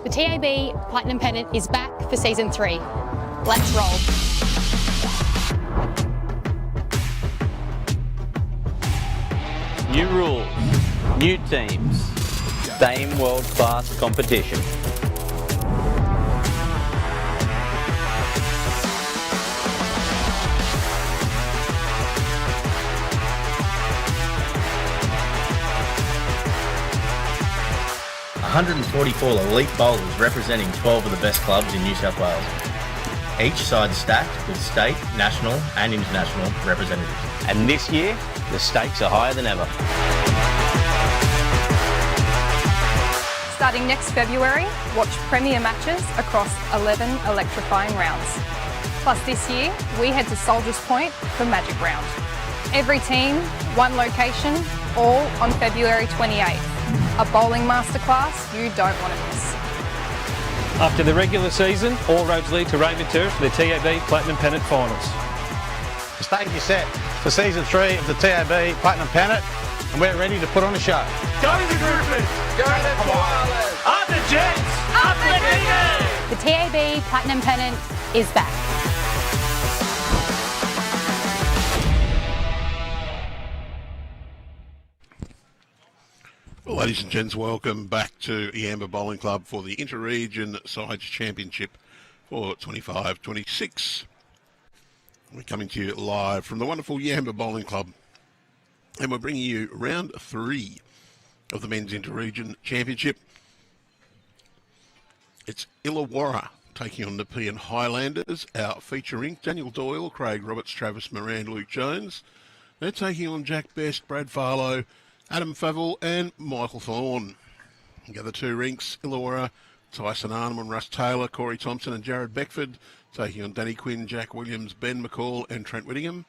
The TAB Platinum Pennant is back for Season 3. Let's roll. New rules, new teams, same world-class competition. $144 elite bowlers representing 12 of the best clubs in New South Wales. Each side stacked with state, national and international representatives. And this year, the stakes are higher than ever. Starting next February, watch premier matches across 11 electrifying rounds. Plus this year, we head to Soldiers Point for Magic Round. Every team, one location, all on February 28th. A bowling masterclass you don't want to miss. After the regular season, all roads lead to Raymond Terrace for the TAB Platinum Pennant Finals. The stage is set for Season 3 of the TAB Platinum Pennant, and we're ready to put on a show. Go the Griffins! Go the Koalas! Up the Jets! Up the Kiwis! The TAB Platinum Pennant is back. Well, ladies and gents, welcome back to Illawarra Bowling Club for the Inter-Region Sides Championship for 25-26. We're coming to you live from the wonderful Illawarra Bowling Club, and we're bringing you round 3 of the Men's Inter-Region Championship. It's Illawarra taking on Nepean Highlanders, our featuring Daniel Doyle, Craig Roberts, Travis Moran, Luke Jones. They're taking on Jack Best, Brad Farlow, Adam Favell and Michael Thorne. The other 2 rinks, Illawarra, Tyson Arnhem and Russ Taylor, Corey Thompson and Jared Beckford, taking on Danny Quinn, Jack Williams, Ben McCall and Trent Whittingham.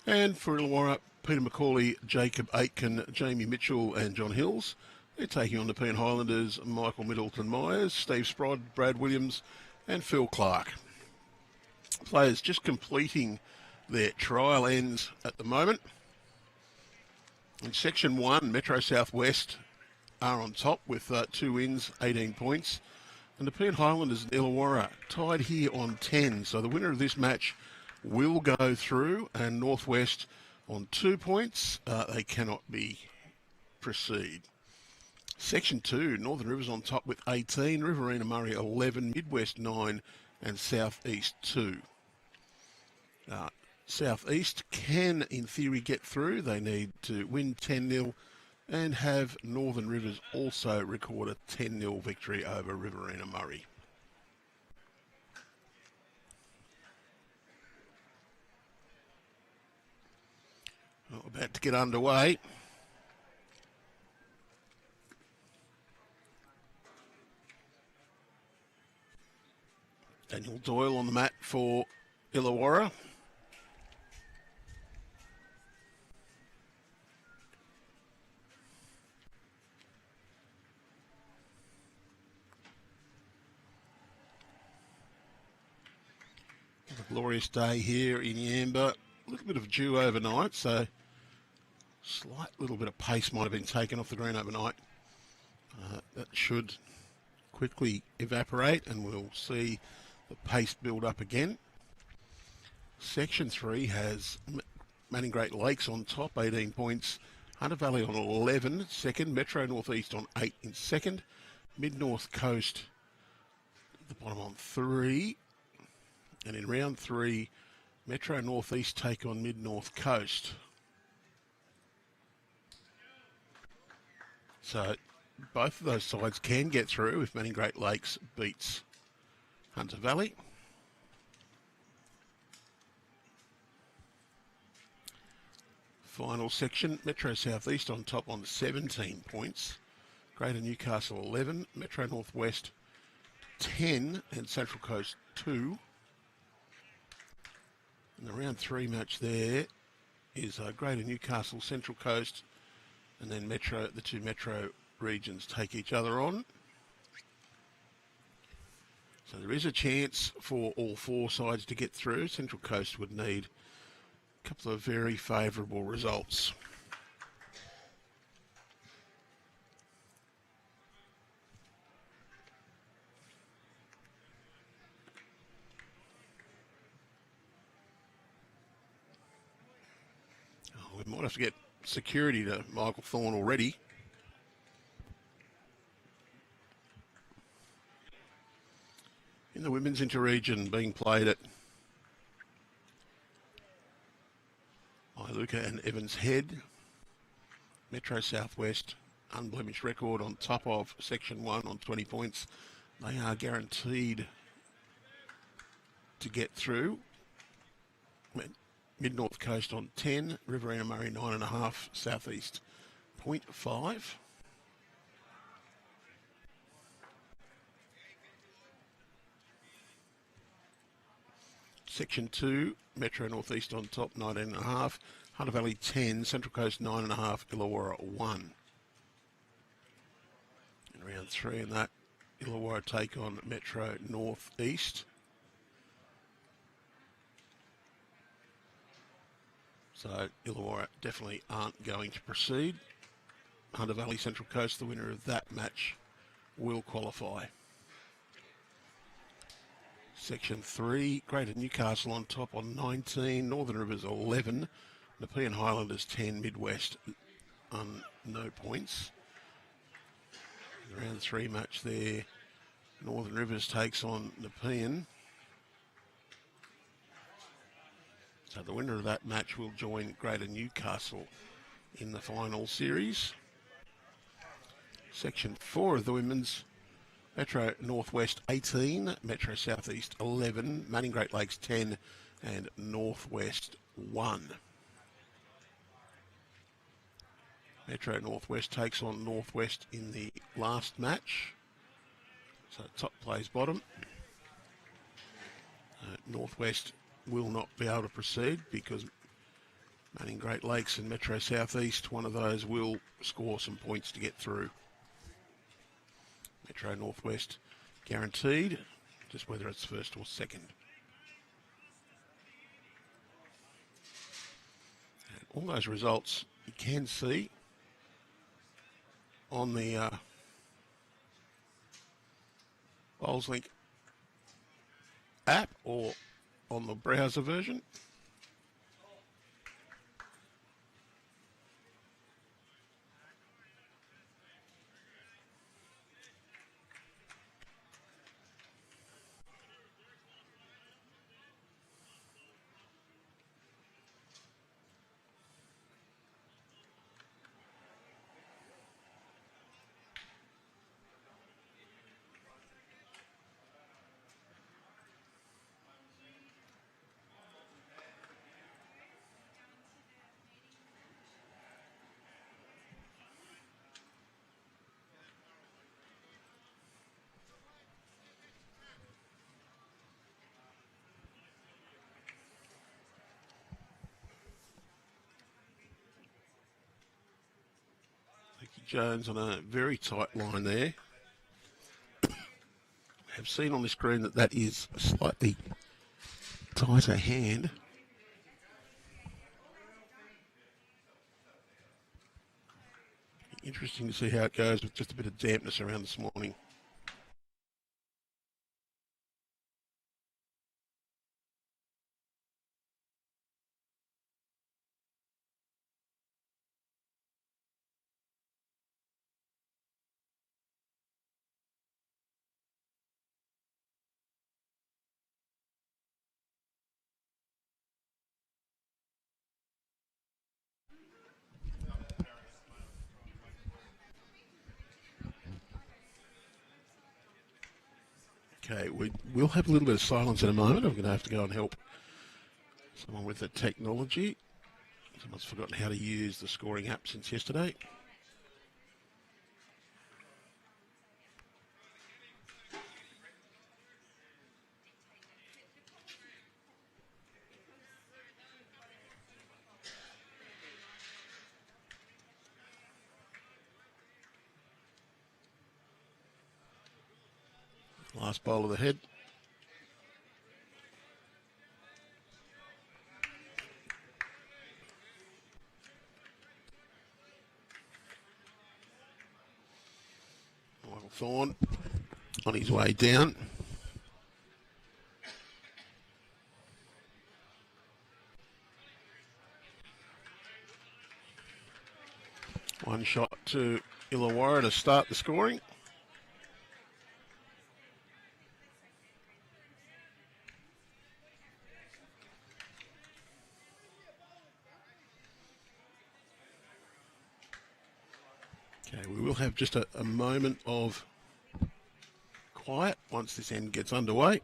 And for Illawarra, Peter McCauley, Jacob Aitken, Jamie Mitchell and John Hills. They're taking on the Nepean Highlanders, Michael Middleton Myers, Steve Sprod, Brad Williams and Phil Clark. Players just completing their trial ends at the moment. In Section 1, Metro Southwest are on top with 2 wins, 18 points. And the Nepean Highlanders and Illawarra tied here on 10. So the winner of this match will go through, and Northwest on 2 points. They cannot proceed. Section 2, Northern Rivers on top with 18, Riverina Murray 11, Midwest 9 and South East 2. South East can, in theory, get through. They need to win 10-0 and have Northern Rivers also record a 10-0 victory over Riverina Murray. Well, about to get underway. Daniel Doyle on the mat for Illawarra. Glorious day here in Yamba. A little bit of dew overnight, so slight little bit of pace might have been taken off the green overnight. That should quickly evaporate and we'll see the pace build up again. Section 3 has Manning Great Lakes on top, 18 points. Hunter Valley on 11, second. Metro Northeast on 8 in second. Mid-North Coast at the bottom on 3. And in round 3, Metro Northeast take on Mid-North Coast. So both of those sides can get through if Manning Great Lakes beats Hunter Valley. Final section, Metro Southeast on top on 17 points. Greater Newcastle 11, Metro Northwest 10 and Central Coast 2. And the round 3 match there is Greater Newcastle, Central Coast, and then Metro. The 2 Metro regions take each other on. So there is a chance for all 4 sides to get through. Central Coast would need a couple of very favourable results. have to get security to Michael Thorne already. In the women's interregion being played at Iluka and Evans Head. Metro Southwest, unblemished record on top of Section 1 on 20 points. They are guaranteed to get through. Mid-North Coast on 10, Riverina Murray 9.5, Southeast 0.5. Section 2, Metro Northeast on top 19.5, Hunter Valley 10, Central Coast 9.5, Illawarra 1. In round 3 in that, Illawarra take on Metro Northeast. So Illawarra definitely aren't going to proceed. Hunter Valley Central Coast, the winner of that match, will qualify. Section 3, Greater Newcastle on top on 19, Northern Rivers 11, Nepean Highlanders 10, Midwest on no points. Round 3 match there, Northern Rivers takes on Nepean. So the winner of that match will join Greater Newcastle in the final series. Section 4 of the women's, Metro Northwest 18, Metro Southeast 11, Manning Great Lakes 10 and Northwest 1. Metro Northwest takes on Northwest in the last match. So top plays bottom. Northwest will not be able to proceed because Manning Great Lakes and Metro Southeast, one of those will score some points to get through. Metro Northwest guaranteed, just whether it's first or second. And all those results you can see on the BowlsLink app or on the browser version. Jones on a very tight line there. Have seen on the screen that that is a slightly tighter hand. Interesting to see how it goes with just a bit of dampness around this morning. Okay, we'll have a little bit of silence in a moment. I'm going to have to go and help someone with the technology. Someone's forgotten how to use the scoring app since yesterday. Last bowl of the head. Michael Thorne on his way down. One shot to Illawarra to start the scoring. Okay, we will have just a moment of quiet once this end gets underway.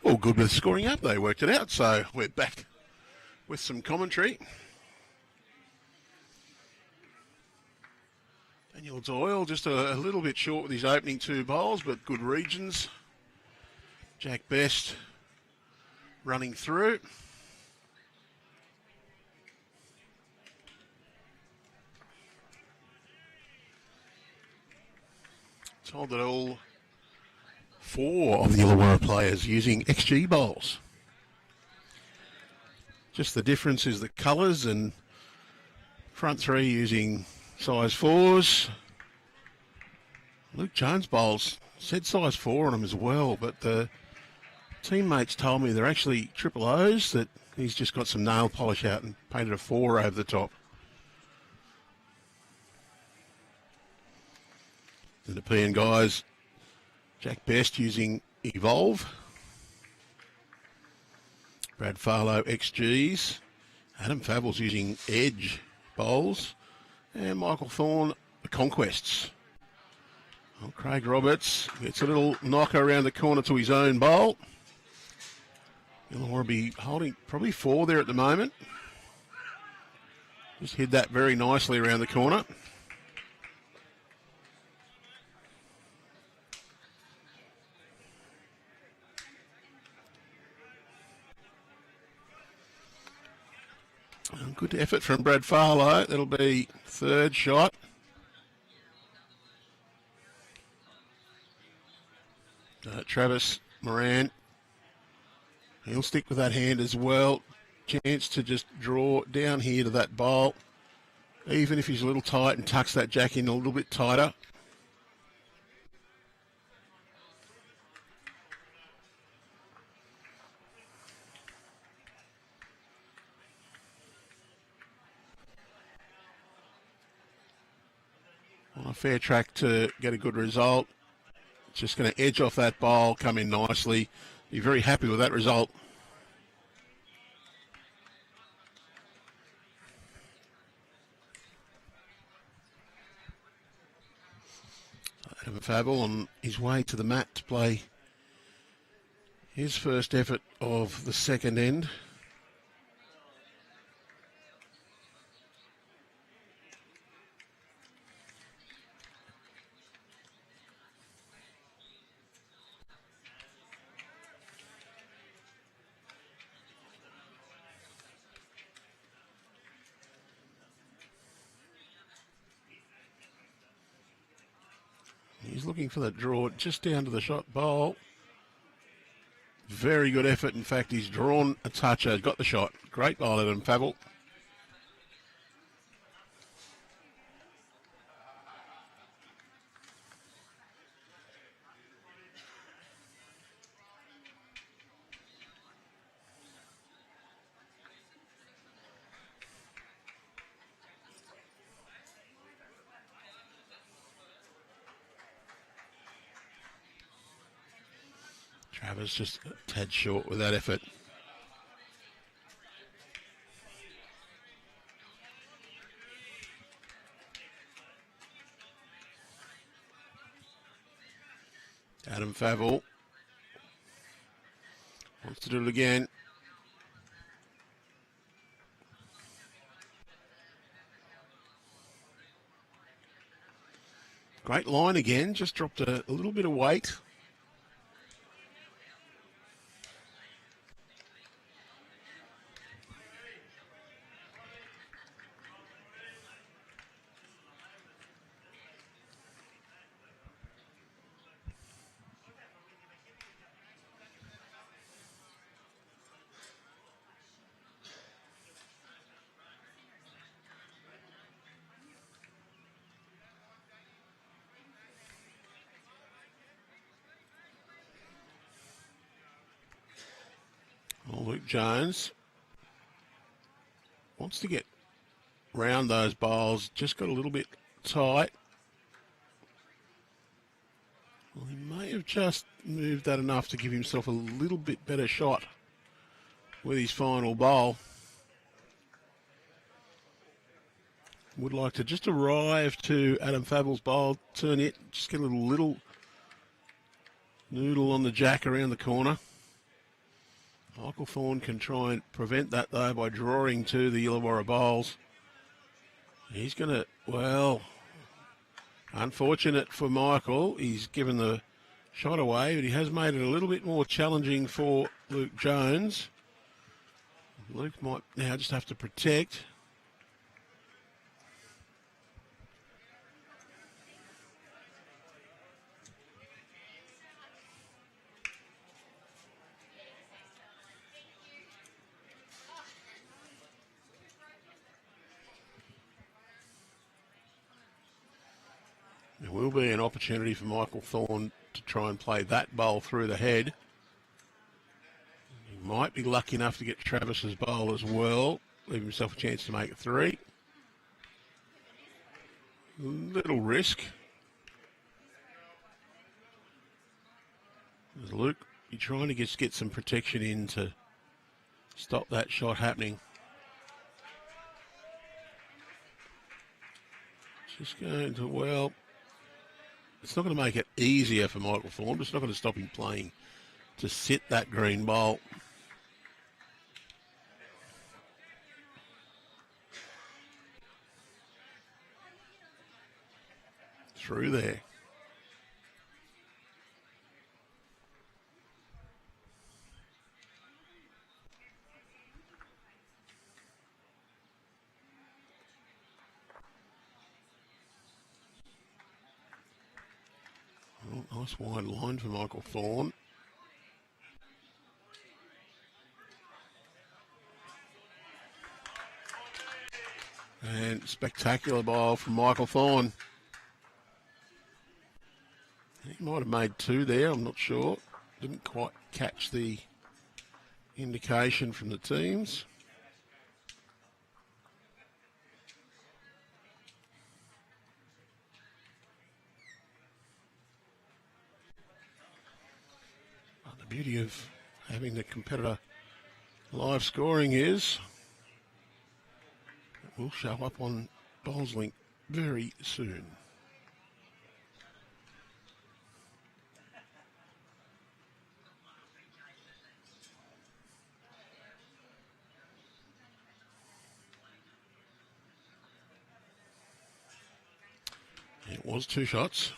All good with scoring up, they worked it out, so we're back with some commentary. Daniel Doyle just a little bit short with his opening 2 bowls, but good regions. Jack Best running through. Told that all 4 of the Illawarra players using XG bowls. Just the difference is the colours, and front 3 using size 4s. Luke Jones bowls said size 4 on them as well, but the teammates told me they're actually triple O's, that he's just got some nail polish out and painted a 4 over the top. The Nepean guys, Jack Best using Evolve. Brad Farlow XGs. Adam Favell's using Edge bowls. And Michael Thorne, the Conquests. Well, Craig Roberts gets a little knocker around the corner to his own bowl. Illawarra be holding probably 4 there at the moment. Just hid that very nicely around the corner. Good effort from Brad Farlow. That'll be 3rd shot. Travis Moran, he'll stick with that hand as well. Chance to just draw down here to that bowl, even if he's a little tight, and tucks that jack in a little bit tighter. On a fair track to get a good result. Just going to edge off that bowl, come in nicely. Be very happy with that result. Adam Favell on his way to the mat to play his first effort of the second end. He's looking for that draw just down to the shot bowl. Very good effort. In fact, he's drawn a toucher, got the shot. Great bowl, Adam Favell. Travis just a tad short with that effort. Adam Favell wants to do it again. Great line again, just dropped a little bit of weight. Luke Jones wants to get round those bowls, just got a little bit tight. Well, he may have just moved that enough to give himself a little bit better shot with his final bowl. Would like to just arrive to Adam Favell's bowl, turn it, just get a little noodle on the jack around the corner. Michael Thorne can try and prevent that, though, by drawing to the Illawarra bowls. He's going to, well, unfortunate for Michael. He's given the shot away, but he has made it a little bit more challenging for Luke Jones. Luke might now just have to protect. There will be an opportunity for Michael Thorne to try and play that bowl through the head. He might be lucky enough to get Travis's bowl as well, leave himself a chance to make it 3. Little risk. As Luke, you're trying to just get some protection in to stop that shot happening. Just going to, well, it's not going to make it easier for Michael Thorne, but it's not going to stop him playing to sit that green bowl. Through there. Oh, nice wide line for Michael Thorne. And spectacular bowl from Michael Thorne. He might have made 2 there, I'm not sure. Didn't quite catch the indication from the teams. But the beauty of having the competitor live scoring is it will show up on Bowls Link very soon. It was 2 shots.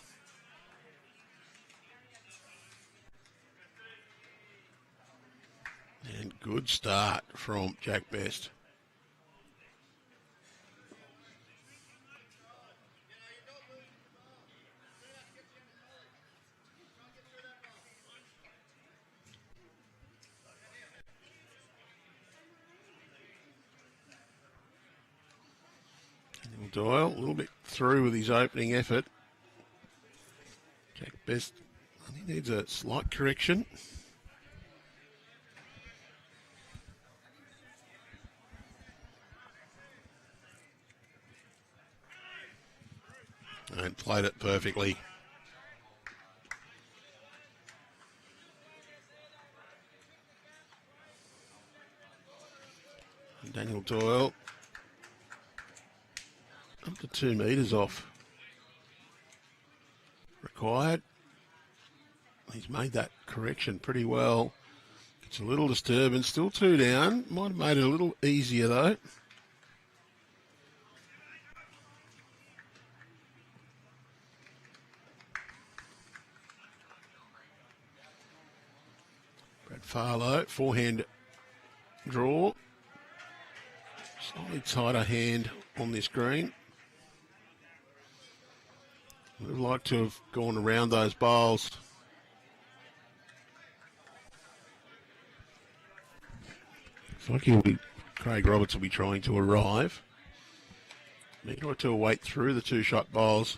And good start from Jack Best. Doyle, a little bit through with his opening effort. Jack Best, I think, needs a slight correction. And played it perfectly. And Daniel Doyle up to 2 metres off. Required. He's made that correction pretty well. It's a little disturbance. Still 2 down. Might have made it a little easier though. Brad Farlow, forehand draw. Slightly tighter hand on this green. Would have liked to have gone around those bowls. It's like Craig Roberts will be trying to arrive. Need to wait through the 2-shot bowls.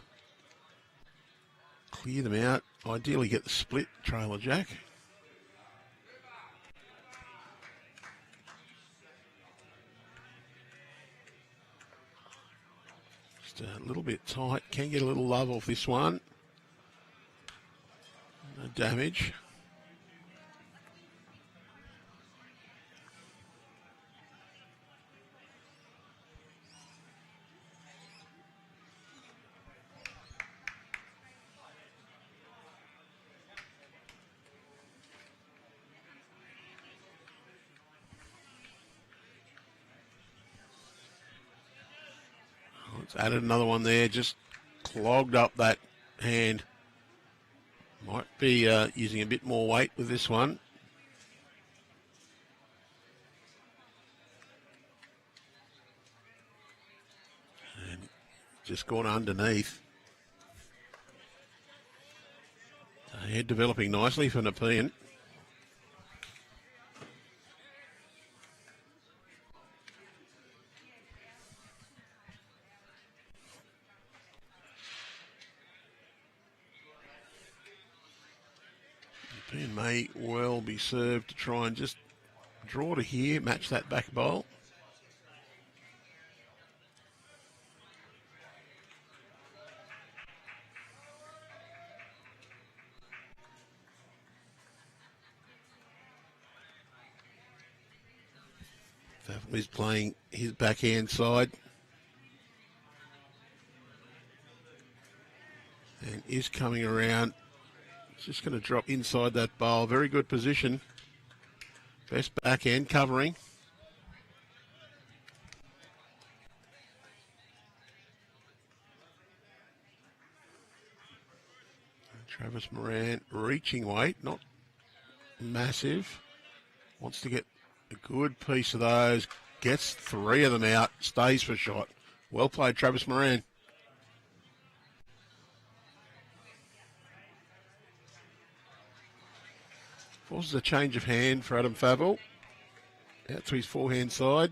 Clear them out. Ideally get the split trailer jack. Just a little bit tight. Can get a little love off this one. No damage. It's added another one there, just clogged up that hand. Might be using a bit more weight with this one. And just gone underneath. Head developing nicely for Nepean. Nepean may well be served to try and just draw to here, match that back bowl. Favell is playing his backhand side. And is coming around. Just going to drop inside that bowl. Very good position. Best backhand covering. Travis Moran reaching weight, not massive. Wants to get a good piece of those. Gets 3 of them out. Stays for shot. Well played, Travis Moran. Forces a change of hand for Adam Favell. Out to his forehand side.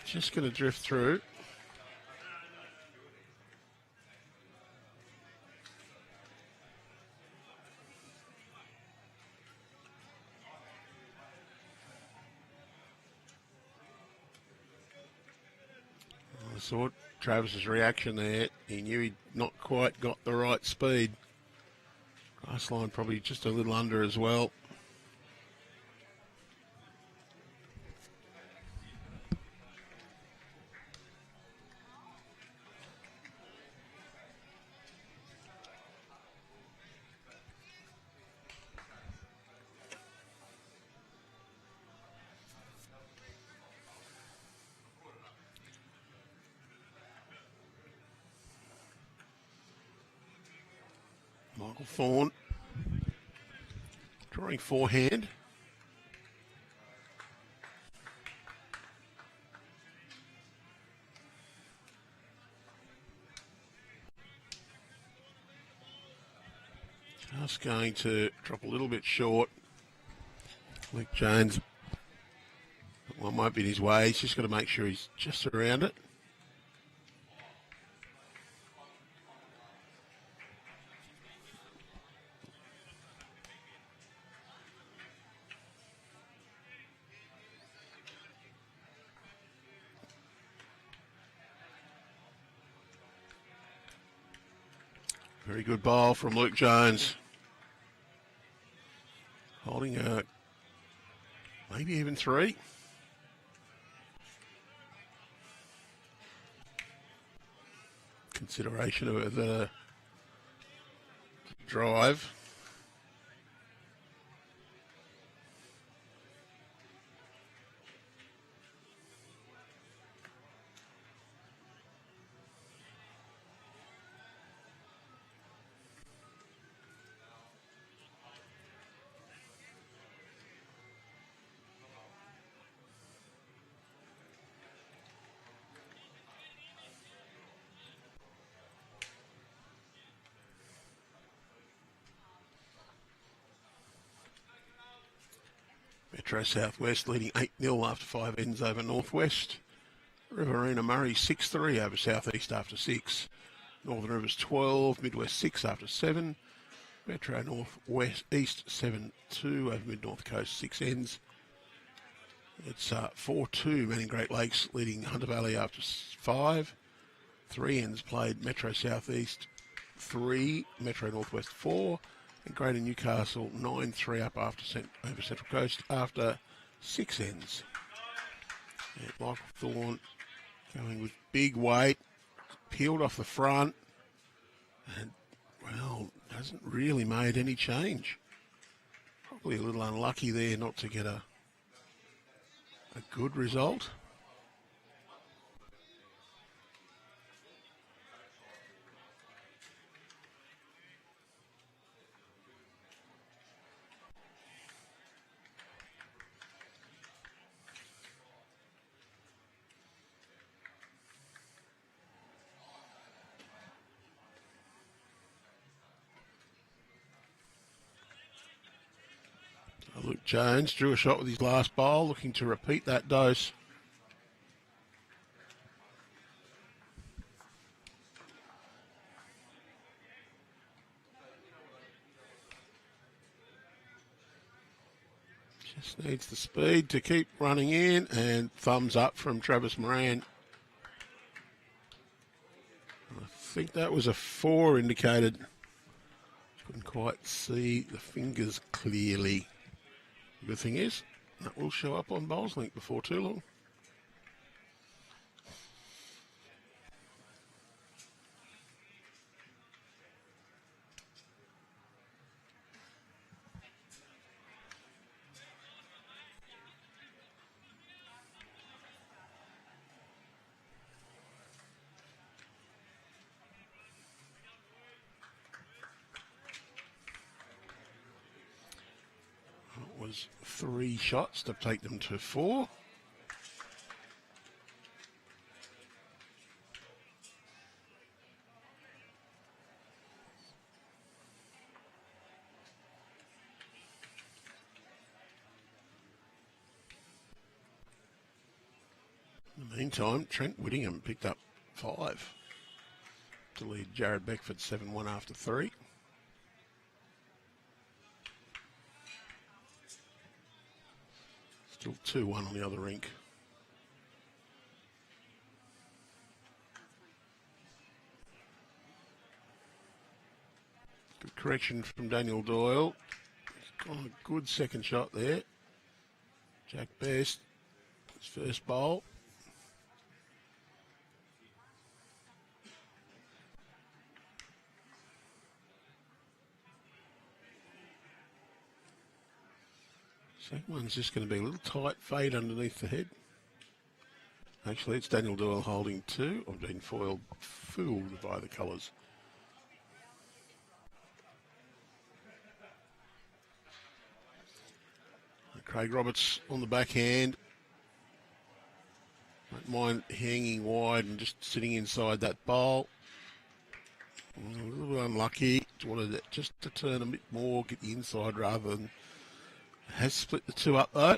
Just going to drift through. I saw Travis's reaction there. He knew he'd not quite got the right speed. Grass line probably just a little under as well. Michael Thorne drawing forehand. Just going to drop a little bit short. Luke Jones, one might be in his way. He's just got to make sure he's just around it. Very good bowl from Luke Jones. Holding a maybe even 3. Consideration of the drive. Metro Southwest leading 8-0 after 5 ends over Northwest. Riverina Murray 6-3 over Southeast after 6. Northern Rivers 12, Midwest 6 after 7. Metro Northwest East 7-2 over Mid North Coast 6 ends. It's 4-2 Manning Great Lakes leading Hunter Valley after 5. 3 ends played Metro Southeast 3, Metro Northwest 4. And Greater Newcastle 9-3 up after over Central Coast after 6 ends. Yeah, Michael Thorne going with big weight, peeled off the front, and well, hasn't really made any change. Probably a little unlucky there not to get a good result. Luke Jones drew a shot with his last bowl, looking to repeat that dose. Just needs the speed to keep running in, and thumbs up from Travis Moran. I think that was a 4 indicated. Couldn't quite see the fingers clearly. The good thing is, that will show up on Bowls Link before too long. Was 3 shots to take them to 4. In the meantime, Trent Whittingham picked up 5 to lead Jared Beckford 7-1 after 3. Still 2-1 on the other rink. Good correction from Daniel Doyle. He's got a good second shot there. Jack Best, his first bowl. Second one's just going to be a little tight fade underneath the head. Actually, it's Daniel Doyle holding 2. I've been fooled by the colours. Craig Roberts on the backhand. Don't mind hanging wide and just sitting inside that bowl. A little bit unlucky. Wanted just to turn a bit more, get the inside rather than... Has split the 2 up though.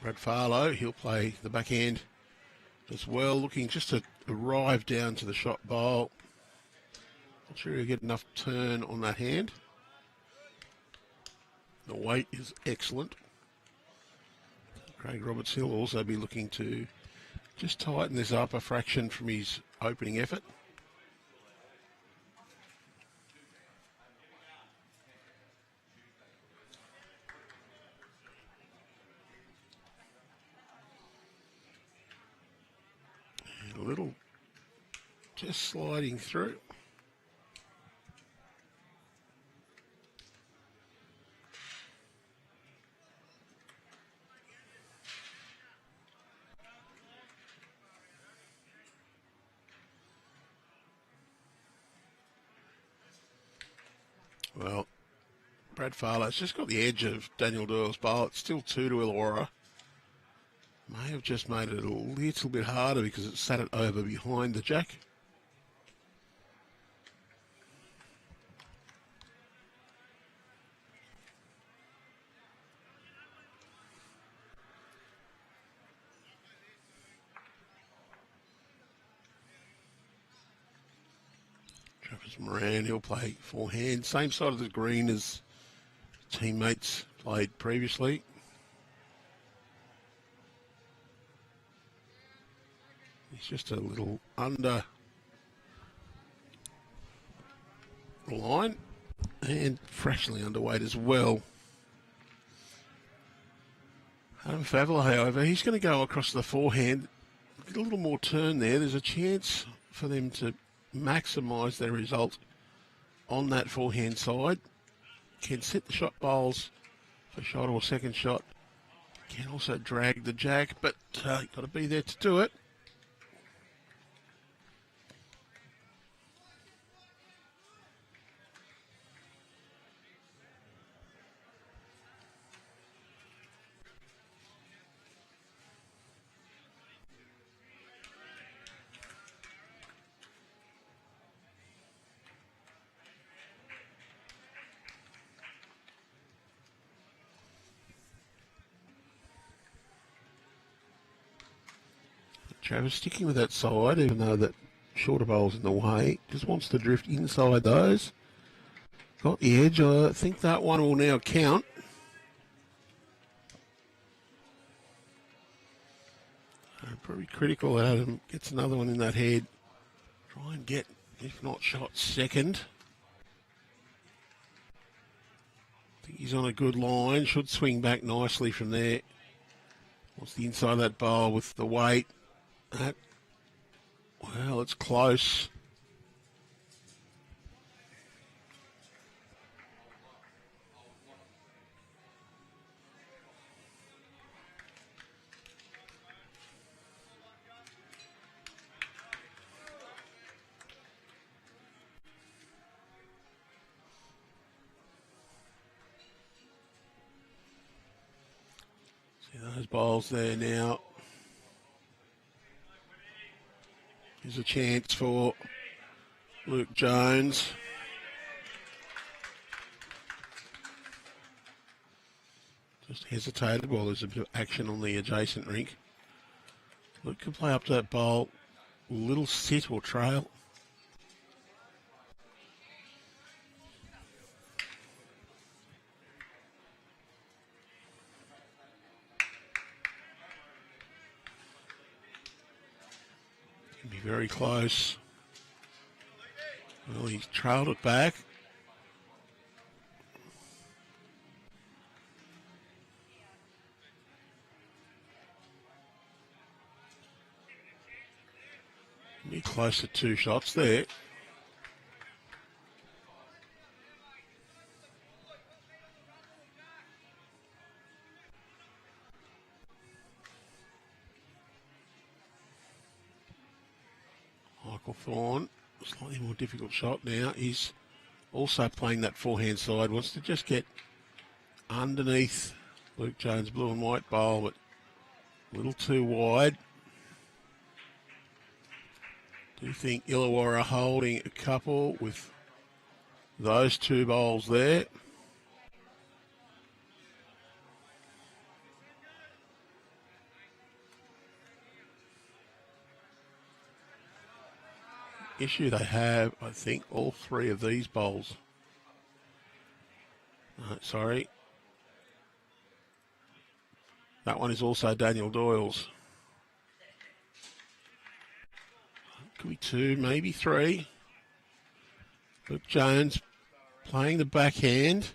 Brad Farlow, he'll play the backhand as well, looking just to arrive down to the shot bowl. Not sure he'll get enough turn on that hand. The weight is excellent. Craig Roberts, he'll also be looking to just tighten this up a fraction from his opening effort. A little just sliding through. Well, Brad Farlow's just got the edge of Daniel Doyle's bowl. It's still 2 to Illawarra. May have just made it a little bit harder because it sat it over behind the jack. Moran, he'll play forehand. Same side of the green as teammates played previously. He's just a little under the line and fractionally underweight as well. Favell, however, he's going to go across the forehand. Get a little more turn there. There's a chance for them to maximise their result on that forehand side. Can set the shot bowls for shot or second shot. Can also drag the jack, but got to be there to do it. Travis sticking with that side, even though that shorter bowl's in the way. Just wants to drift inside those. Got the edge. I think that one will now count. Pretty critical that Adam gets another one in that head. Try and get, if not shot, second. I think he's on a good line. Should swing back nicely from there. Wants the inside of that bowl with the weight. Well, it's close. See those bowls there now. Here's a chance for Luke Jones. Just hesitated while there's a bit of action on the adjacent rink. Luke can play up to that bowl. Little sit or trail. Be very close. Well, he's trailed it back. Be close to 2 shots there. Thorne, slightly more difficult shot now. He's also playing that forehand side. Wants to just get underneath Luke Jones' blue and white bowl, but a little too wide. Do you think Illawarra holding a couple with those 2 bowls there? Issue they have, I think, all 3 of these bowls. No, sorry. That one is also Daniel Doyle's. Could be 2, maybe 3. Luke Jones playing the backhand.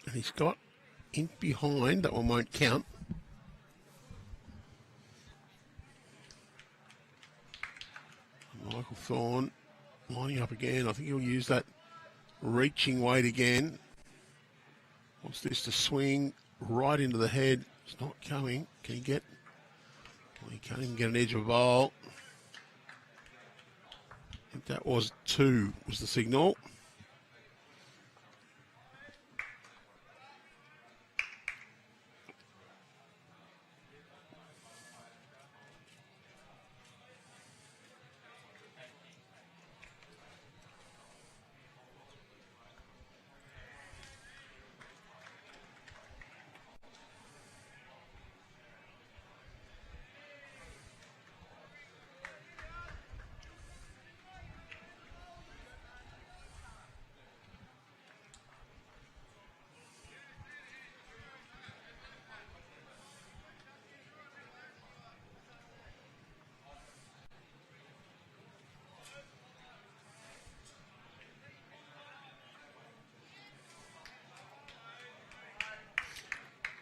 And he's got in behind. That one won't count. Michael Thorne lining up again. I think he'll use that reaching weight again. Wants this to swing right into the head. It's not coming. Can he get... Well, he can't even get an edge of a bowl. I think that was 2 was the signal.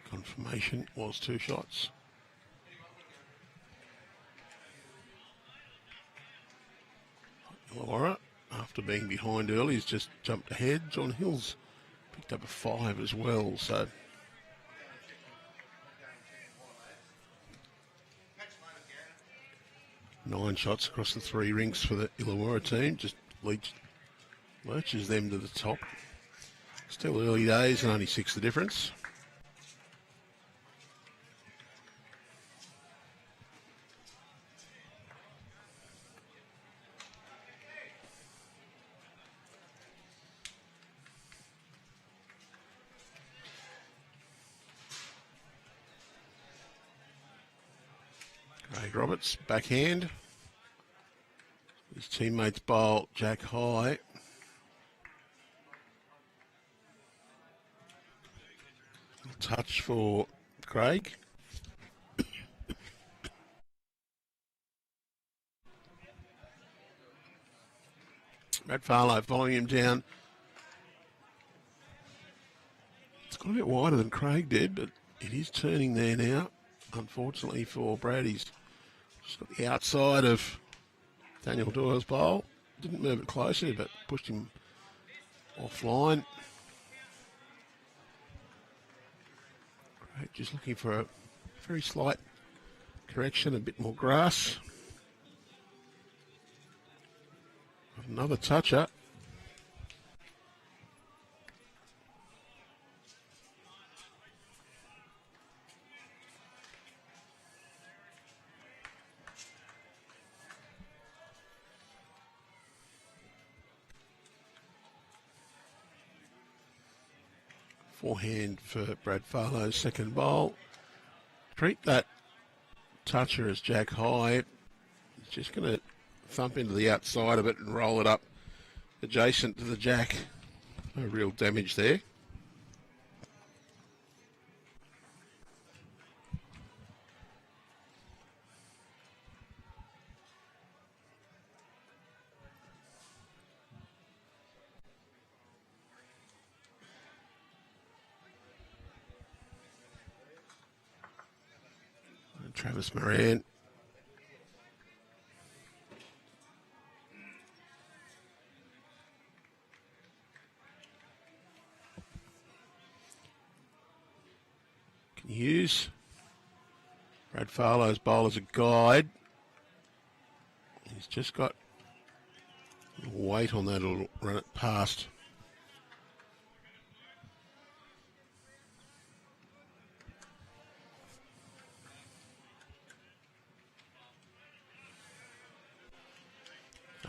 Confirmation was 2 shots. Illawarra, after being behind early, has just jumped ahead. John Hill's picked up a 5 as well, so... 9 shots across the 3 rinks for the Illawarra team. Just lurches them to the top. Still early days and only 6 the difference. Craig Roberts, backhand. His teammates bowl Jack high. Touch for Craig. Brad Farlow following him down. It's got a bit wider than Craig did, but it is turning there now. Unfortunately for Brad, he's just got the outside of Daniel Doyle's bowl. Didn't move it closer, but pushed him offline. Craig just looking for a very slight correction, a bit more grass. Another toucher. Forehand for Brad Farlow's second bowl. Treat that toucher as Jack high. He's just going to thump into the outside of it and roll it up adjacent to the jack. No real damage there. Travis Moran. Can use Brad Farlow's bowl as a guide. He's just got a little weight on that, it'll run it past.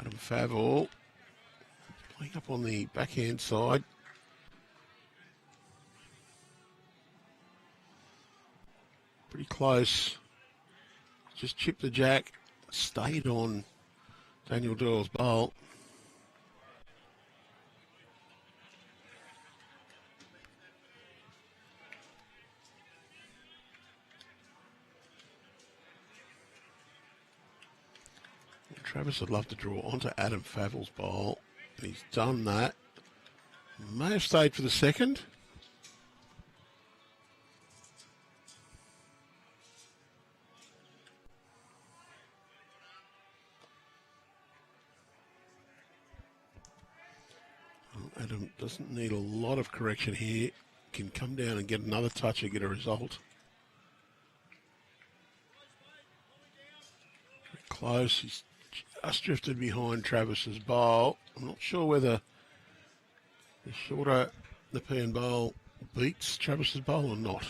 Adam Favell playing up on the backhand side. Pretty close. Just chipped the jack, stayed on Daniel Doyle's bowl. Travis would love to draw onto Adam Favell's bowl, and he's done that. May have stayed for the second. Adam doesn't need a lot of correction here. Can come down and get another touch and get a result. Very close. He's just drifted behind Travis's bowl. I'm not sure whether the shorter Nepean bowl beats Travis's bowl or not.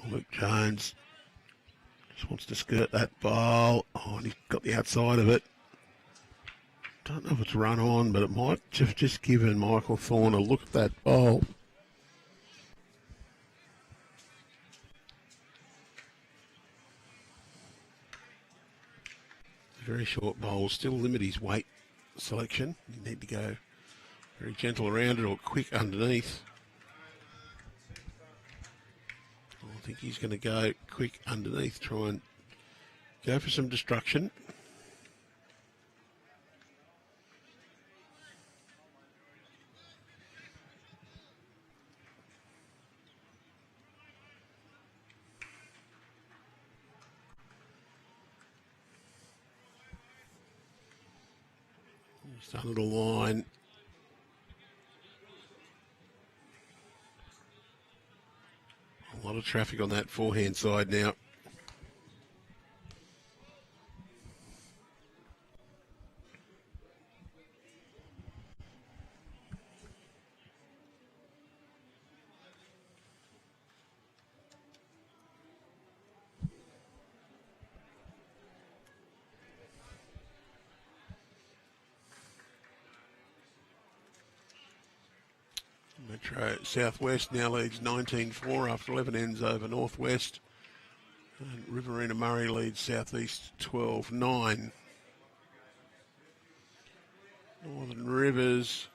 Luke Jones just wants to skirt that bowl. Oh, and he's got the outside of it. Don't know if it's run on, but it might have just given Michael Thorne a look at that bowl. Very short bowl, still limit his weight selection. You need to go very gentle around it or quick underneath. I think he's going to go quick underneath, try and go for some destruction. He's done a little line. A lot of traffic on that forehand side now. Metro Southwest now leads 19-4 after 11 ends over Northwest. And Riverina Murray leads Southeast 12-9. Northern Rivers.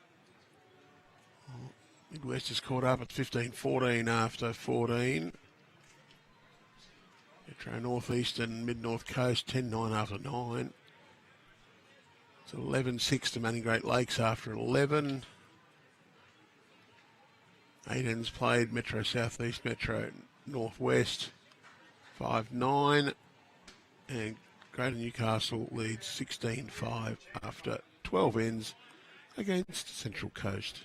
Midwest is caught up at 15-14 after 14. Metro Northeast and Mid-North Coast 10-9 after 9. It's 11-6 to Manning Great Lakes after 11. 8 ends played, Metro Southeast, Metro Northwest, 5-9, and Greater Newcastle leads 16-5 after 12 ends against Central Coast.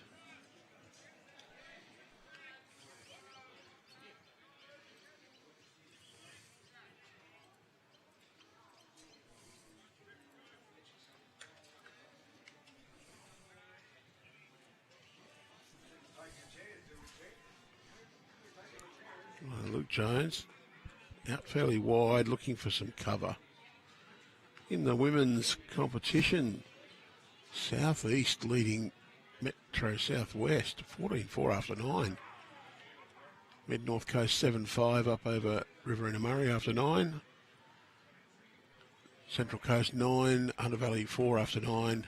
Luke Jones out fairly wide, looking for some cover. In the women's competition, Southeast leading Metro Southwest 14-4 after 9. Mid-North Coast 7-5 up over Riverina Murray after 9. Central Coast 9, Hunter Valley 4 after 9.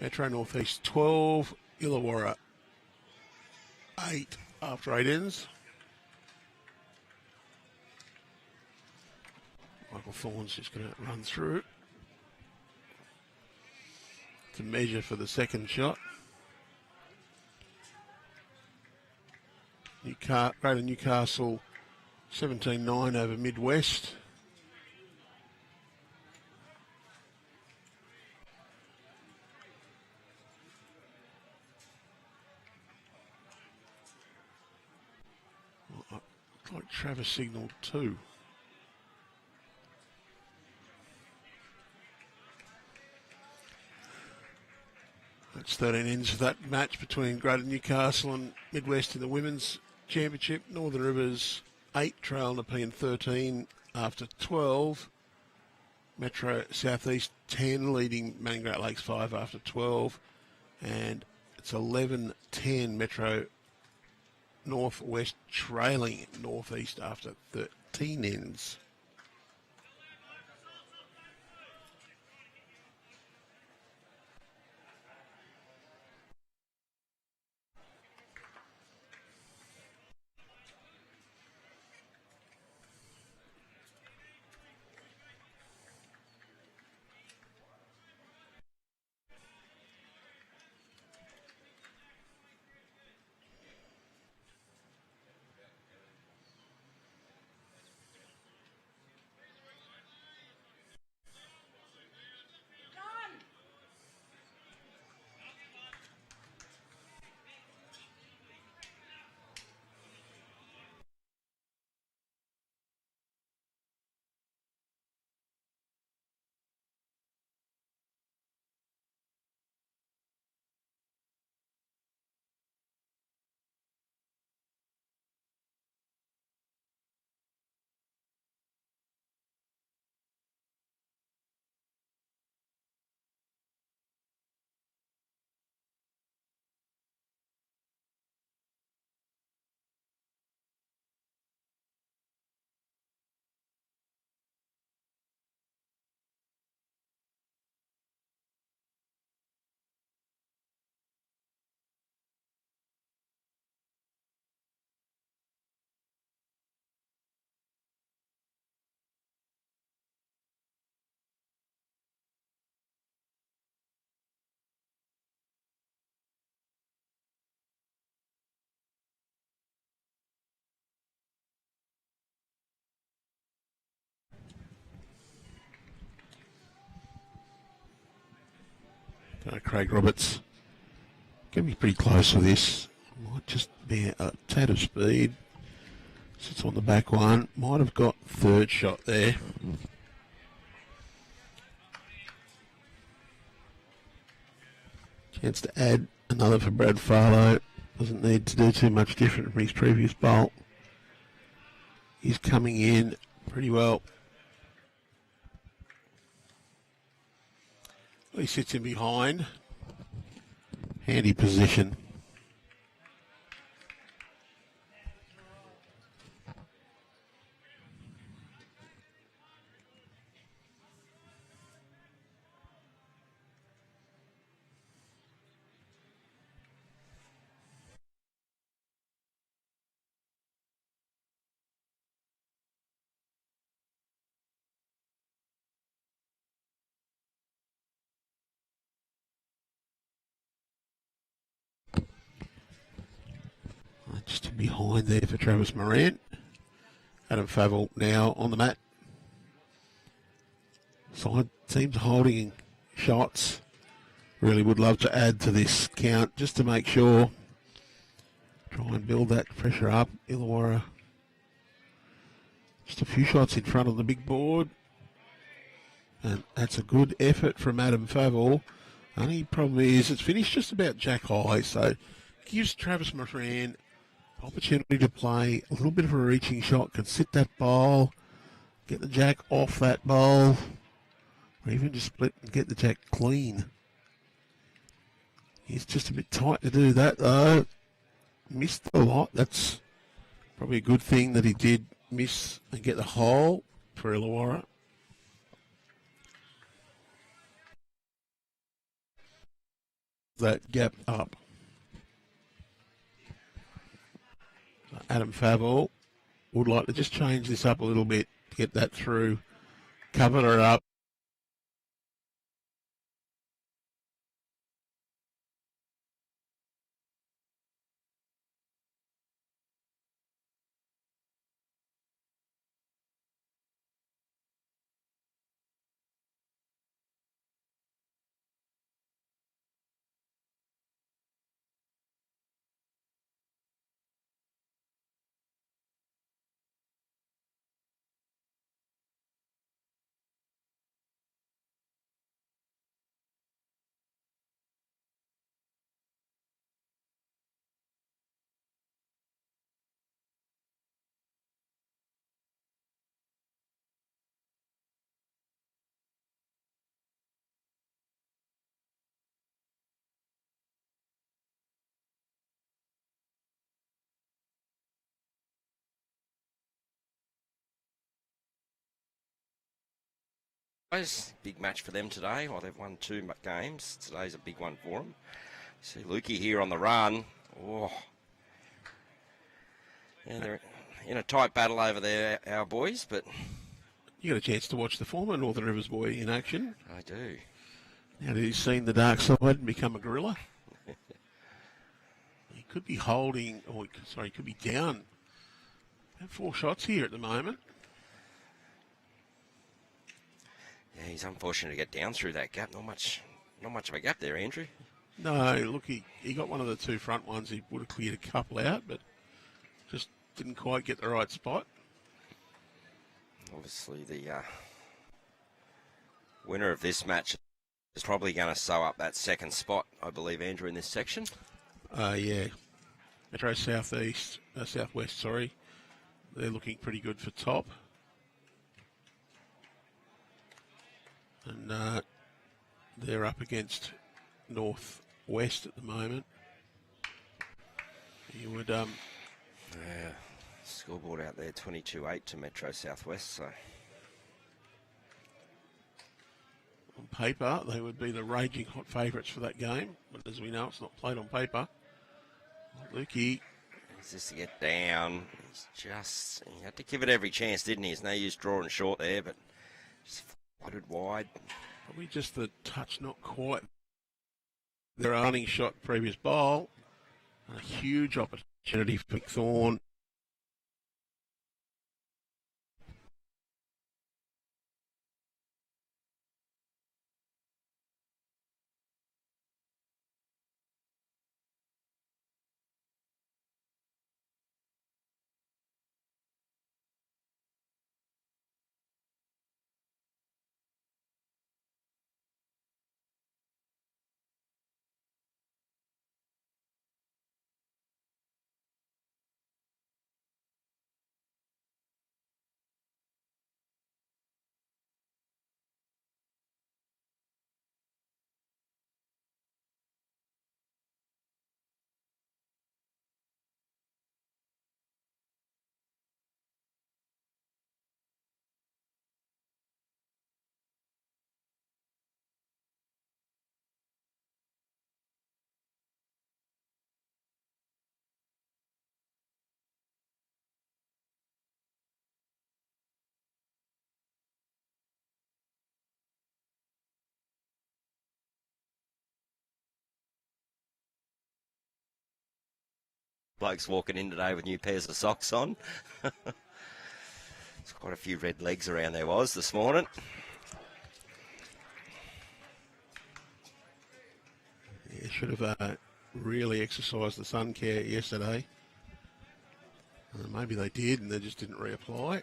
Metro Northeast 12, Illawarra 8 after 8 ends. Michael Thorne's just going to run through to measure for the second shot. Greater Newcastle 17-9 over Midwest. Like Travis signalled 2. That's 13 ends of that match between Greater Newcastle and Midwest in the Women's Championship. Northern Rivers 8, trail Nepean 13 after 12. Metro Southeast 10, leading Manning Great Lakes 5 after 12. And it's 11-10, Metro Northwest trailing Northeast after 13 ends. Craig Roberts. Going to be pretty close with this. Might just be a tad of speed. Sits on the back one. Might have got third shot there. Chance to add another for Brad Farlow. Doesn't need to do too much different from his previous bolt. He's coming in pretty well. He sits in behind. Handy position. Just behind there for Travis Moran. Adam Favell now on the mat. Side teams holding shots. Really would love to add to this count just to make sure. Try and build that pressure up. Illawarra just a few shots in front of the big board. And that's a good effort from Adam Favell. Only problem is it's finished just about jack high, so gives Travis Moran opportunity to play a little bit of a reaching shot, can sit that bowl, get the jack off that bowl, or even just split and get the jack clean. He's just a bit tight to do that though. Missed a lot. That's probably a good thing that he did miss and get the hole for Illawarra. That gap up. Adam Favell would like to just change this up a little bit to get that through, cover it up. Big match for them today. Well, they've won 2 games. Today's a big one for them. See Lukey here on the run. Oh, yeah, they're in a tight battle over there, our boys. But You got a chance to watch the former Northern Rivers boy in action. I do. Now that he's seen the dark side and become a gorilla. He could be holding, or sorry, he could be down. Have 4 shots here at the moment. Yeah, he's unfortunate to get down through that gap. Not much of a gap there, Andrew. No, look, he got one of the 2 front ones. He would have cleared a couple out, but just didn't quite get the right spot. Obviously, the winner of this match is probably going to sew up that second spot, I believe, Andrew, in this section. Yeah. Metro Southwest, sorry. They're looking pretty good for top. And they're up against Northwest at the moment. You would Yeah, scoreboard out there, 22-8 to Metro Southwest. So on paper, they would be the raging hot favourites for that game. But as we know, it's not played on paper. Lukey. He's just to get down. He had to give it every chance, didn't he? It's no use drawing short there, but just floated wide. Probably just the touch, not quite. Their earning shot previous bowl. And a huge opportunity for Thorne. blokes walking in today with new pairs of socks on. There's quite a few red legs around there was this morning. Yeah, should have really exercised the sun care yesterday. Maybe they did and they just didn't reapply.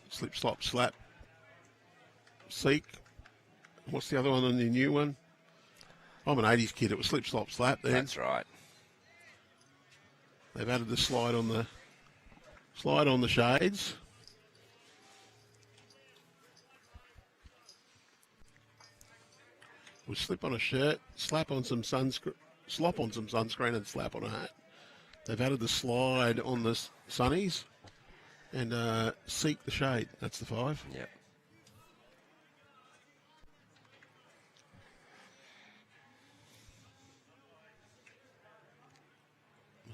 Slip, slop, slap. Seek. What's the other one on the new one? I'm an 80s kid. It was slip, slop, slap then. That's right. They've added the slide on the shades. We slip on a shirt, slap on some sunscreen, slop on some sunscreen, and slap on a hat. They've added the slide on the sunnies and seek the shade. That's the 5. Yep.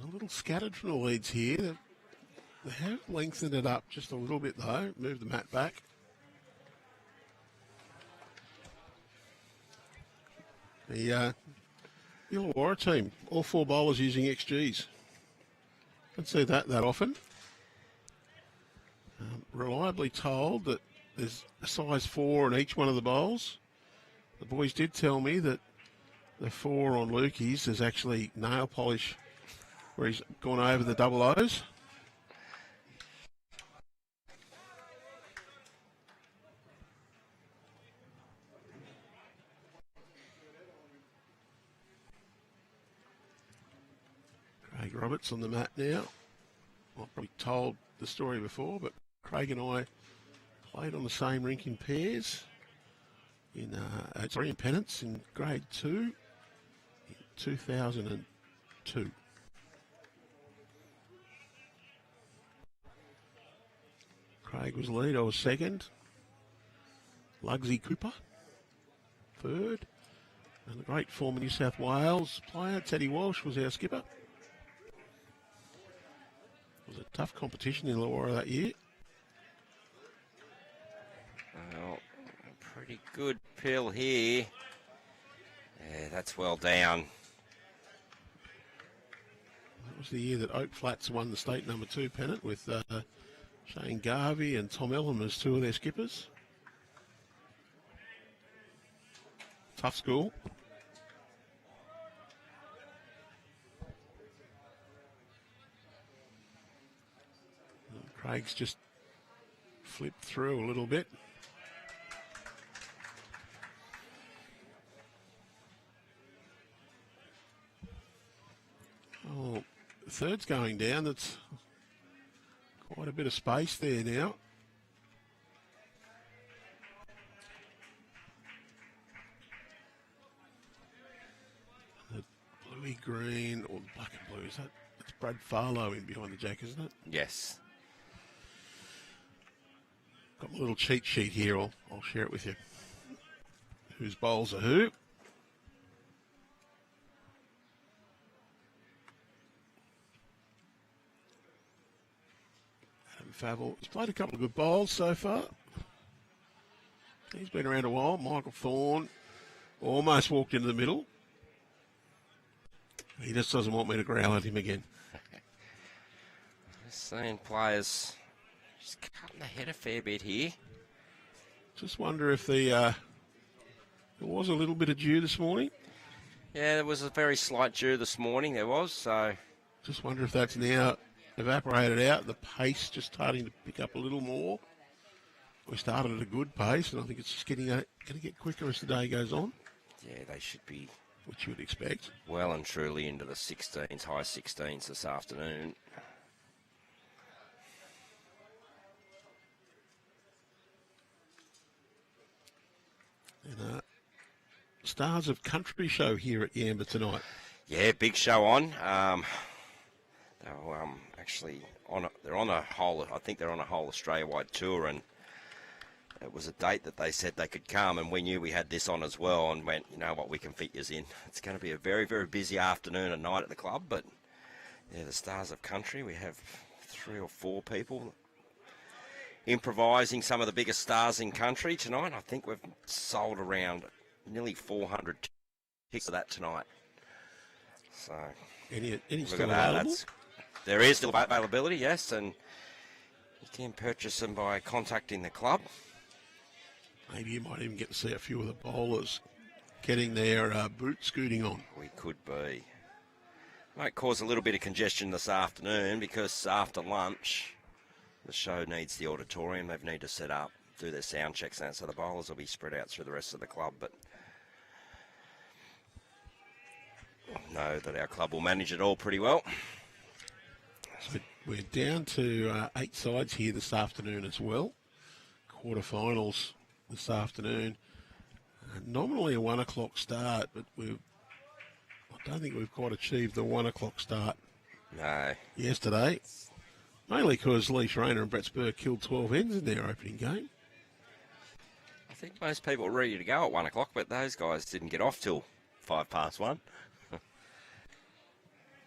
A little scattered from the leads here. They have lengthened it up just a little bit though. Move the mat back. The Illawarra team, all 4 bowlers using XGs. Don't see that often. Reliably told that there's a size 4 in each one of the bowls. The boys did tell me that the 4 on Lukey's is actually nail polish where he's gone over the double O's. Craig Roberts on the mat now. I've probably told the story before, but Craig and I played on the same rink in pairs in Pennants in grade 2 in 2002. Craig was lead, I was second. Lugsy Cooper, third. And the great former New South Wales player, Teddy Walsh, was our skipper. It was a tough competition in Illawarra that year. Well, a pretty good pill here. Yeah, that's well down. That was the year that Oak Flats won the state number 2 pennant with Shane Garvey and Tom Elham as 2 of their skippers. Tough school. And Craig's just flipped through a little bit. Oh, the third's going down. That's quite a bit of space there now. The bluey green or the black and blue, that's Brad Farlow in behind the jack, isn't it? Yes. Got my little cheat sheet here. I'll share it with you. Whose bowls are who? Favell. He's played a couple of good bowls so far. He's been around a while. Michael Thorne almost walked into the middle. He just doesn't want me to growl at him again. Just seeing players just cutting the head a fair bit here. Just wonder if there was a little bit of dew this morning. Yeah, there was a very slight dew this morning, there was, so... Just wonder if that's now evaporated out, the pace just starting to pick up a little more. We started at a good pace, and I think it's just going to get quicker as the day goes on. Yeah, they should be... Which you would expect. Well and truly into the 16s, high 16s this afternoon. And Stars of Country show here at Yamba tonight. Yeah, big show on. They're actually they're on a whole. I think they're on a whole Australia-wide tour, and it was a date that they said they could come, and we knew we had this on as well, and went, you know what, we can fit you in. It's going to be a very, very busy afternoon and night at the club, but yeah, the Stars of Country. We have 3 or 4 people improvising some of the biggest stars in country tonight. I think we've sold around nearly 400 kicks of that tonight. So Any look still at that. available? There is still availability, yes, and you can purchase them by contacting the club. Maybe you might even get to see a few of the bowlers getting their boot scooting on. We could be. Might cause a little bit of congestion this afternoon because after lunch, the show needs the auditorium. They need to set up, do their sound checks and that, so the bowlers will be spread out through the rest of the club. But I know that our club will manage it all pretty well. So we're down to 8 sides here this afternoon as well. Quarterfinals this afternoon. Nominally a 1 o'clock start, but I don't think we've quite achieved the 1 o'clock start No. yesterday. Mainly because Leash Rayner and Brett Spur killed 12 ends in their opening game. I think most people were ready to go at 1 o'clock, but those guys didn't get off till 1:05.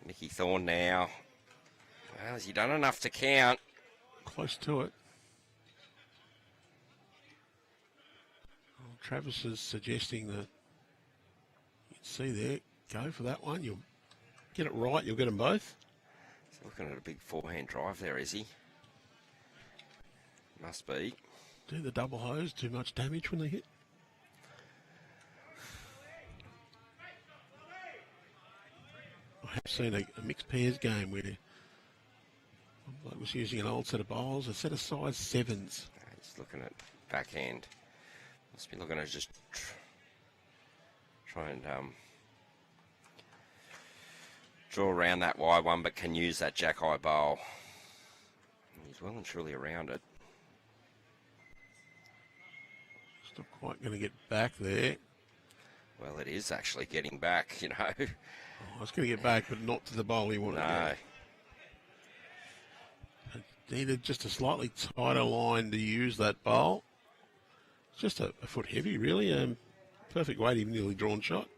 Mickey Thorne now. Well, has he done enough to count? Close to it. Well, Travis is suggesting that you can see there, go for that one. You'll get it right, you'll get them both. He's looking at a big forehand drive there, is he? Must be. Do the double hose, too much damage when they hit. I have seen a mixed pairs game where one bloke was using an old set of bowls, a set of size 7s. He's looking at backhand. Must be looking at just try and draw around that wide one, but can use that jack high bowl. He's well and truly around it. Still quite going to get back there. Well, it is actually getting back, you know. Oh, it's going to get back, but not to the bowl he wanted. No. It needed just a slightly tighter line to use that bowl. It's just a foot heavy, really. Perfect weight, even nearly drawn shot.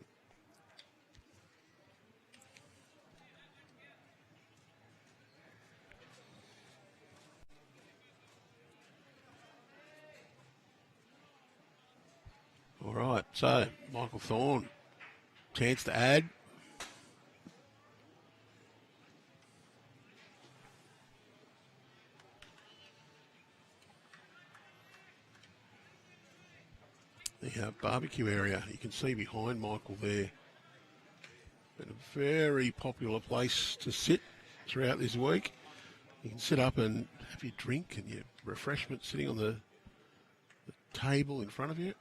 All right, so Michael Thorne, chance to add. The barbecue area, you can see behind Michael there. Been a very popular place to sit throughout this week. You can sit up and have your drink and your refreshment sitting on the table in front of you.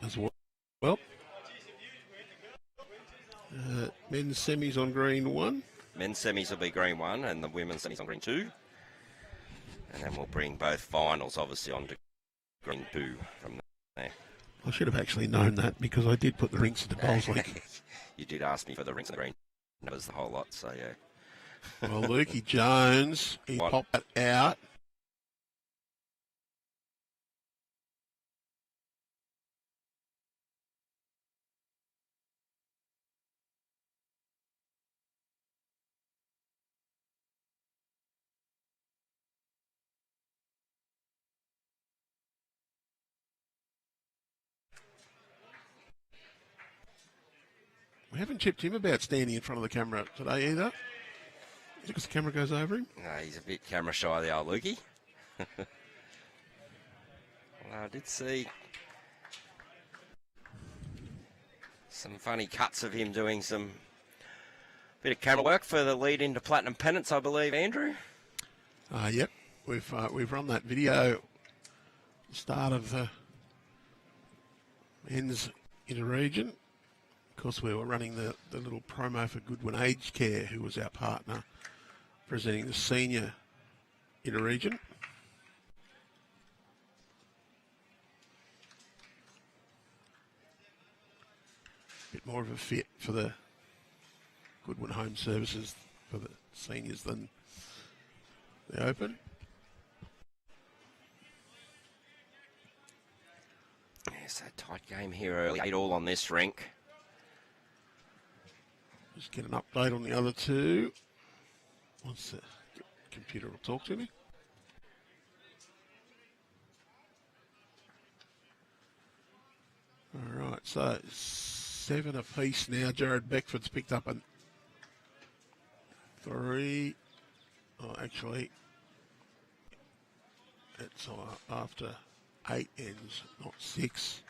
As well. Men's semis on green 1. Men's semis will be green 1 and the women's semis on green 2. And then we'll bring both finals obviously on to green 2 from there. I should have actually known that because I did put the rinks in the bowls league. You did ask me for the rinks and the green. That was the whole lot, so yeah. Well, Lukey Jones, he popped that out. We haven't chipped him about standing in front of the camera today either. Is it because the camera goes over him? No, he's a bit camera shy, the old Lukey. Well, I did see some funny cuts of him doing some bit of camera work for the lead into Platinum Pennants, I believe, Andrew. Yep, we've run that video. Start of the men's inter-region. Of course, we were running the little promo for Goodwin Aged Care, who was our partner representing the senior inter-region. Bit more of a fit for the Goodwin Home Services for the seniors than the Open. It's a tight game here early. 8-all on this rink. Just get an update on the other two. Once the computer will talk to me. All right, so 7 apiece now. Jared Beckford's picked up a 3. Oh, actually, it's after 8 ends, not 6.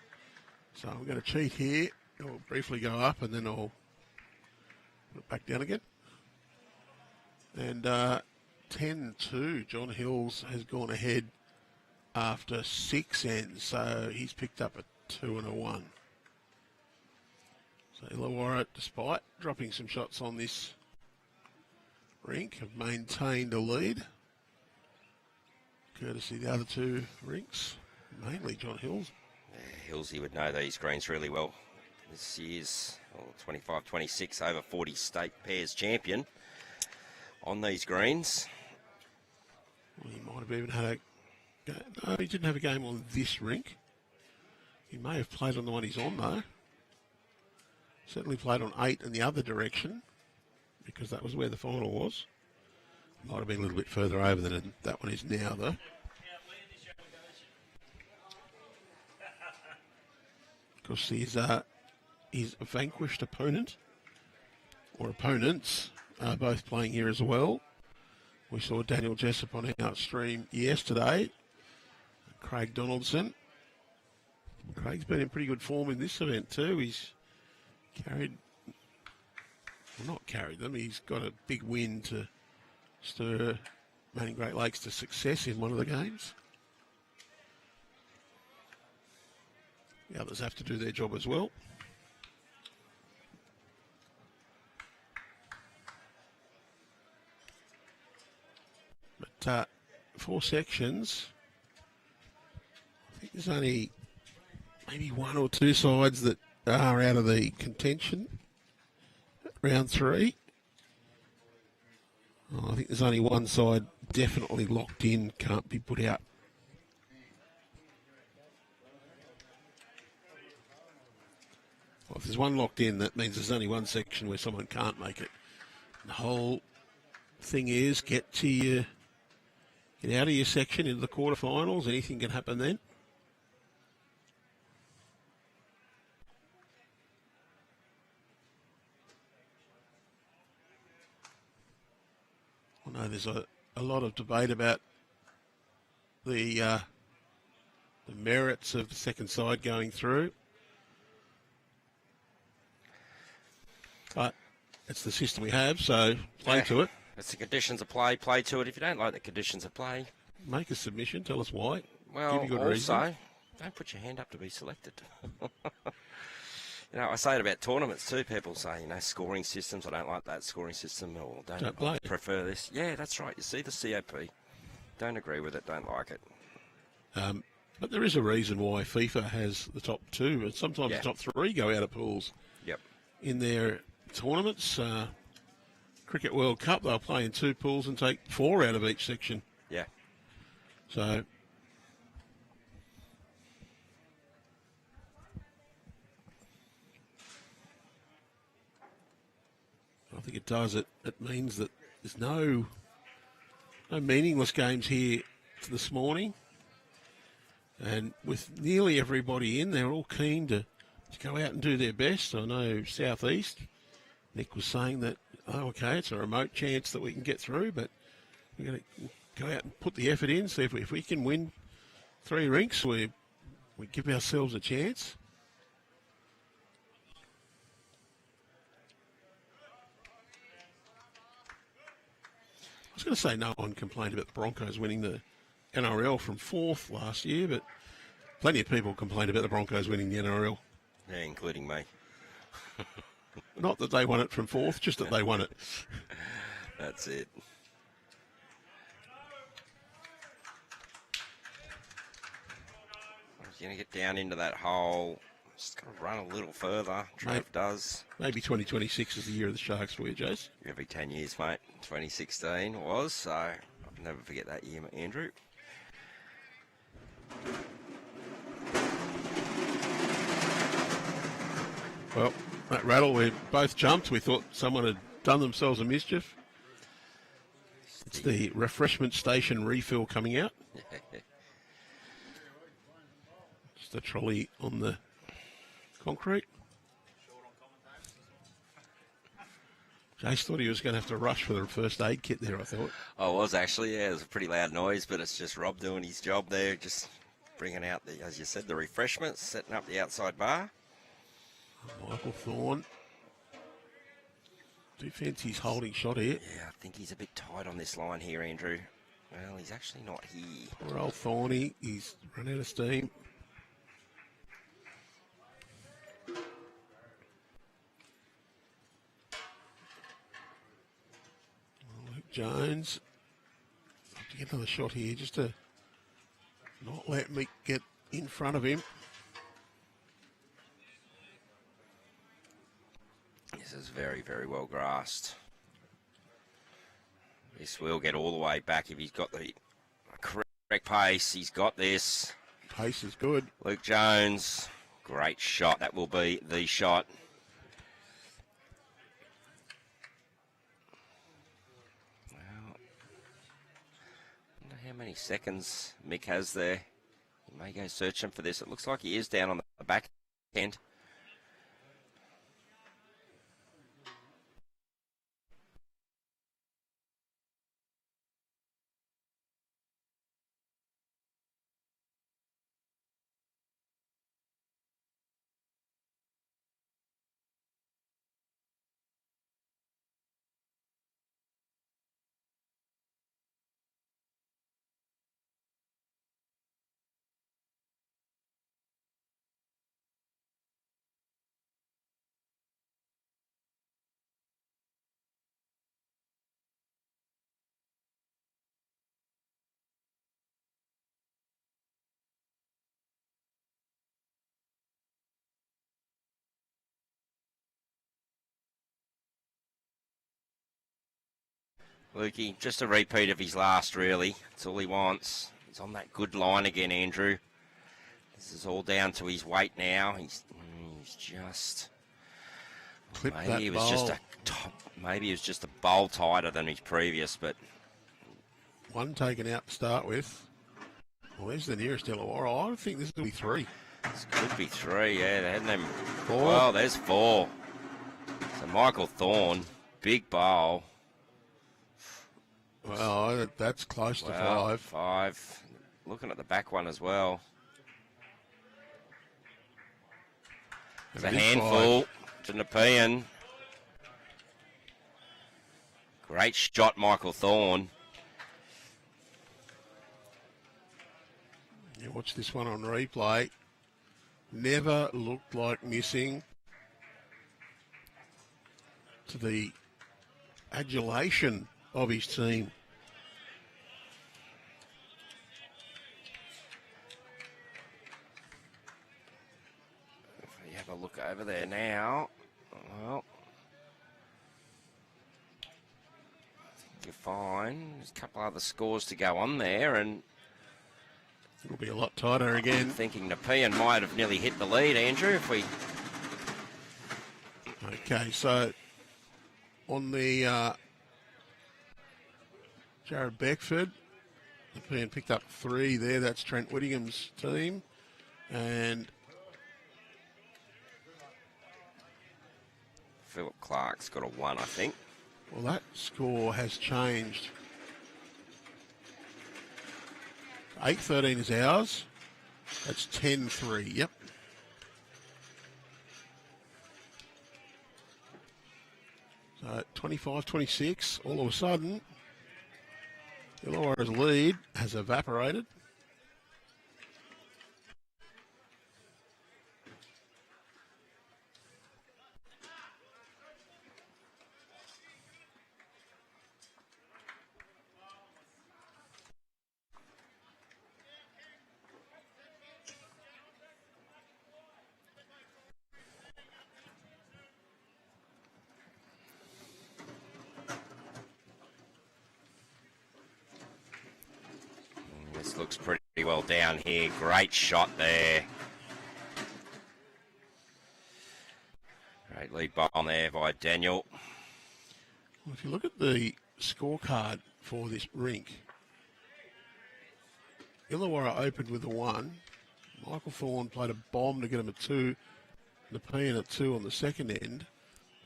So I'm going to cheat here. It'll briefly go up and then I'll put it back down again. And 10-2, John Hills has gone ahead after 6 ends. So he's picked up a 2 and a 1. So Illawarra, despite dropping some shots on this rink, have maintained a lead. Courtesy the other 2 rinks, mainly John Hills. Yeah, Hillsy would know these greens really well. This year's 25-26 over 40 state pairs champion on these greens. Well, he might have even had a... No, he didn't have a game on this rink. He may have played on the one he's on, though. Certainly played on 8 in the other direction, because that was where the final was. Might have been a little bit further over than that one is now, though. Of course, his vanquished opponent, or opponents, are both playing here as well. We saw Daniel Jessup on our stream yesterday. Craig Donaldson. Craig's been in pretty good form in this event too. He's carried, well, not carried them, he's got a big win to stir Manning Great Lakes to success in one of the games. The others have to do their job as well. But 4 sections. I think there's only maybe 1 or 2 sides that are out of the contention. Round 3. Oh, I think there's only 1 side definitely locked in, can't be put out. Well, if there's 1 locked in, that means there's only 1 section where someone can't make it. The whole thing is get out of your section into the quarterfinals. Anything can happen then. I know there's a lot of debate about the merits of the second side going through. But it's the system we have, so play to it. It's the conditions of play. Play to it. If you don't like the conditions of play, make a submission. Tell us why. Well, give you good also, reason. Don't put your hand up to be selected. You know, I say it about tournaments too. People say, scoring systems. I don't like that scoring system, or don't play. Prefer this. Yeah, that's right. You see the COP. Don't agree with it. Don't like it. But there is a reason why FIFA has the top 2, and sometimes the top 3 go out of pools. Yep. In their tournaments, Cricket World Cup, they'll play in 2 pools and take 4 out of each section. Yeah. So I think it does. It means that there's no meaningless games here this morning. And with nearly everybody in, they're all keen to go out and do their best. I know Southeast, Nick was saying that, okay, it's a remote chance that we can get through, but we're going to go out and put the effort in. See if we can win 3 rinks, we give ourselves a chance. I was going to say no one complained about the Broncos winning the NRL from 4th last year, but plenty of people complained about the Broncos winning the NRL. Yeah, including me. Not that they won it from 4th, just that they won it. That's it. going to get down into that hole. Just got to run a little further. Trev does. Maybe 2026 is the year of the Sharks for you, Jace. Every 10 years, mate. 2016 was, so I'll never forget that year, Andrew. Well, that rattle, we both jumped. We thought someone had done themselves a mischief. It's the refreshment station refill coming out. Just a trolley on the concrete. Jace thought he was going to have to rush for the first aid kit there, I thought. I was actually, yeah. It was a pretty loud noise, but it's just Rob doing his job there, just bringing out, the, as you said, the refreshments, setting up the outside bar. Michael Thorne. Do you fancy his holding shot here? Yeah, I think he's a bit tight on this line here, Andrew. Well, he's actually not here. Poor old Thorny, he's run out of steam. Luke Jones. Have to get another shot here just to not let me get in front of him. This is very, very well grassed. This will get all the way back if he's got the correct pace. He's got this. Pace is good. Luke Jones, great shot. That will be the shot. Well, I wonder how many seconds Mick has there. He may go searching for this. It looks like he is down on the back end. Lukey, just a repeat of his last, really. That's all he wants. He's on that good line again, Andrew. This is all down to his weight now. He's just... Clip maybe that he was bowl. just a top, maybe he was just a bowl tighter than his previous, but... One taken out to start with. Well, there's the nearest Illawarra. I don't think this will be three. This could be three, yeah. They had them... Four. Well, there's four. So Michael Thorne, big bowl. Well, that's close to Well, five. Five. Looking at the back one as well. It's a And it is handful to Nepean. Great shot, Michael Thorne. You watch this one on replay. Never looked like missing. To the adulation of his team. If we have a look over there now, well, I think you're fine. There's a couple other scores to go on there, and It'll be a lot tighter I'm again. thinking Nepean might have nearly hit the lead, Andrew, if we... Okay, so on the Jared Beckford, Nepean picked up three there. That's Trent Whittingham's team. And Philip Clark's got a 1, I think. well, that score has changed. 8-13 is ours. That's 10-3. Yep. So 25-26. All of a sudden, Illawarra's lead has evaporated. looks pretty well down here. Great shot there. Great lead on there by Daniel. Well, if you look at the scorecard for this rink, Illawarra opened with a 1. Michael Thorne played a bomb to get him a 2. Nepean at 2 on the second end.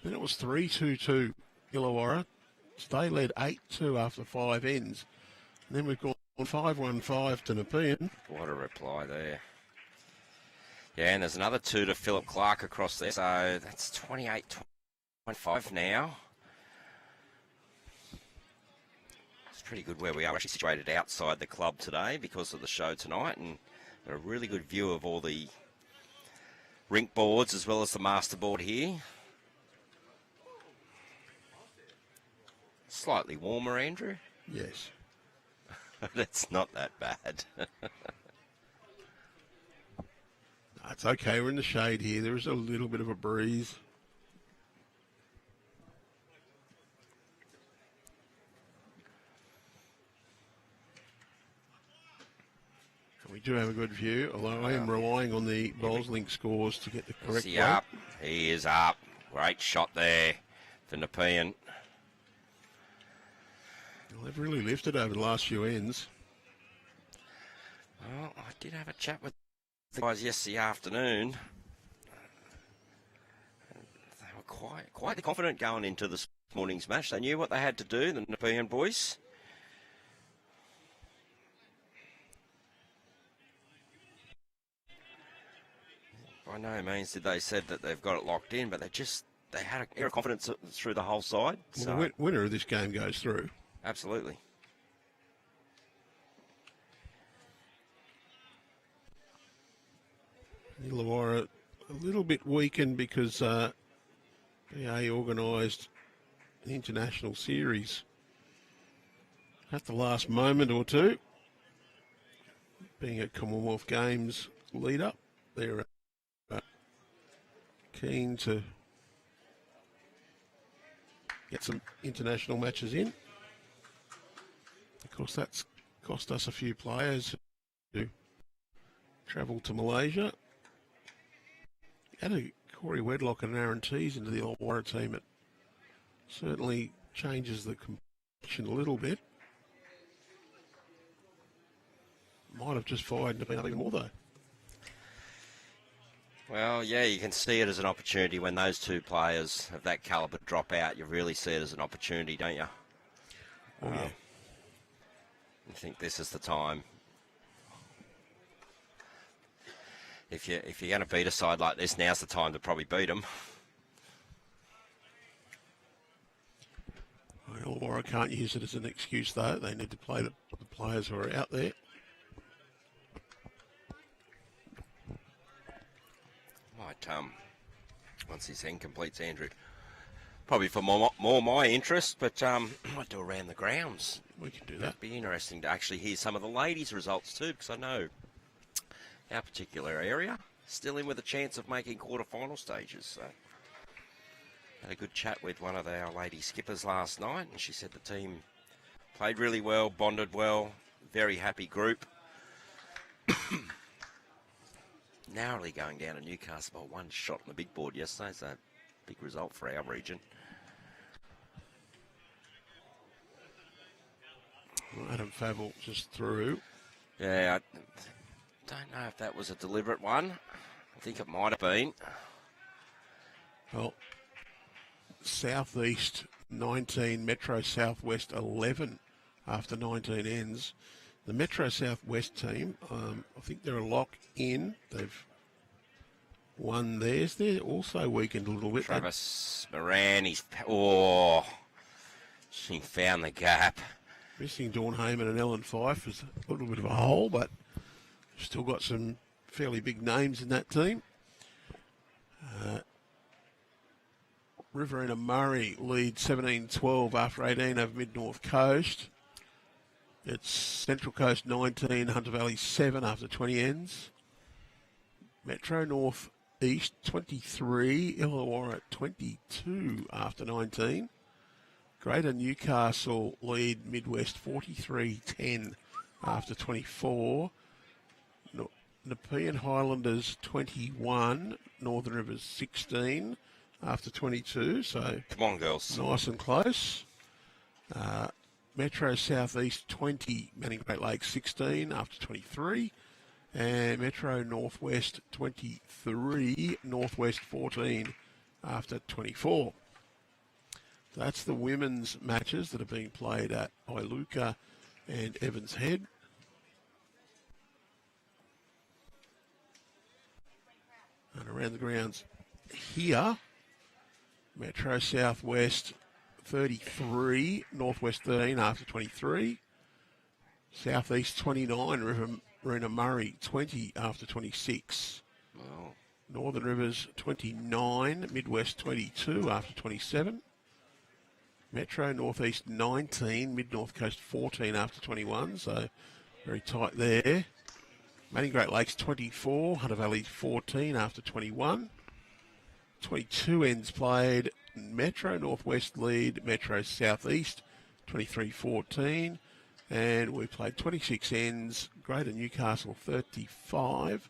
Then it was 3-2-2 Illawarra. They led 8-2 after 5 ends. And then we've gone 5-1-5 to Nepean. What a reply there. Yeah, and there's another 2 to Philip Clark across there. So that's 28-25 now. It's pretty good where we are. We're actually situated outside the club today because of the show tonight. And got a really good view of all the rink boards as well as the master board here. Slightly warmer, Andrew. Yes. It's not that bad. It's okay. We're in the shade here. There is a little bit of a breeze. And we do have a good view, although I am relying on the Boslink scores to get the correct Is he weight. up? He is up. Great shot there for Nepean. Well, they've really lifted over the last few ends. Well, I did have a chat with the guys yesterday afternoon. They were quite confident going into this morning's match. They knew what they had to do, the Nepean boys. By no means did they said that they've got it locked in, but they had an air of confidence through the whole side. Well, So the winner of this game goes through. absolutely. Illawarra a little bit weakened because BA organised an international series at the last moment or two. Being a Commonwealth Games lead up, they're keen to get some international matches in. Of course, that's cost us a few players who travelled to Malaysia. Added Corey Wedlock and Aaron Tees into the Illawarra team. It certainly changes the complexion a little bit. Might have just fired and been nothing more though. Well, yeah, you can see it as an opportunity when those two players of that calibre drop out. You really see it as an opportunity, don't you? Oh, yeah. You think this is the time. If you're going to beat a side like this, now's the time to probably beat them. Illawarra can't use it as an excuse though. They need to play the players who are out there. Might, once his end completes, Andrew, probably for more my interest, but might do around the grounds. We can do that. It'd be interesting to actually hear some of the ladies' results too, because I know our particular area still in with a chance of making quarter-final stages. So had a good chat with one of our lady skippers last night, and she said the team played really well, bonded well, very happy group. Narrowly going down to Newcastle by one shot on the big board yesterday, so big result for our region. Well, Adam Favell just through. Yeah, I don't know if that was a deliberate one. I think it might have been. Well, Southeast 19, Metro Southwest 11 after 19 ends. The Metro Southwest team, I think they're a lock in. They've won theirs. They're also weakened a little bit. Travis Moran, she found the gap. Missing Dawn Heyman and Ellen Fife is a little bit of a hole, but still got some fairly big names in that team. Riverina Murray leads 17-12 after 18 over Mid-North Coast. It's Central Coast 19, Hunter Valley 7 after 20 ends. Metro North East 23, Illawarra 22 after 19. Greater Newcastle lead Midwest 43-10 after 24. Nepean Highlanders 21, Northern Rivers 16 after 22. So come on, girls. Nice and close. Metro Southeast 20, Manning Great Lakes 16 after 23. And Metro Northwest 23, Northwest 14 after 24. So that's the women's matches that are being played at Iluka and Evans Head. And around the grounds here, Metro Southwest 33, Northwest 13 after 23. Southeast 29, Riverina Murray 20 after 26. Wow. Northern Rivers 29, Midwest 22 after 27. Metro Northeast 19, Mid-North Coast 14 after 21, so very tight there. Manning Great Lakes 24, Hunter Valley 14 after 21. 22 ends played. Metro Northwest lead, Metro Southeast 23-14. And we played 26 ends, Greater Newcastle 35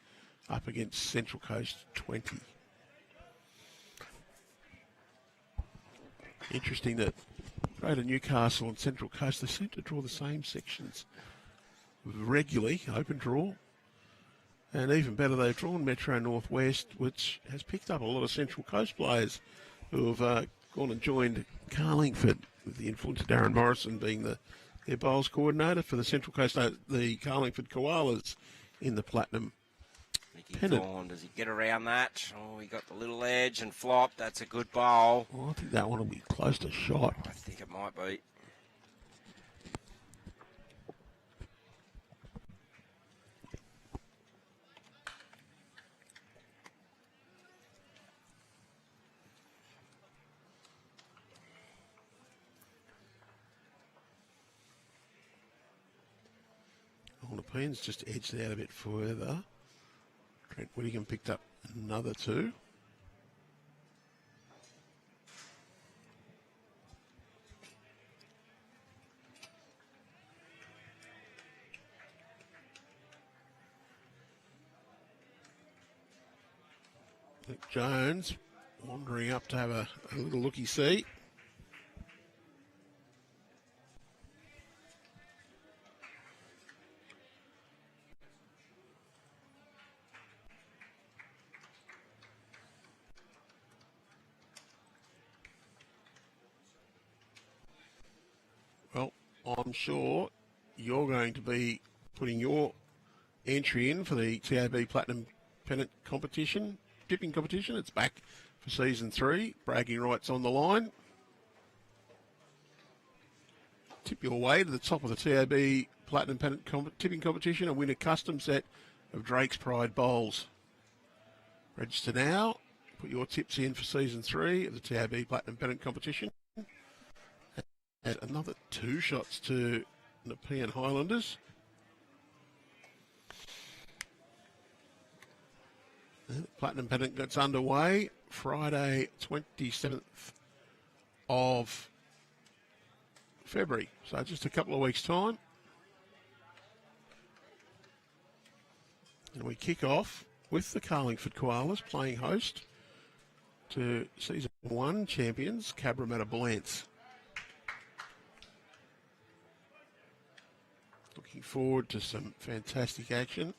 up against Central Coast 20. Interesting that Greater Newcastle and Central Coast, they seem to draw the same sections regularly, open draw. And even better, they've drawn Metro Northwest, which has picked up a lot of Central Coast players who have gone and joined Carlingford, with the influence of Darren Morrison being their bowls coordinator for the Central Coast, the Carlingford Koalas in the Platinum Pennant. Thorne, does he get around that? Oh, he got the little edge and flopped. That's a good bowl. Oh, I think that one will be close to shot. I think it might be. Nepean's just edged out a bit further. Trent Whittingham picked up another two. Nick Jones wandering up to have a little looky-see. Well, I'm sure you're going to be putting your entry in for the TAB Platinum Pennant competition, tipping competition. It's back for season 3. Bragging rights on the line. Tip your way to the top of the TAB Platinum Pennant tipping competition and win a custom set of Drake's Pride bowls. Register now. Put your tips in for season 3 of the TAB Platinum Pennant competition. Add another 2 shots to Nepean Highlanders. And the Platinum Pennant gets underway Friday, 27th of February. So just a couple of weeks' time. And we kick off with the Carlingford Koalas playing host to season 1 champions, Cabramatta Bullants. Looking forward to some fantastic action.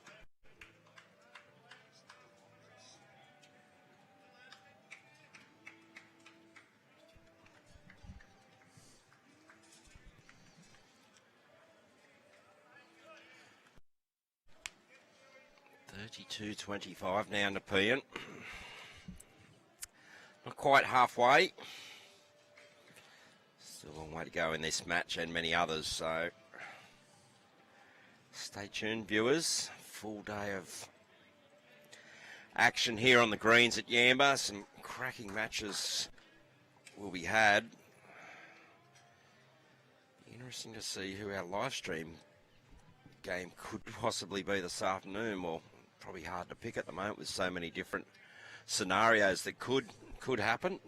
$32.25 now, Nepean. Not quite halfway. Still a long way to go in this match and many others, so stay tuned, viewers. Full day of action here on the greens at Yamba. Some cracking matches will be had. Interesting to see who our live stream game could possibly be this afternoon. Well, probably hard to pick at the moment with so many different scenarios that could happen.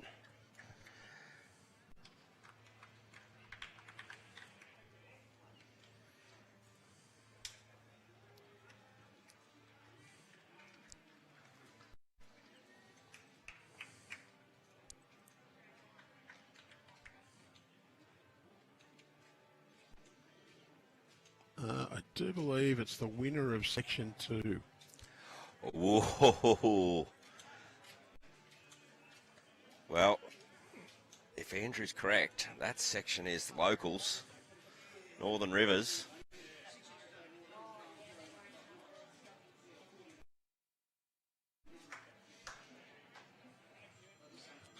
I do believe it's the winner of Section 2. Whoa. Well, if Andrew's correct, that section is locals, Northern Rivers.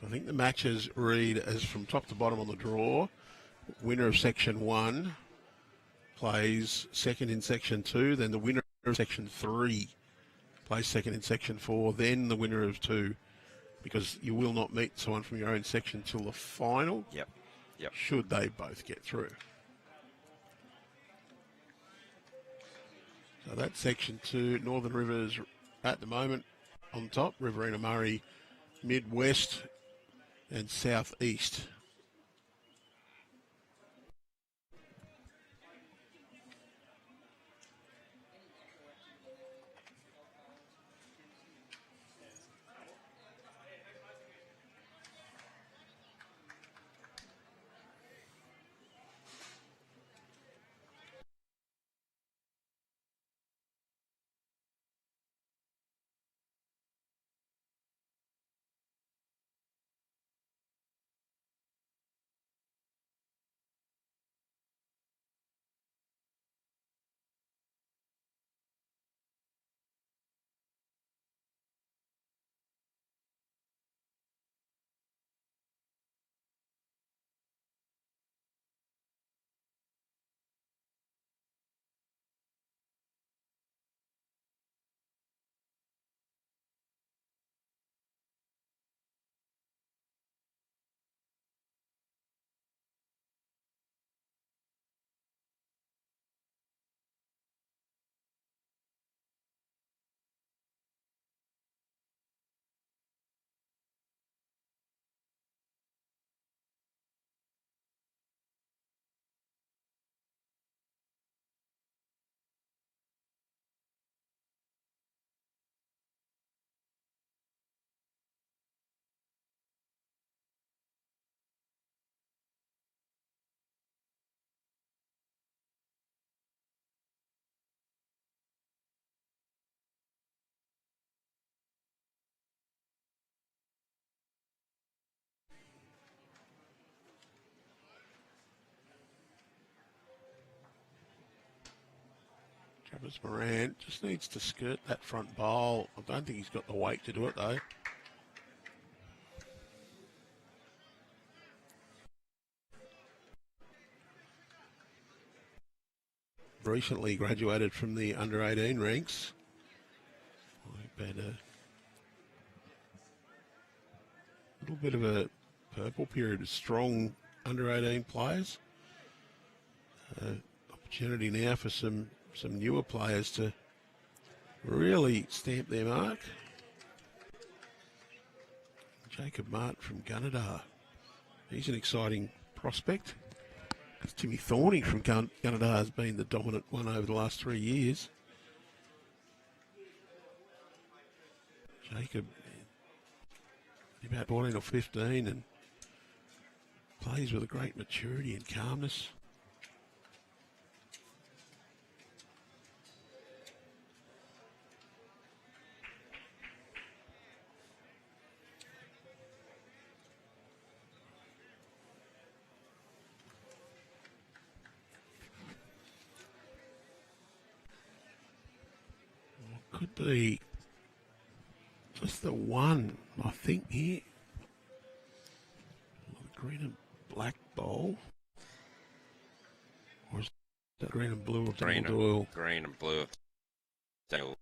So I think the matches read as from top to bottom on the draw. Winner of Section 1 plays second in Section 2, then the winner of Section 3 plays second in Section 4, then the winner of 2, because you will not meet someone from your own section till the final. Yep. Should they both get through. So that's Section 2. Northern Rivers at the moment on top. Riverina Murray, Midwest and Southeast. Travis Moran just needs to skirt that front bowl. I don't think he's got the weight to do it though. Recently graduated from the under-18 ranks. We've had a little bit of a purple period of strong under-18 players. Opportunity now for some newer players to really stamp their mark. Jacob Martin from Gunnedah. He's an exciting prospect. Because Timmy Thorne from Gunnedah has been the dominant one over the last 3 years. Jacob, about 14 or 15, and plays with a great maturity and calmness. Could be just the one, I think, here. The green and black bowl. Or is that green and blue of Doyle? Green and blue of Daniel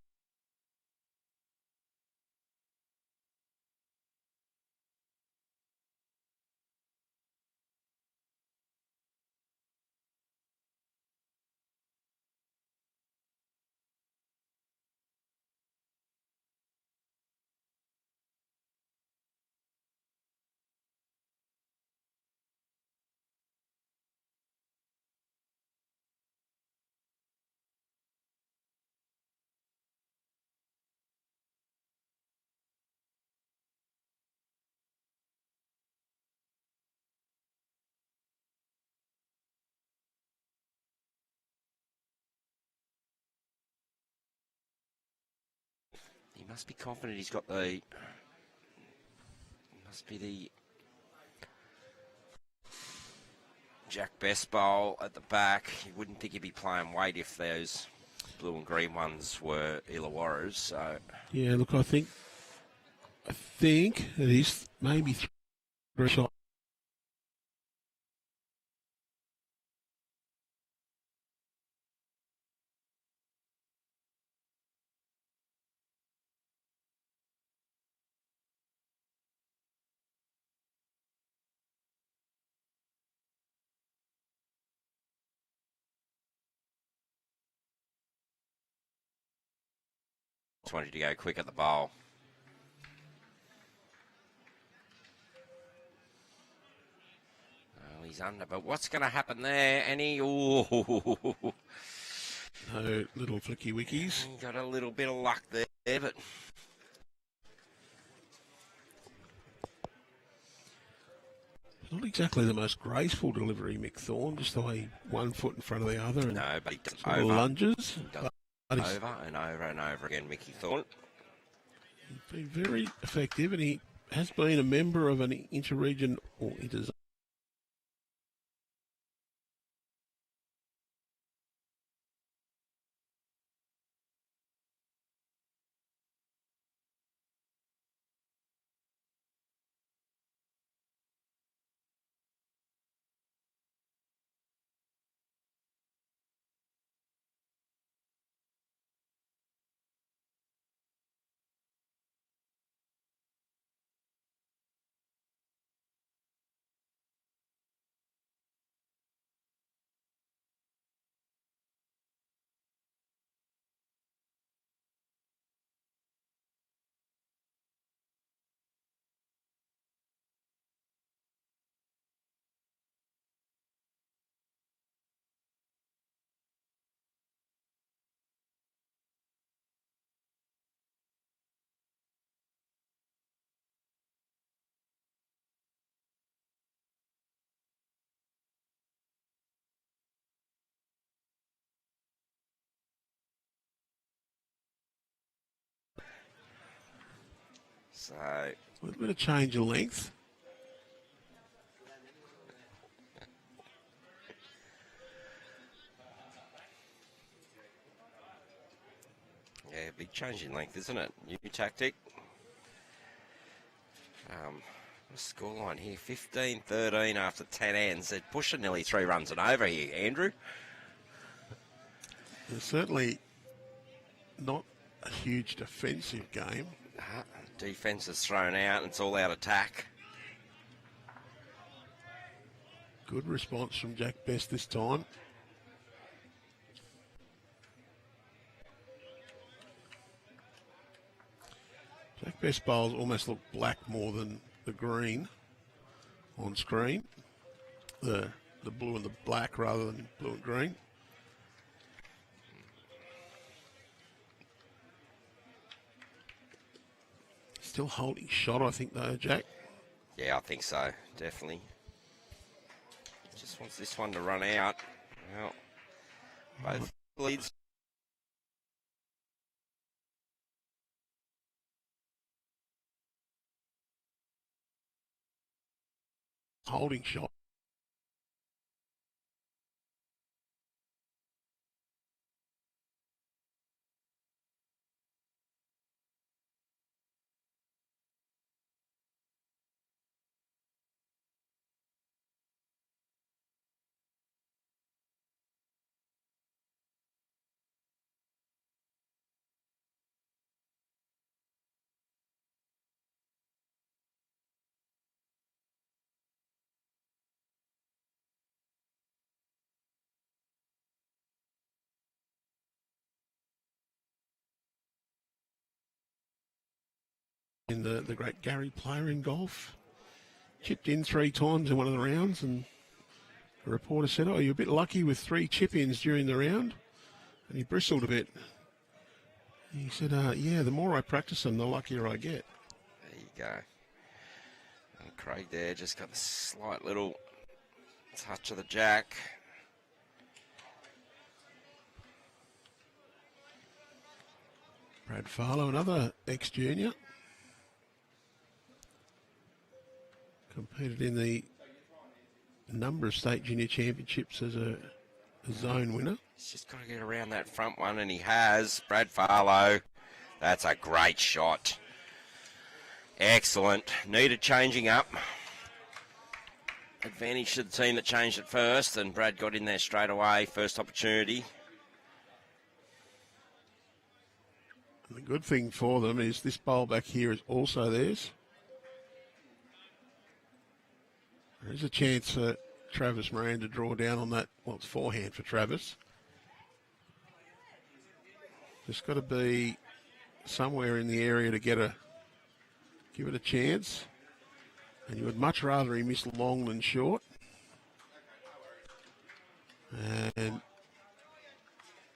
Must be confident he's got the... Must be the... Jack Best bowl at the back. You wouldn't think he'd be playing weight if those blue and green ones were Illawarras, so... Yeah, look, I think it is maybe 3 shots. Just wanted to go quick at the bowl. Oh, he's under, but what's going to happen there? Any? Ooh. No little flicky wickies. He got a little bit of luck there, but... Not exactly the most graceful delivery, Mick Thorne, just the way 1 foot in front of the other. And no, but he does sort of over. lunges. He does over and over and over again, Mickey Thorne. He's been very effective, and he has been a member of an inter-region or inter-zone. So... A little bit of change of length. Yeah, big change in length, isn't it? New tactic. What's the scoreline here? 15-13 after 10 ends. They're pushing nearly 3 runs and over here, Andrew. It's certainly not a huge defensive game. Defence is thrown out and it's all out attack. Good response from Jack Best this time. Jack Best bowls almost look black more than the green on screen. The blue and the black rather than blue and green. Still holding shot, I think, though, Jack. Yeah, I think so, definitely. Just wants this one to run out. Well, both leads. Holding shot. In the great Gary player in golf, chipped in 3 times in one of the rounds, and a reporter said, "Oh, you're a bit lucky with 3 chip-ins during the round," and he bristled a bit. He said, "Yeah, the more I practice them, the luckier I get." There you go. And Craig there just got a slight little touch of the jack. Brad Farlow, another ex-junior. Competed in the number of state junior championships as a zone winner. He's just got to get around that front one, and he has. Brad Farlow. That's a great shot. Excellent. Needed changing up. Advantage to the team that changed it first, and Brad got in there straight away. First opportunity. And the good thing for them is this bowl back here is also theirs. There is a chance for Travis Moran to draw down on that. Well, it's forehand for Travis. Just got to be somewhere in the area to give it a chance. And you would much rather he miss long than short. And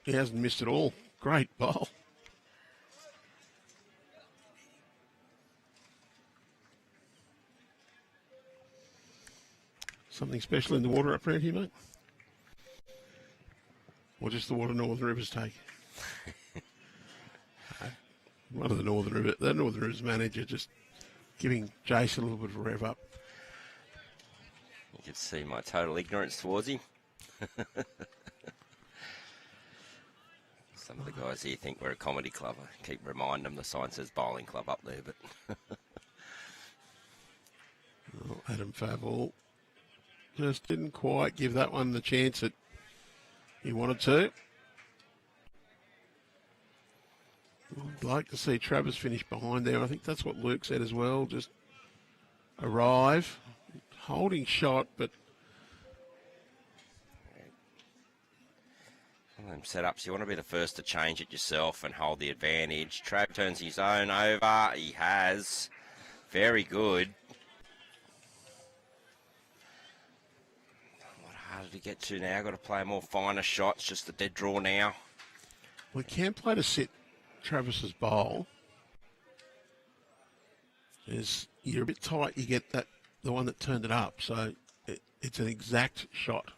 he hasn't missed at all. Great bowl. Something special in the water up around here, mate? Or just the water Northern Rivers take? One of the Northern Rivers manager just giving Jace a little bit of a rev up. You can see my total ignorance towards him. Some of the guys here think we're a comedy club. I keep reminding them the sign says bowling club up there, but well, Adam Favell just didn't quite give that one the chance that he wanted to. I'd like to see Travis finish behind there. I think that's what Luke said as well. Just arrive, holding shot, but one of them setups, you want to be the first to change it yourself and hold the advantage. Trav turns his own over. He has. Very good. A lot harder to get to now. Got to play more finer shots. Just a dead draw now. We can play to sit Travis's bowl. You're a bit tight, you get the one that turned it up, so it's an exact shot.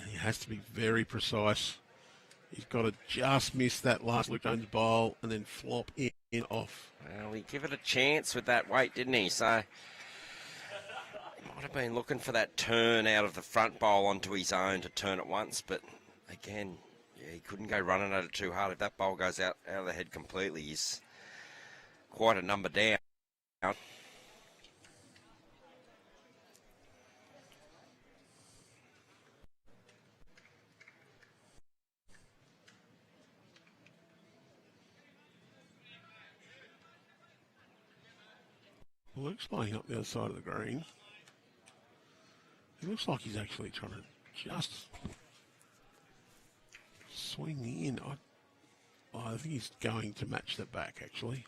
He has to be very precise. He's got to just miss that last Luke Jones bowl and then flop in off. Well, he gave it a chance with that weight, didn't he? So he might have been looking for that turn out of the front bowl onto his own to turn it once, but again, yeah, he couldn't go running at it too hard. If that bowl goes out of the head completely, he's quite a number down. Luke's playing up the other side of the green. It looks like he's actually trying to just swing in. I think he's going to match the back, actually.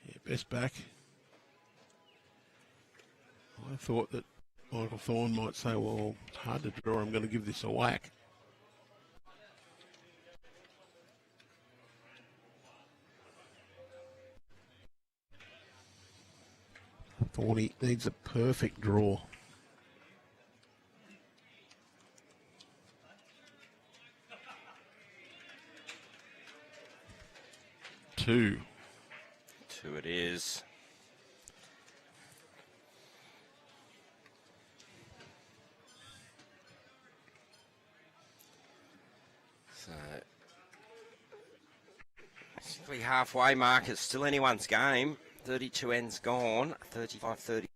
Yeah, best back. I thought that Michael Thorne might say, well, it's hard to draw, I'm going to give this a whack. Thorne needs a perfect draw. Two it is. So, basically halfway mark. It's still anyone's game. 32 ends gone. 35-33.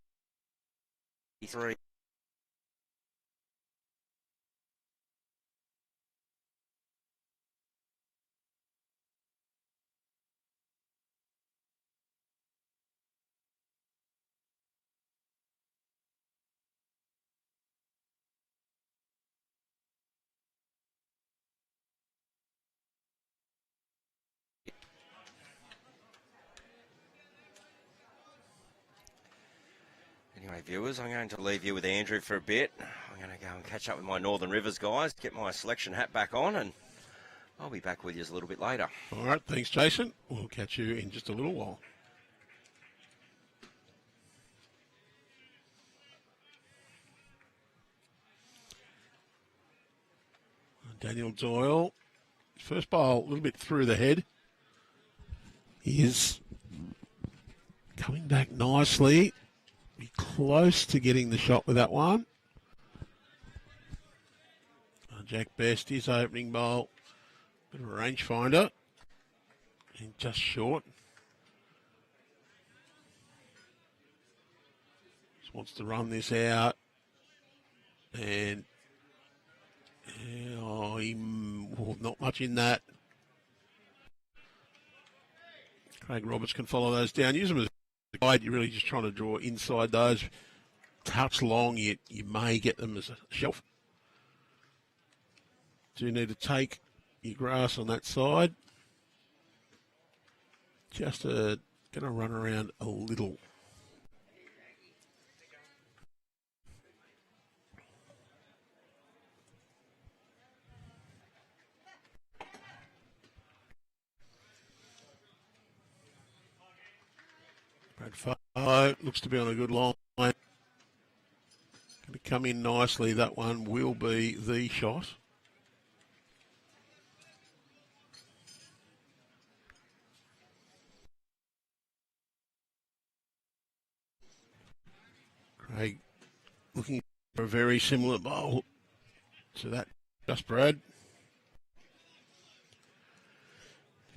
Anyway, viewers, I'm going to leave you with Andrew for a bit. I'm going to go and catch up with my Northern Rivers guys, get my selection hat back on, and I'll be back with you a little bit later. All right, thanks, Jason. We'll catch you in just a little while. Daniel Doyle, first ball a little bit through the head. He is coming back nicely. Be close to getting the shot with that one. Jack Best, his opening bowl. Bit of a rangefinder. And just short. Just wants to run this out. And not much in that. Craig Roberts can follow those down. Use them as a guide. You're really just trying to draw inside those. Touch long, you may get them as a shelf. Do need to take your grass on that side. Just going to run around a little. Brad Farlow looks to be on a good line. Going to come in nicely. That one will be the shot. Craig looking for a very similar bowl to that. Just Brad.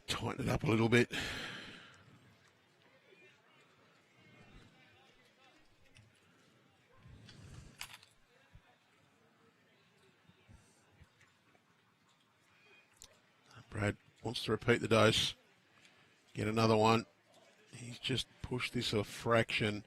Tighten it up a little bit. Brad wants to repeat the dose. Get another one. He's just pushed this a fraction.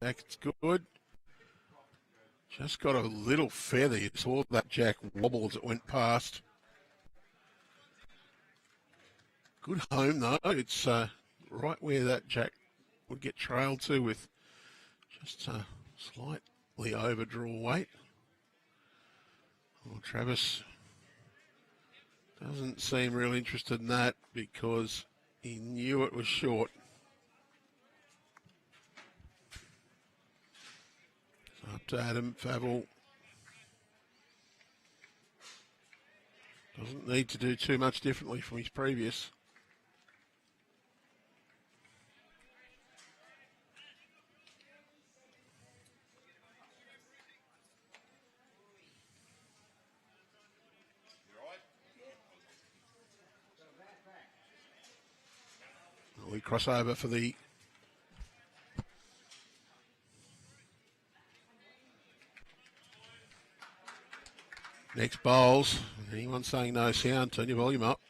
It's good. Just got a little feather. You saw that jack wobble as it went past. Good home, though. It's right where that jack would get trailed to with just slightly overdraw weight. Well, Travis doesn't seem real interested in that because he knew it was short. So up to Adam Favell. Doesn't need to do too much differently from his previous. We cross over for the next bowls. Anyone saying no sound, turn your volume up.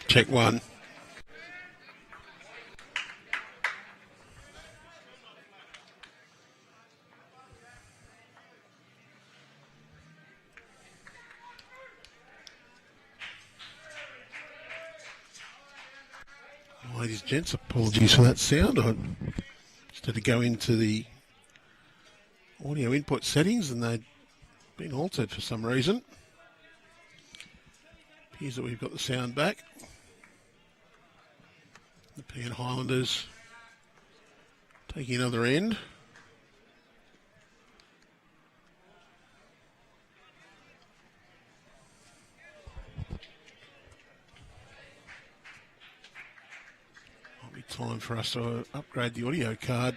Check one. Ladies and gents, apologies for that sound. I just had to go into the audio input settings and they'd been altered for some reason. Appears that we've got the sound back. Nepean Highlanders taking another end. Might be time for us to upgrade the audio card.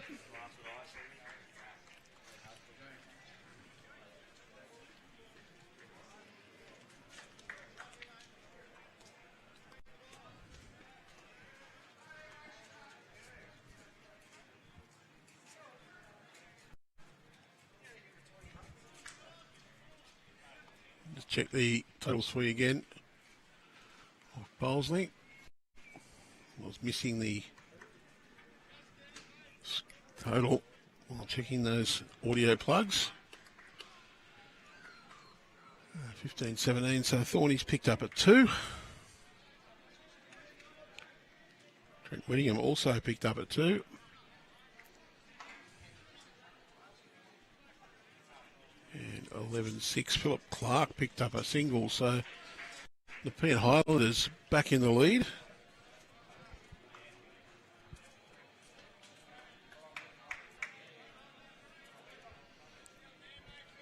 Just check the totals for you again. Off Bowlesley. I was missing the total while checking those audio plugs. 15-17, so Thorne's picked up at 2. Trent Whittingham also picked up at 2. And 11-6. Philip Clark picked up a single, so Nepean Highlanders back in the lead.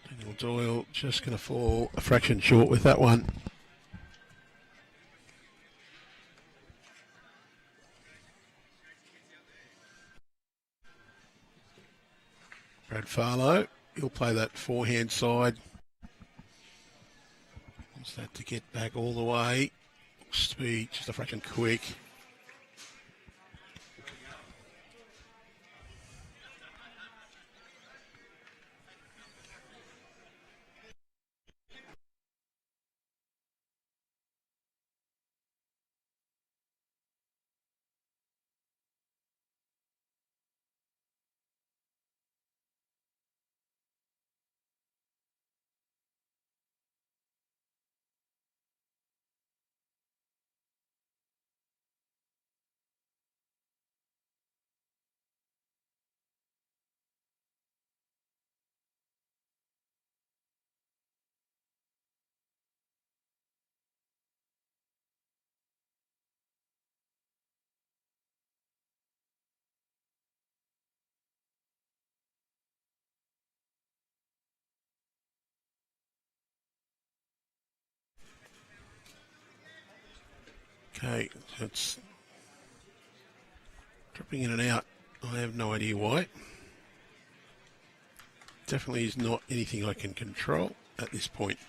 Daniel Doyle just going to fall a fraction short with that one. Brad Farlow, he'll play that forehand side. Wants that to get back all the way. Looks to be just a fraction quick. Okay, it's dropping in and out. I have no idea why. Definitely is not anything I can control at this point.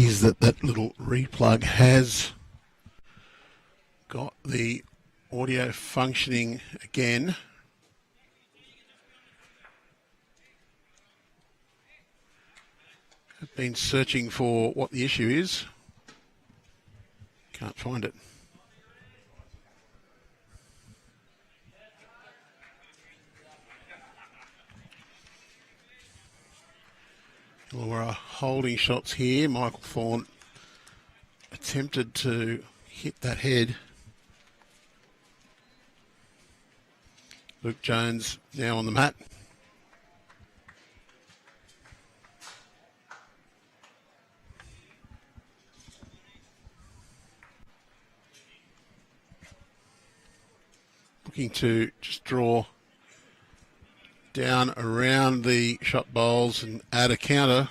is that that little replug has got the audio functioning again. I've been searching for what the issue is. Can't find it. Illawarra holding shots here. Michael Thorne attempted to hit that head. Luke Jones now on the mat. Looking to just draw down around the shot bowls and add a counter.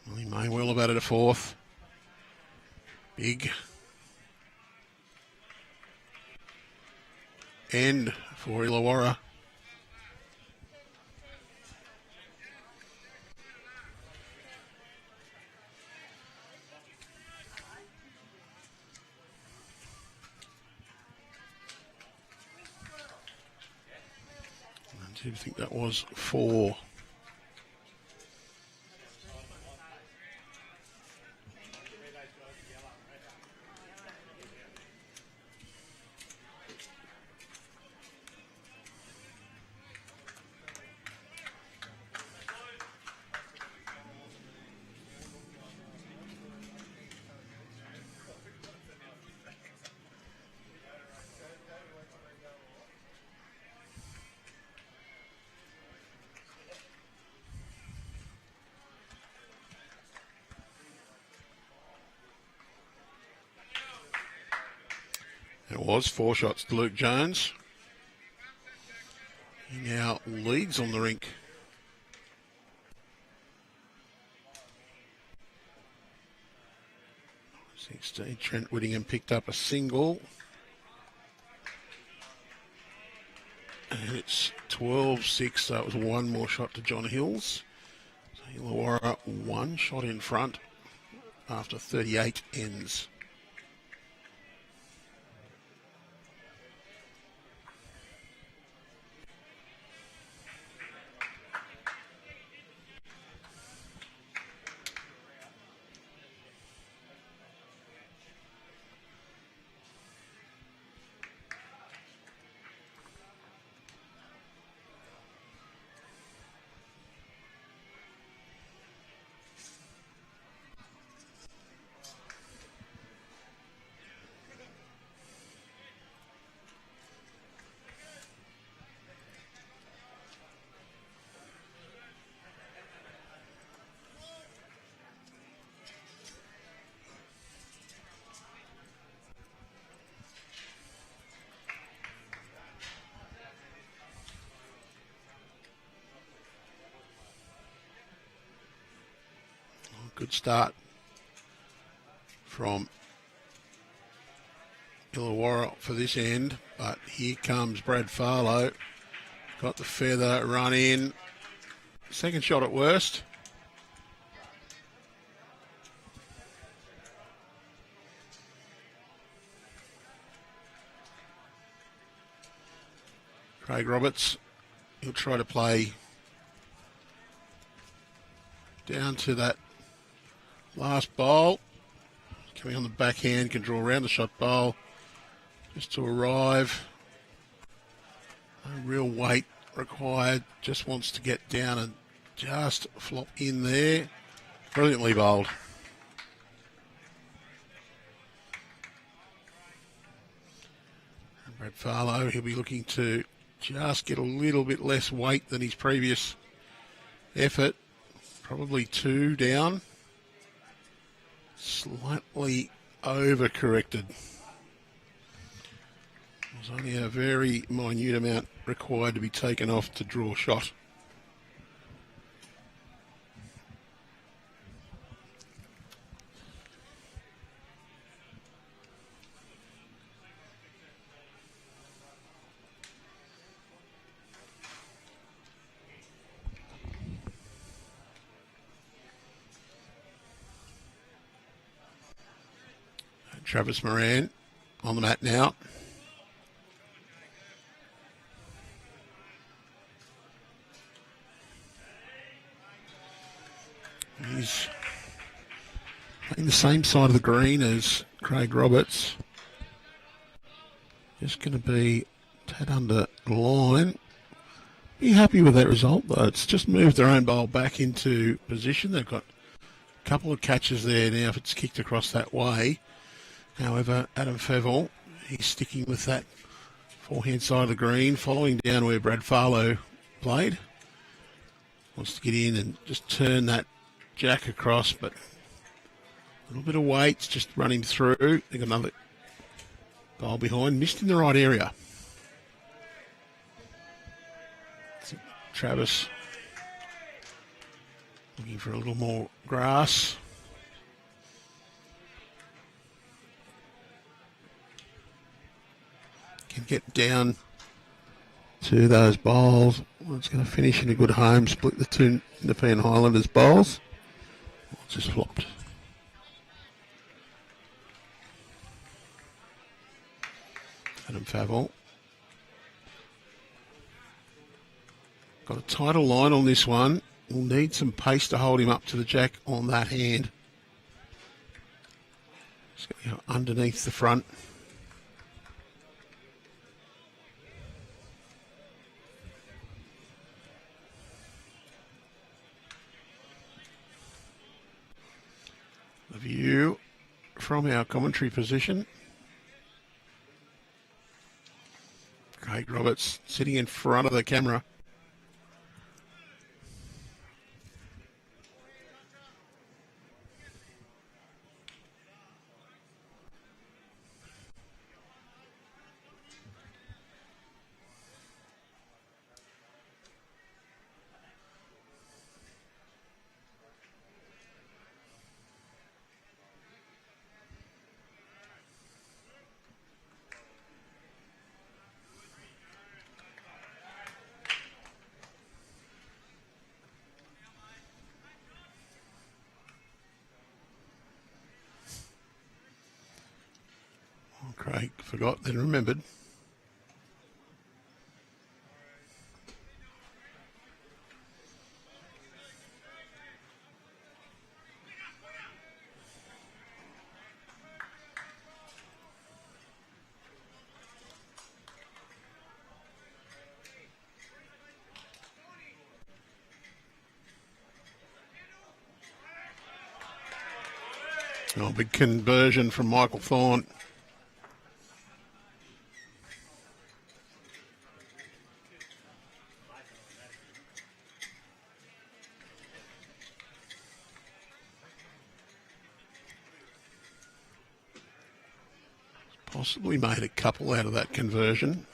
Well, he may well have added a fourth. Big end for Illawarra. I think that was 4. It was 4 shots to Luke Jones. He now leads on the rink. 16. Trent Whittingham picked up a single. And it's 12-6, so it was 1 more shot to John Hills. So Illawarra 1 shot in front after 38 ends. Good start from Illawarra for this end, but here comes Brad Farlow. Got the feather, run in. Second shot at worst. Craig Roberts, he'll try to play down to that last bowl. Coming on the backhand, can draw around the shot bowl just to arrive. No real weight required, just wants to get down and just flop in there. Brilliantly bowled. And Brad Farlow, he'll be looking to just get a little bit less weight than his previous effort. Probably 2 down. Slightly overcorrected. There's only a very minute amount required to be taken off to draw a shot. Travis Moran on the mat now. He's playing the same side of the green as Craig Roberts. Just going to be a tad under the line. Be happy with that result, though. It's just moved their own bowl back into position. They've got a couple of catches there now if it's kicked across that way. However, Adam Favell, he's sticking with that forehand side of the green, following down where Brad Farlow played. Wants to get in and just turn that jack across, but a little bit of weight's just run him through. They've got another goal behind. Missed in the right area. Travis looking for a little more grass. Can get down to those bowls. Well, it's going to finish in a good home. Split the two Nepean Highlanders bowls. Well, it's just flopped. Adam Favell. Got a tighter line on this one. We'll need some pace to hold him up to the jack on that hand. Just going to go underneath the front. The view from our commentary position. Craig Roberts sitting in front of the camera. Craig forgot, then remembered. Oh, big conversion from Michael Thorne. Possibly made a couple out of that conversion.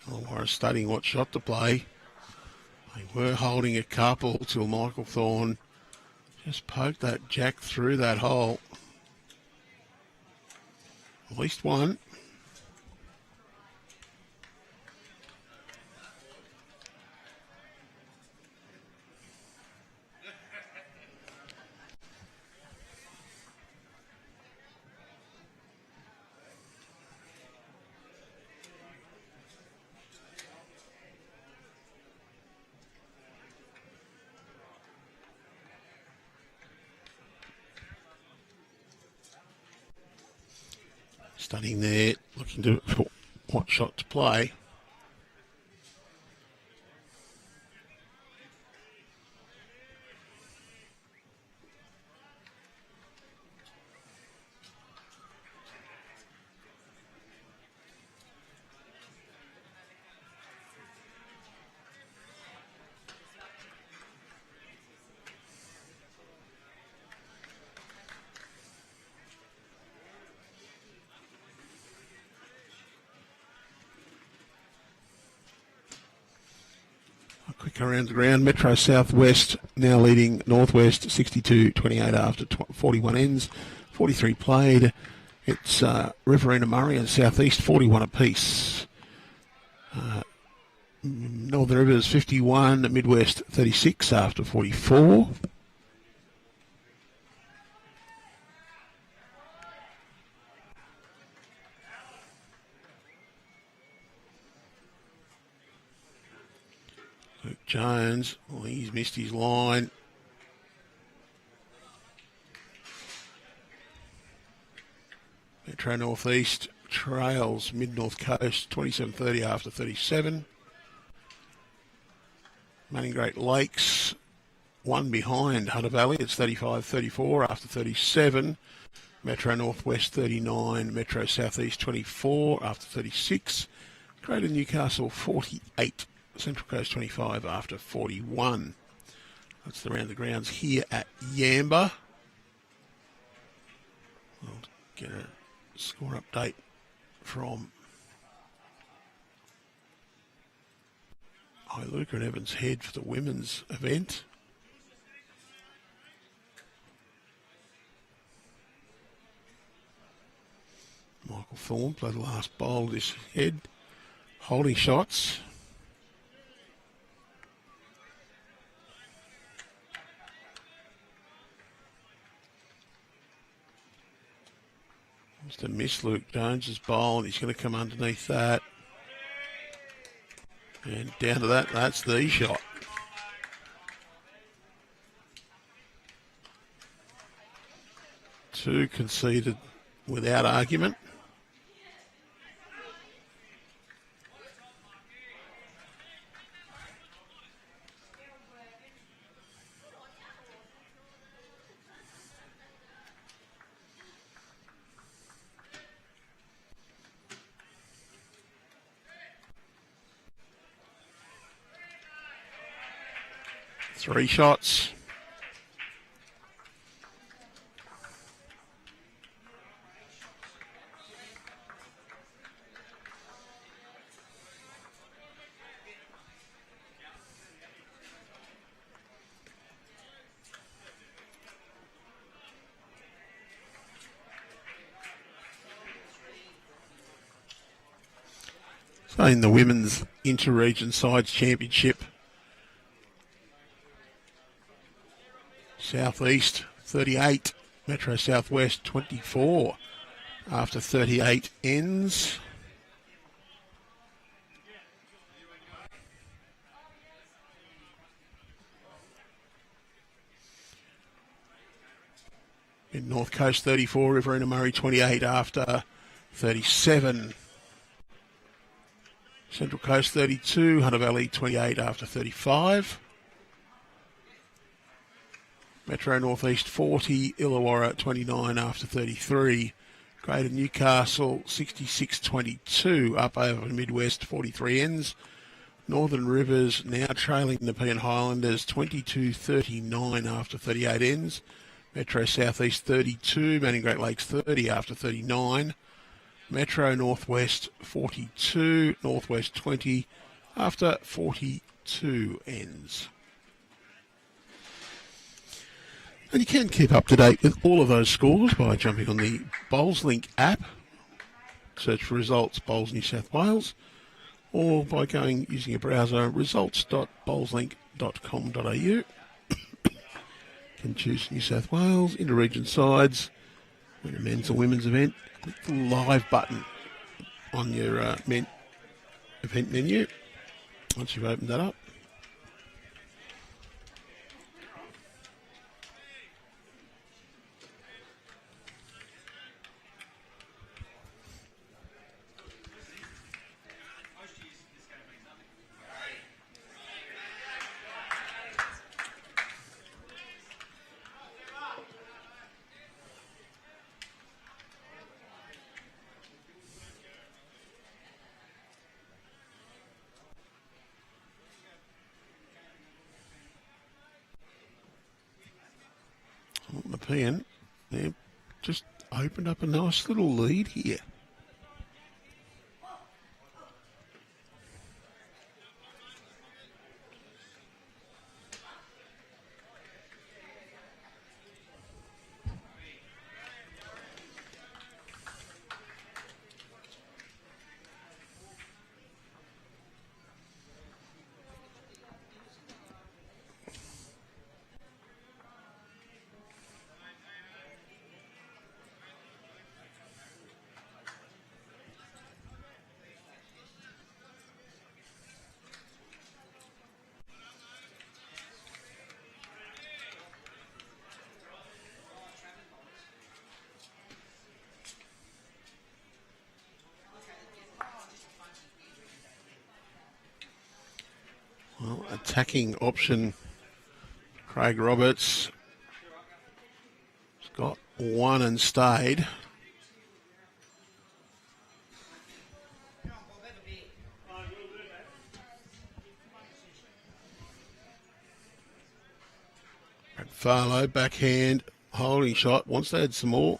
Illawarra studying what shot to play. They were holding a couple till Michael Thorne just poked that jack through that hole. At least one. Studying there, looking to for what shot to play. Quick around the ground. Metro Southwest now leading Northwest 62-28 after 41 ends. 43 played. It's Riverina Murray and Southeast 41 apiece. Northern Rivers 51, Midwest 36 after 44. Luke Jones, well, he's missed his line. Metro Northeast trails Mid-North Coast 27.30 after 37. Manning Great Lakes, one behind Hunter Valley. It's 35.34 after 37. Metro Northwest 39. Metro Southeast 24 after 36. Greater Newcastle 48. Central Coast 25 after 41. That's the round the grounds here at Yamba. I'll get a score update from Illawarra and Evans Head for the women's event. Michael Thorne played the last bowl of this head. Holding shots. Just a miss, Luke Jones's bowl, and he's going to come underneath that. And down to that, that's the shot. Two conceded without argument. Three shots. So in the Women's Inter-Region Sides Championship, Southeast 38, Metro Southwest 24 after 38 ends. In North Coast 34, Riverina Murray 28 after 37. Central Coast 32, Hunter Valley 28 after 35. Metro Northeast 40, Illawarra 29 after 33. Greater Newcastle 66-22 up over Midwest 43 ends. Northern Rivers now trailing Nepean Highlanders 22-39 after 38 ends. Metro Southeast 32, Manning Great Lakes 30 after 39. Metro Northwest 42, Northwest 20 after 42 ends. And you can keep up to date with all of those scores by jumping on the BowlsLink app, search for results Bowls New South Wales, or by going using a browser results.bowlslink.com.au. You can choose New South Wales, inter-region sides, and a men's or women's event. Click the live button on your event menu once you've opened that up. Nepean, they've just opened up a nice little lead here. attacking option. Craig Roberts has got one and stayed. Farlow, backhand, holding shot, wants to add some more.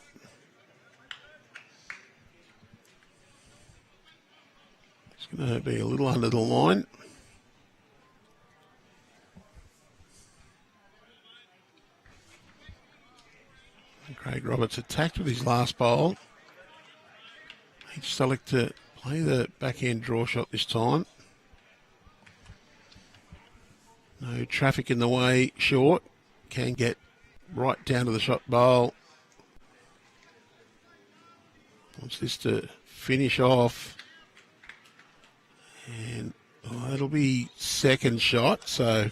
It's going to be a little under the line. And Craig Roberts attacked with his last bowl. He'd select to play the backhand draw shot this time. No traffic in the way, short. Can get right down to the shot bowl. Wants this to finish off. And that'll be second shot, so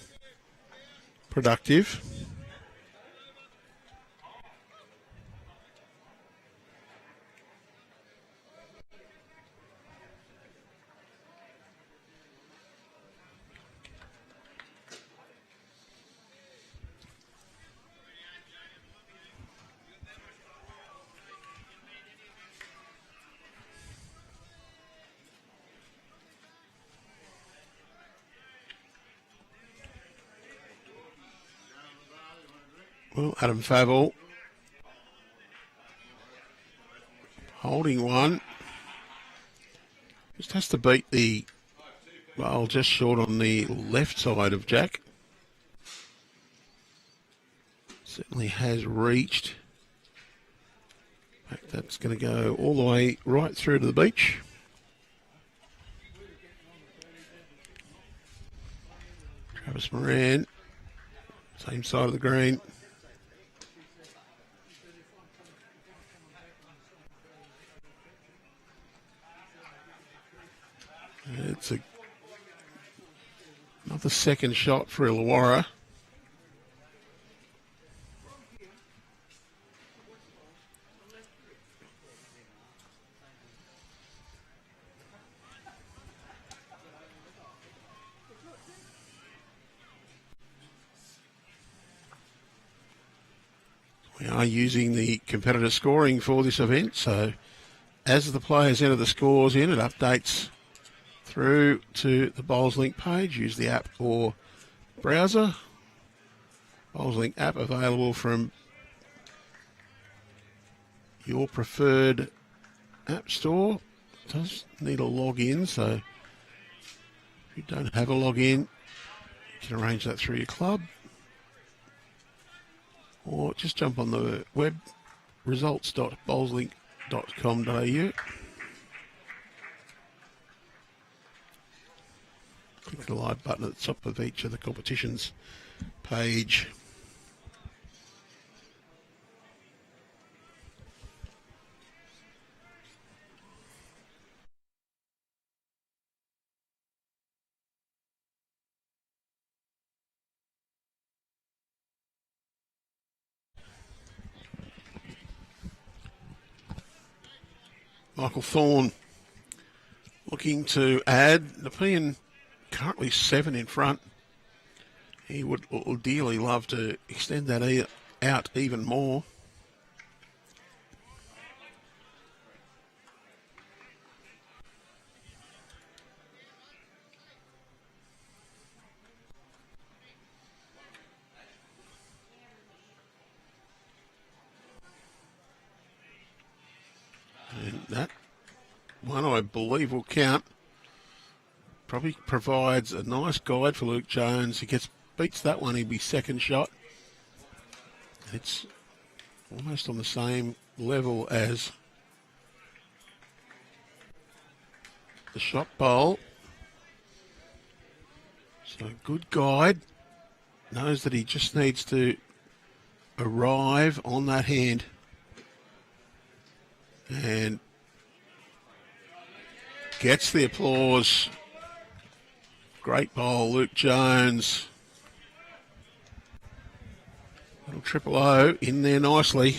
productive. Well, Adam Favell holding one. Just has to beat the bowl just short on the left side of Jack. Certainly has reached. In fact, that's going to go all the way right through to the beach. Travis Moran, same side of the green. It's another second shot for Illawarra. We are using the competitor scoring for this event, so as the players enter the scores in, it updates through to the Bowls Link page. Use the app or browser. Bowls Link app available from your preferred app store. It does need a login, so if you don't have a login, you can arrange that through your club. Or just jump on the web, results.bowlslink.com.au. Click the live button at the top of each of the competitions page. Michael Thorne looking to add. Nepean currently 7 in front. He would dearly love to extend that out even more. And that one, I believe, will count. Probably provides a nice guide for Luke Jones. He beats that one, he'd be second shot. It's almost on the same level as the shot bowl. So good guide. Knows that he just needs to arrive on that hand. And gets the applause. Great bowl, Luke Jones. Little triple O in there nicely.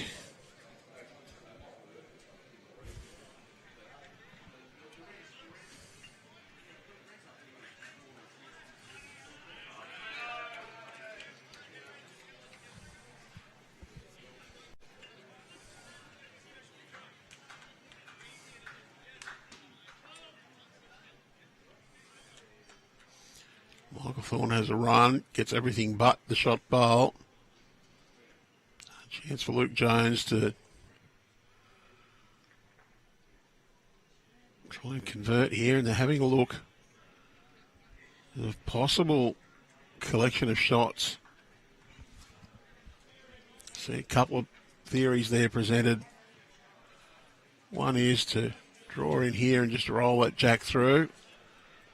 Thorne has a run, gets everything but the shot bowl. A chance for Luke Jones to try and convert here, and they're having a look at a possible collection of shots. See a couple of theories there presented. One is to draw in here and just roll that jack through.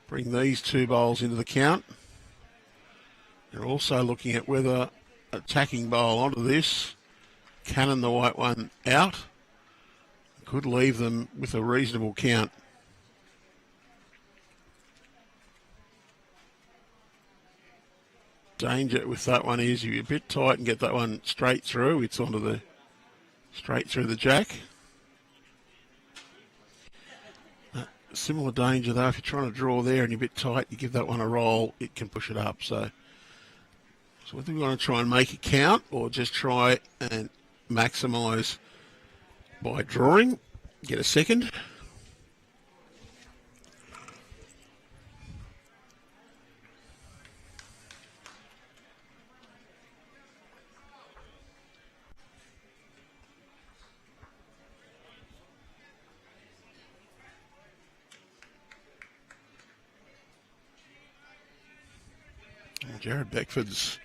Bring these two bowls into the count. They're also looking at whether attacking bowl onto this, cannon the white one out, could leave them with a reasonable count. Danger with that one is if you're a bit tight and get that one straight through, it's onto the straight through the jack. Similar danger though, if you're trying to draw there and you're a bit tight, you give that one a roll, it can push it up. So whether we want to try and make it count or just try and maximise by drawing, get a second. Jared Beckford's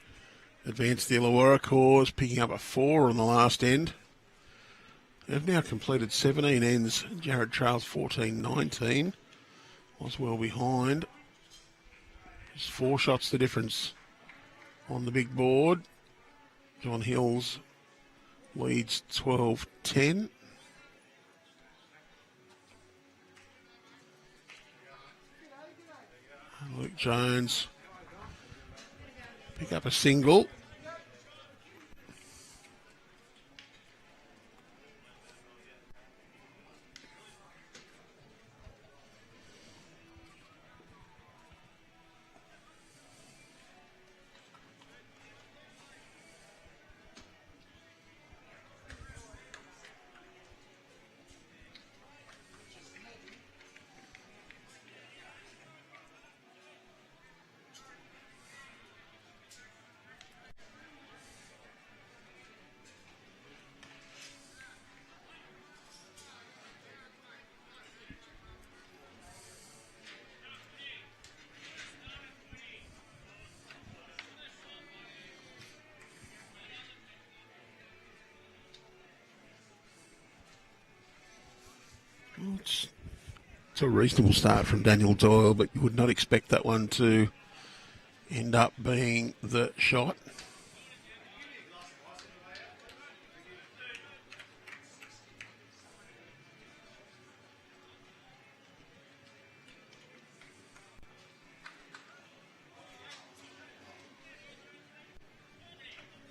advanced the Illawarra cause, picking up a 4 on the last end. They've now completed 17 ends. Jared trails 14-19. Was well behind. Just 4 shots the difference on the big board. John Hills leads 12-10. Luke Jones pick up a single. It's a reasonable start from Daniel Doyle, but you would not expect that one to end up being the shot.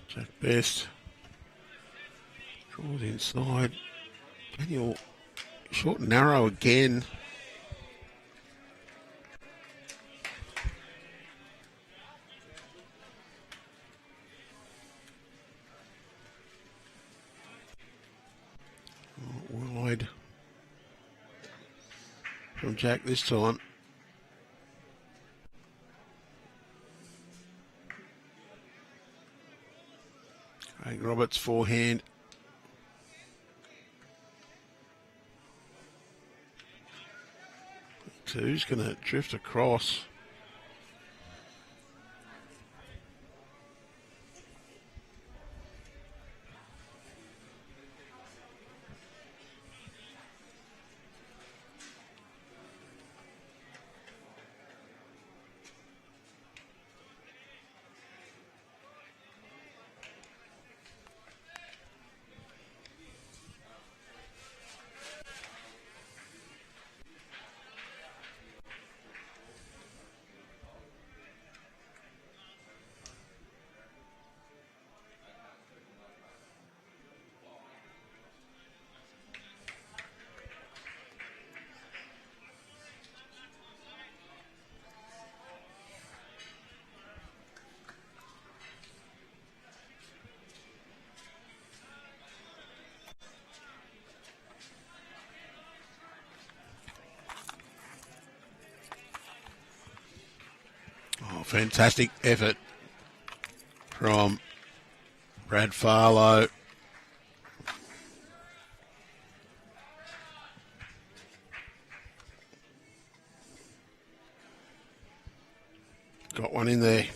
Jack Best draws inside. Daniel short and narrow again. Wide from Jack this time. Craig Roberts forehand. Two's going to drift across. fantastic effort from Brad Farlow. Got one in there.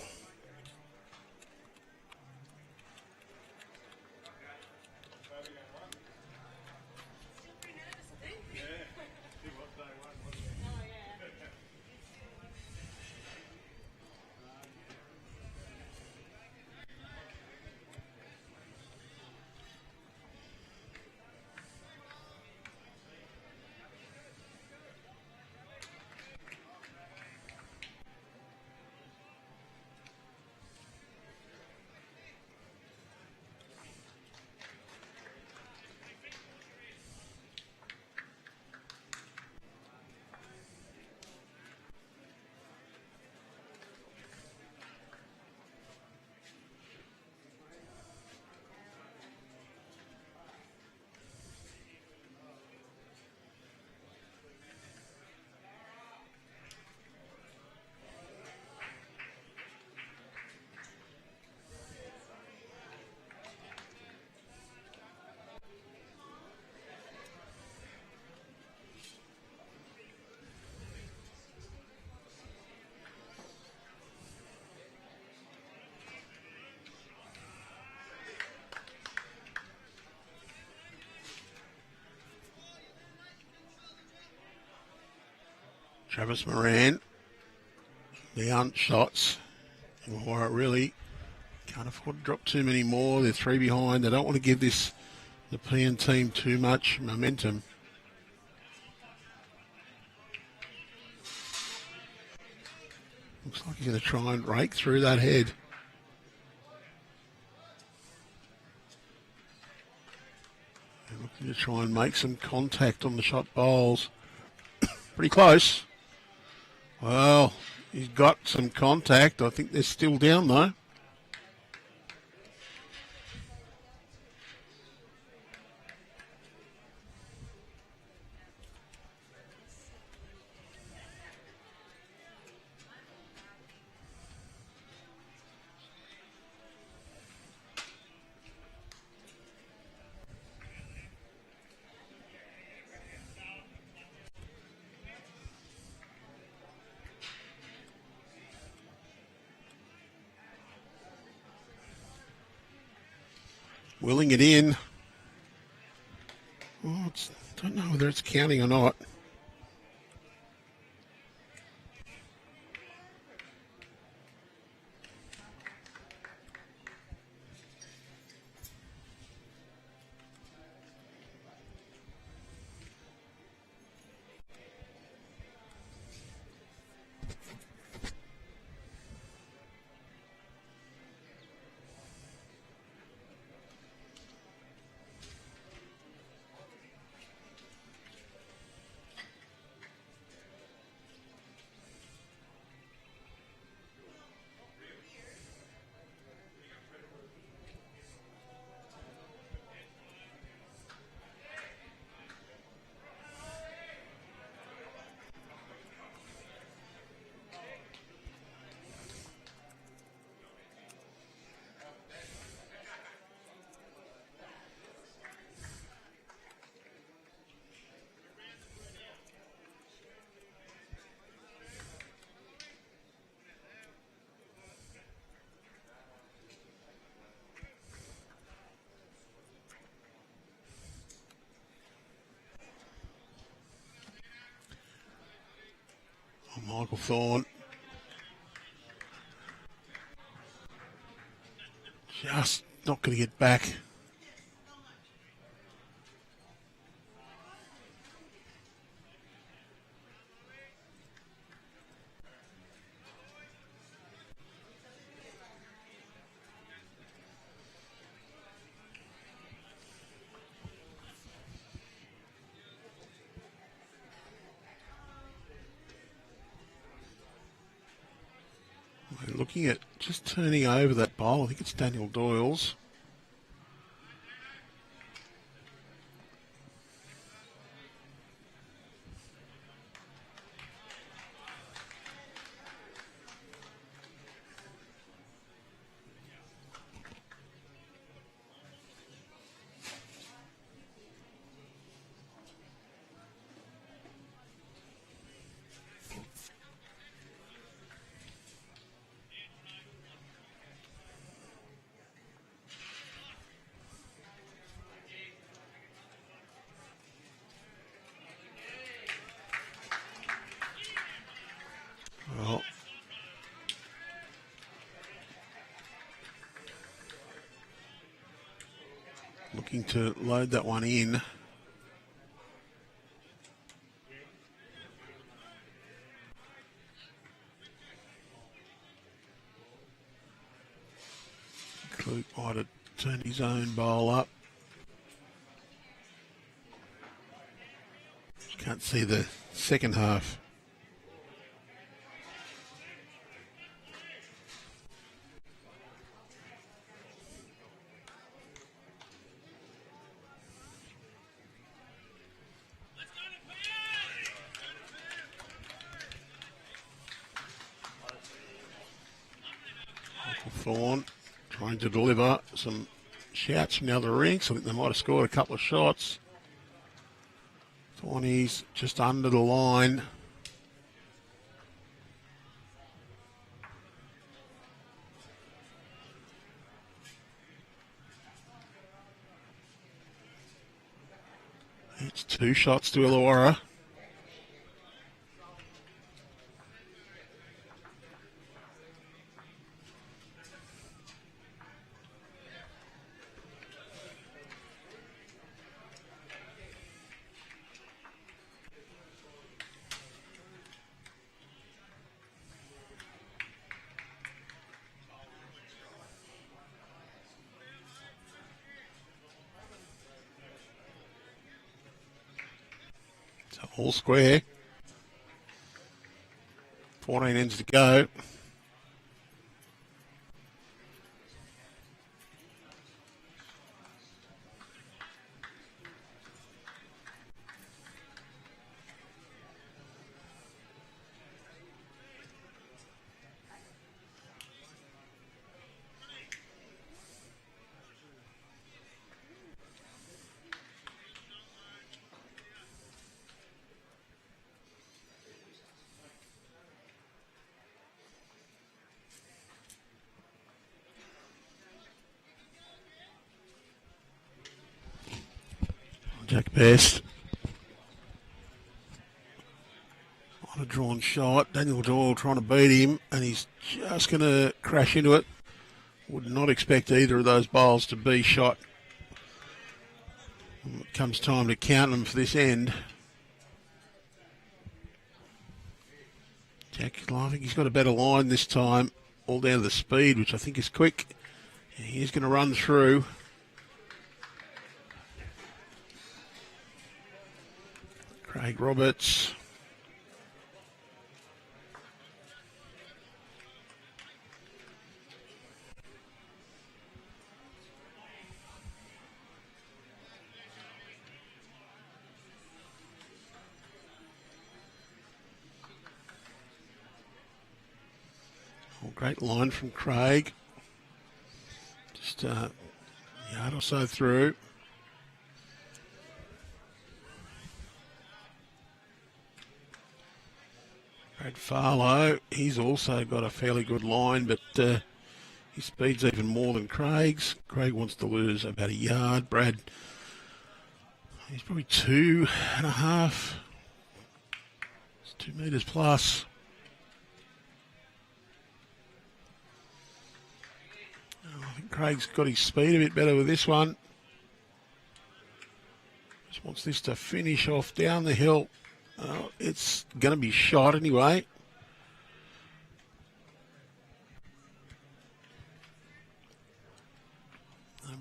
Travis Moran, the unt shots. Illawarra really can't afford to drop too many more. They're 3 behind. They don't want to give this Nepean team too much momentum. Looks like he's going to try and rake through that head. They're looking to try and make some contact on the shot bowls. Pretty close. Well, he's got some contact. I think they're still down though. Willing it in. Oh, don't know whether it's counting or not. Michael Thorne. Just not going to get back. We're looking at just turning over that bowl. I think it's Daniel Doyle's. Looking to load that one in. Luke might have turned his own bowl up. Can't see the second half. Thorne trying to deliver some shouts from the other ranks. I think they might have scored a couple of shots. Thorne's just under the line. It's 2 shots to Illawarra. All square. 14 ends to go. Jack Best. On a drawn shot. Daniel Doyle trying to beat him, and he's just going to crash into it. Would not expect either of those bowls to be shot. When it comes time to count them for this end. Jack, I think he's got a better line this time. All down to the speed, which I think is quick. He's going to run through. Craig Roberts. Oh, great line from Craig. Just a yard or so through. Brad Farlow, he's also got a fairly good line, but his speed's even more than Craig's. Craig wants to lose about a yard. Brad, he's probably 2.5. It's 2 metres plus. I think Craig's got his speed a bit better with this one. Just wants this to finish off down the hill. It's going to be shot anyway.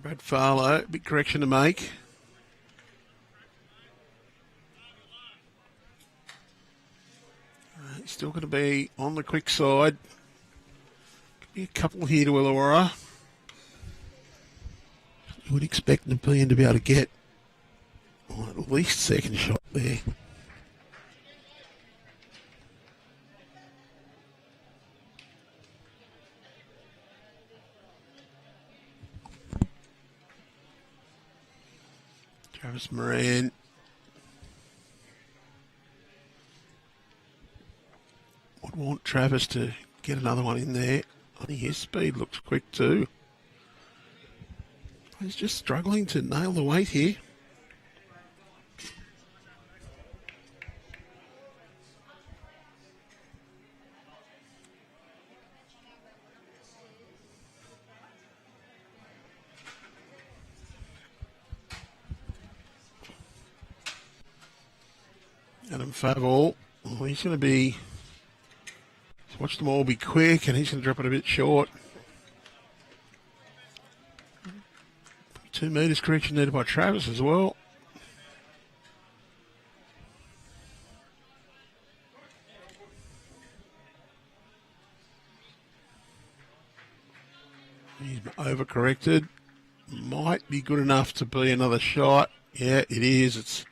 Brad Farlow, big correction to make. He's still going to be on the quick side. Could be a couple here to Illawarra. You would expect Nepean to be able to get at least second shot there. Travis Moran. Would want Travis to get another one in there. I think his speed looks quick too. He's just struggling to nail the weight here. Adam Favell. Well, he's going to be... Watch them all be quick, and he's going to drop it a bit short. 2 metres correction needed by Travis as well. He's overcorrected. Might be good enough to be another shot. Yeah, it is. It's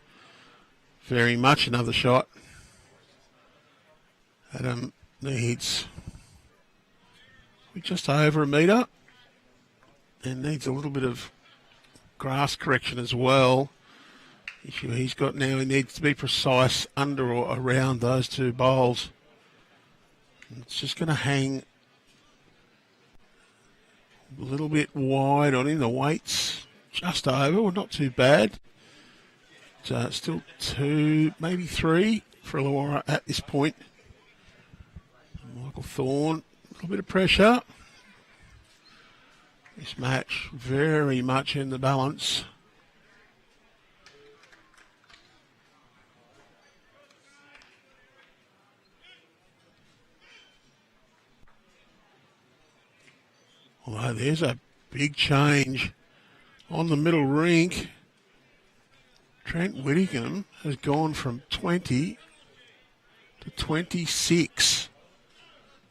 very much another shot. Adam needs just over a metre and needs a little bit of grass correction as well. The issue he's got now, he needs to be precise under or around those 2 bowls. It's just going to hang a little bit wide on him. The weight's just over, well, not too bad. Still 2, maybe 3 for Illawarra at this point. Michael Thorne, a little bit of pressure. This match very much in the balance. Although there's a big change on the middle rink. Trent Whittingham has gone from 20 to 26.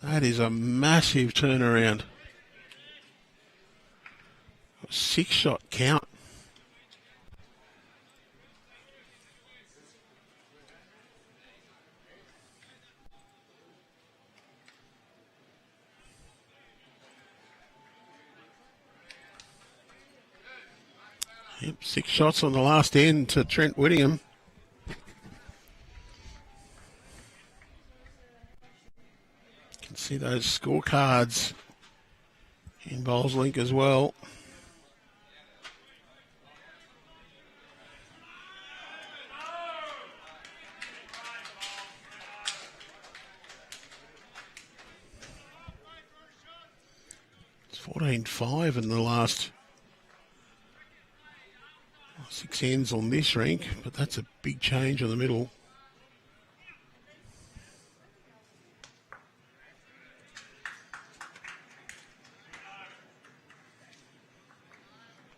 That is a massive turnaround. 6-shot count. Yep, 6 shots on the last end to Trent Whittingham. You can see those scorecards in Bowls Link as well. It's 14-5 in the last 6 ends on this rink, but that's a big change in the middle.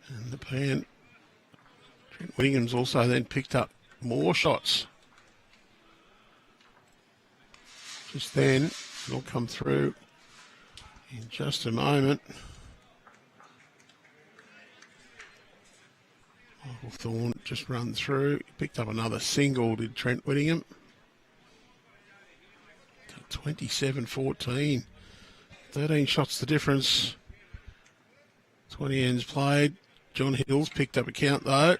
And Nepean, Trent Whittingham's also then picked up more shots. Just then, it'll come through in just a moment. Michael Thorne just run through. He picked up another single, did Trent Whittingham. 27-14. 13 shots the difference. 20 ends played. John Hills picked up a count though.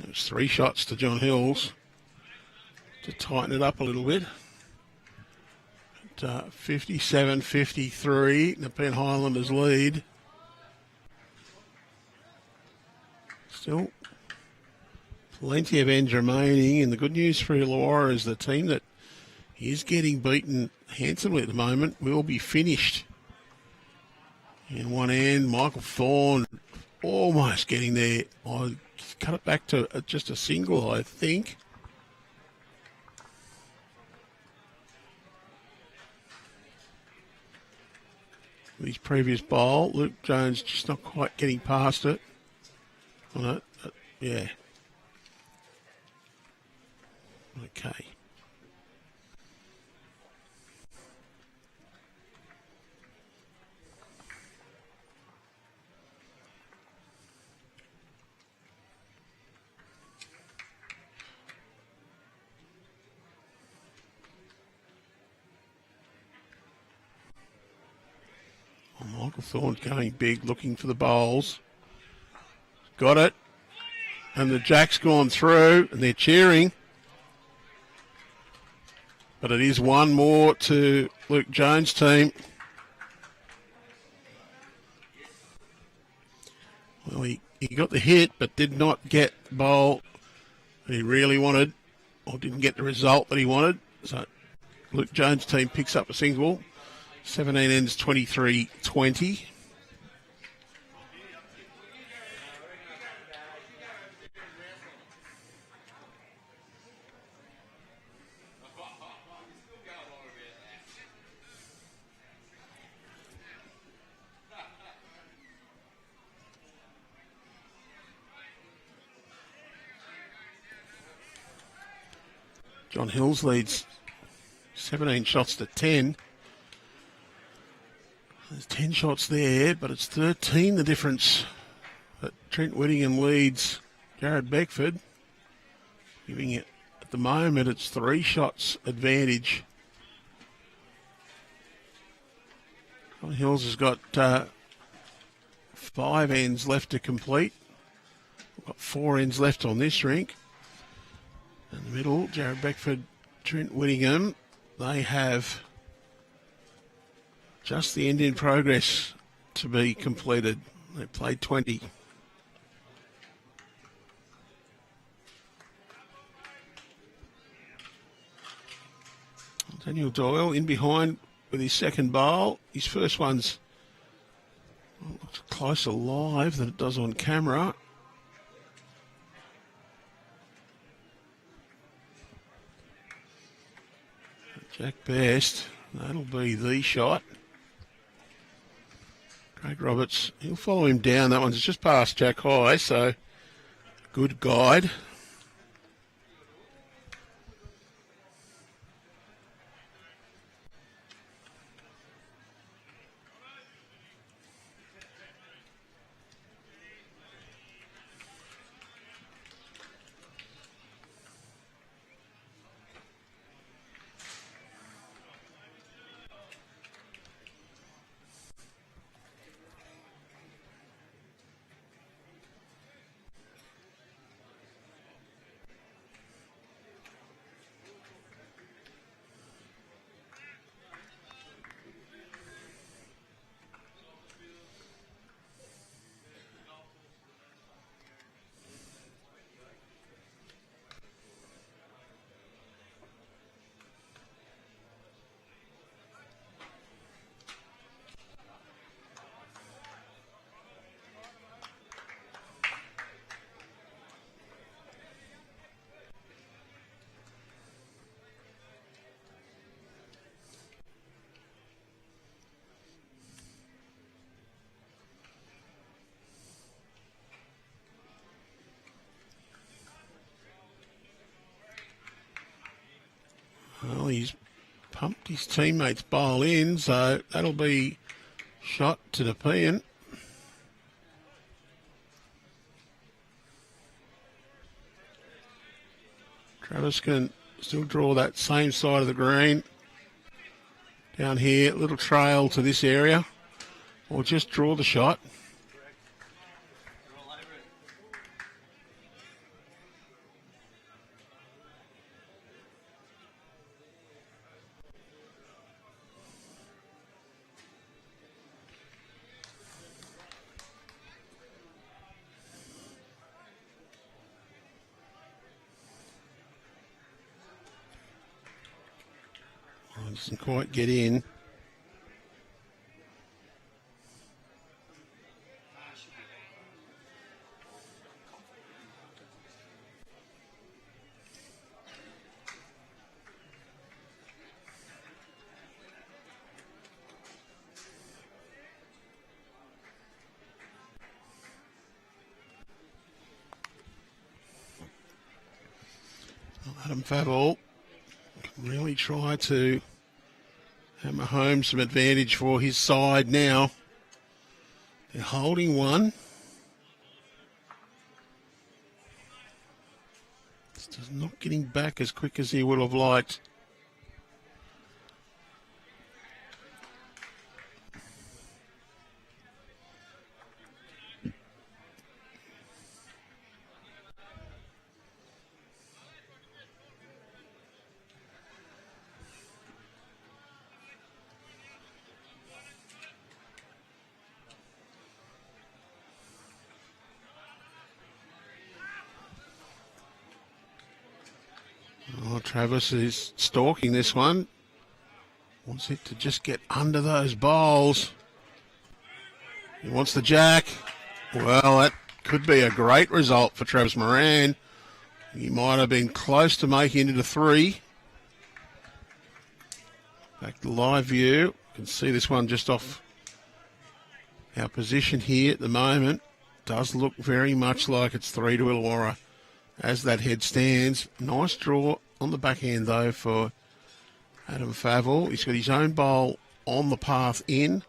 It was 3 shots to John Hills to tighten it up a little bit. 57-53, Nepean Highlanders lead. Still plenty of ends remaining, and the good news for Illawarra is the team that is getting beaten handsomely at the moment will be finished. In one end, Michael Thorne almost getting there. I cut it back to just a single, I think. With his previous bowl, Luke Jones just not quite getting past it. Oh, no, yeah. Okay. Michael Thorne going big, looking for the bowls. Got it. And the Jack's gone through and they're cheering. But it is one more to Luke Jones' team. Well, he got the hit but did not get the bowl that he really wanted, or didn't get the result that he wanted. So Luke Jones' team picks up a single. 17 ends 23-20. John Hills leads 17 shots to 10. There's 10 shots there, but it's 13 the difference that Trent Whittingham leads Jared Beckford. Giving it, at the moment, it's 3 shots advantage. John Hills has got 5 ends left to complete. We've got 4 ends left on this rink. In the middle, Jared Beckford, Trent Whittingham, they have just the end in progress to be completed. They played 20. Daniel Doyle in behind with his second bowl. His first one's looks closer live than it does on camera. Jack Best, that'll be the shot. Craig Roberts, he'll follow him down. That one's just past Jack High, so good guide. Well, he's pumped his teammates bowl in, so that'll be shot to Nepean. Travis can still draw that same side of the green. Down here, little trail to this area, or just draw the shot. Doesn't quite get in. Well, Adam Favell can really try to hammer home some advantage for his side now. They're holding one. Just not getting back as quick as he would have liked. Travis is stalking this one. Wants it to just get under those bowls. He wants the jack. Well, that could be a great result for Travis Moran. He might have been close to making it into 3. Back to live view. You can see this one just off our position here at the moment. Does look very much like it's 3 to Illawarra as that head stands. Nice draw on the backhand though for Adam Favell. He's got his own bowl on the path in.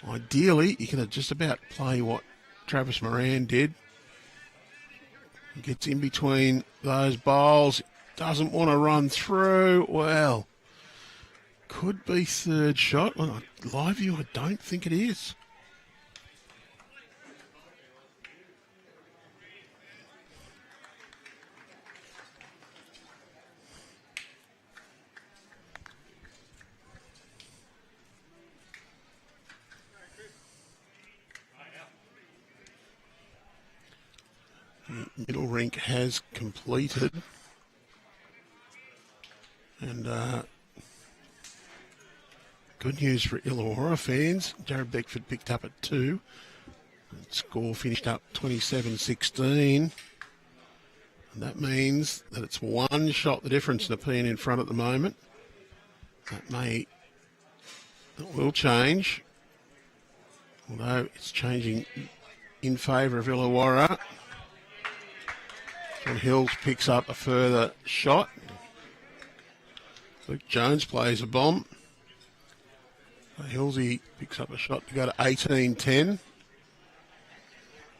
Ideally, you can just about play what Travis Moran did. He gets in between those bowls. Doesn't want to run through. Well, could be third shot. Well, live view, I don't think it is. Middle rink has completed, and good news for Illawarra fans. Jared Beckford picked up at 2. The score finished up 27-16, and that means that it's 1 shot the difference. Nepean in front at the moment. That will change, although it's changing in favour of Illawarra. John Hills picks up a further shot. Luke Jones plays a bomb. Hillsy picks up a shot to go to 18-10.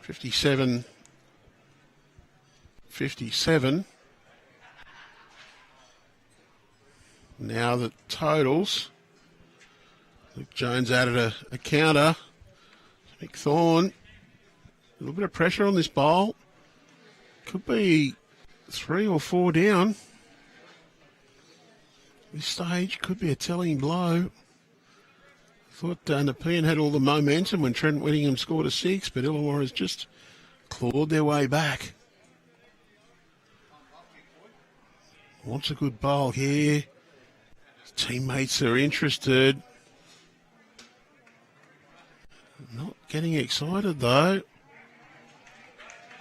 57-57. Now the totals. Luke Jones added a counter. Mick Thorne. A little bit of pressure on this bowl. Could be 3 or 4 down. This stage could be a telling blow. Thought Nepean had all the momentum when Trent Whittingham scored a 6, but Illawarra has just clawed their way back. Wants a good bowl here. His teammates are interested. Not getting excited though.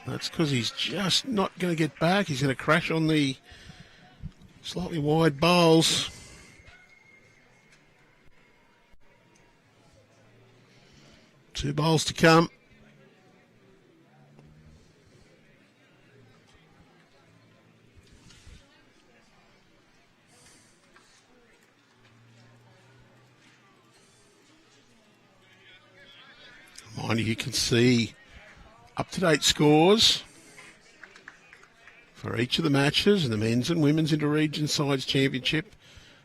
That's because he's just not going to get back. He's going to crash on the slightly wide bowls. Two bowls to come. Mind you can see up-to-date scores for each of the matches in the men's and women's Inter-Region Sides Championship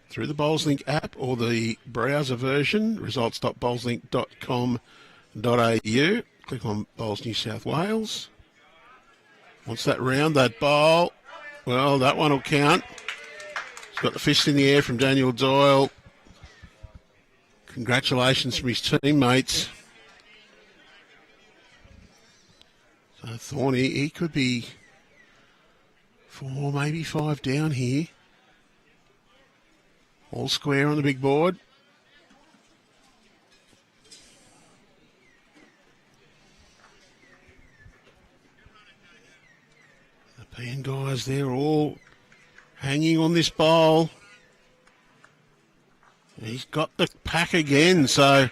through the BowlsLink app or the browser version, results.bowlslink.com.au. Click on Bowls New South Wales. Once that round, that bowl, well, that one will count. He's got the fist in the air from Daniel Doyle. Congratulations from his teammates. So Thorne, he could be 4, maybe 5 down here. All square on the big board. The Nepean guys, they're all hanging on this bowl. He's got the pack again, so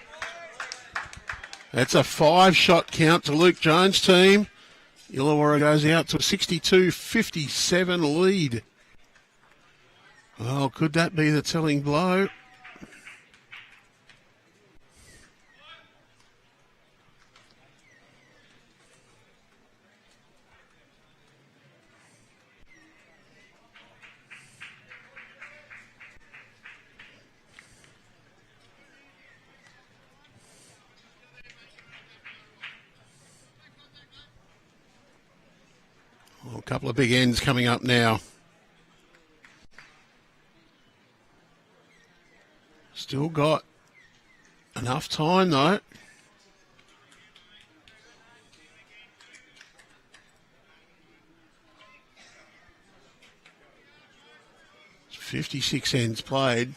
that's a 5-shot count to Luke Jones' team. Illawarra goes out to a 62-57 lead. Well, could that be the telling blow? Well, a couple of big ends coming up now. Still got enough time though. 56 ends played.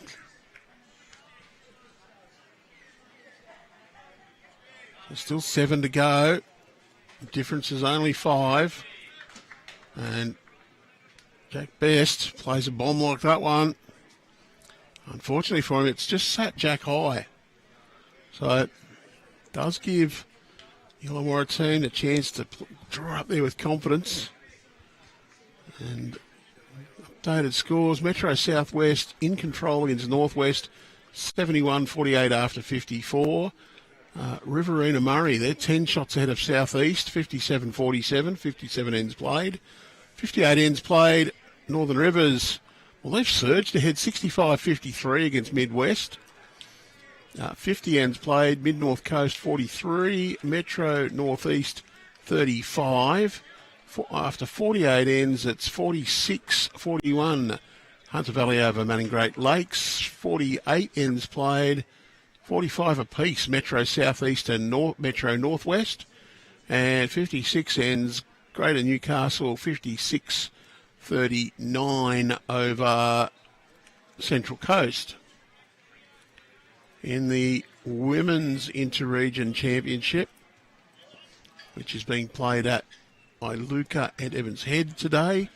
There's still 7 to go. The difference is only 5. And Jack Best plays a bomb like that one. Unfortunately for him, it's just sat Jack high. So it does give the Illawarra team a chance to draw up there with confidence. And updated scores, Metro Southwest in control against Northwest, 71-48 after 54. Riverina Murray, they're 10 shots ahead of Southeast, 57-47, 57 ends played. 58 ends played, Northern Rivers, well, they've surged ahead 65-53 against Midwest. 50 ends played, Mid-North Coast 43, Metro Northeast 35. After 48 ends, it's 46-41. Hunter Valley over Manning Great Lakes, 48 ends played, 45 apiece, Metro Southeast and Metro Northwest, and 56 ends, Greater Newcastle, 56-39 over Central Coast. In the Women's Inter-Region Championship, which is being played at Iluka and Evans Head today,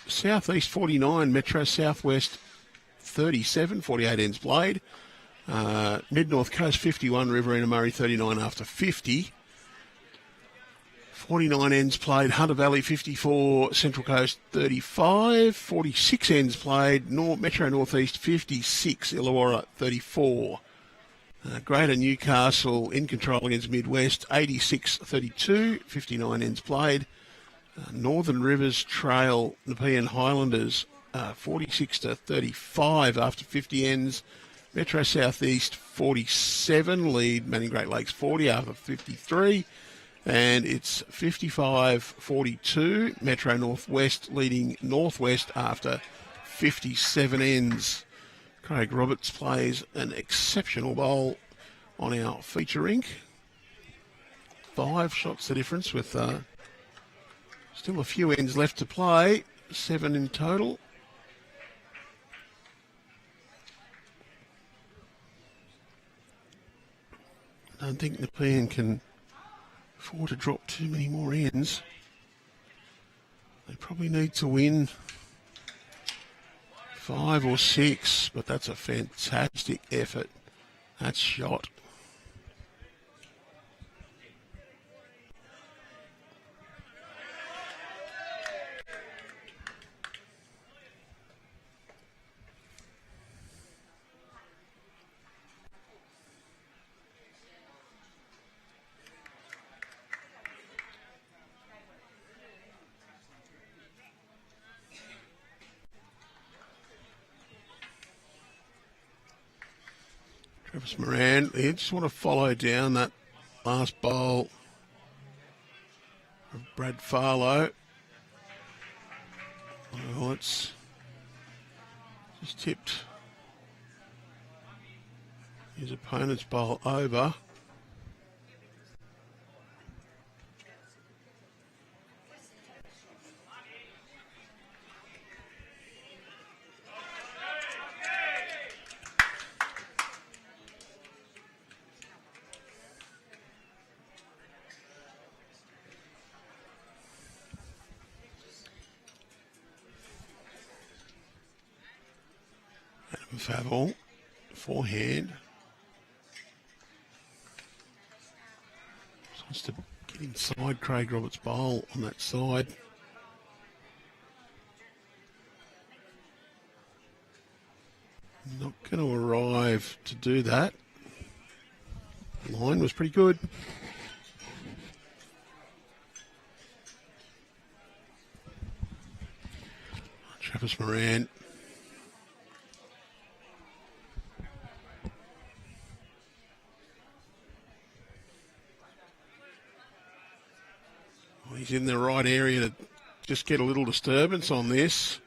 Southeast 49, Metro Southwest 37, 48 ends played. Mid-North Coast 51, Riverina Murray 39 after 50. 49 ends played, Hunter Valley 54, Central Coast 35. 46 ends played, Metro Northeast 56, Illawarra 34. Greater Newcastle in control against Midwest 86-32, 59 ends played. Northern Rivers trail Nepean Highlanders 46-35 after 50 ends. Metro Southeast 47 lead Manning Great Lakes 40 after 53. And it's 55-42. Metro Northwest leading Northwest after 57 ends. Craig Roberts plays an exceptional bowl on our feature rink. 5 shots the difference with still a few ends left to play. 7 in total. I don't think Nepean can afford to drop too many more ends. They probably need to win 5 or 6, but that's a fantastic effort. That's shot. Moran, they just want to follow down that last bowl of Brad Farlow. Well, it's just tipped his opponent's bowl over. Favell, forehand. So wants to get inside Craig Roberts' bowl on that side. Not going to arrive to do that. The line was pretty good. Travis Moran. He's in the right area to just get a little disturbance on this.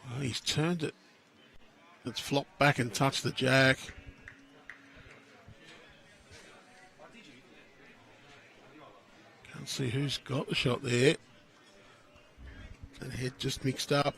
Well, he's turned it. It's flopped back and touched the jack. Can't see who's got the shot there. And head just mixed up.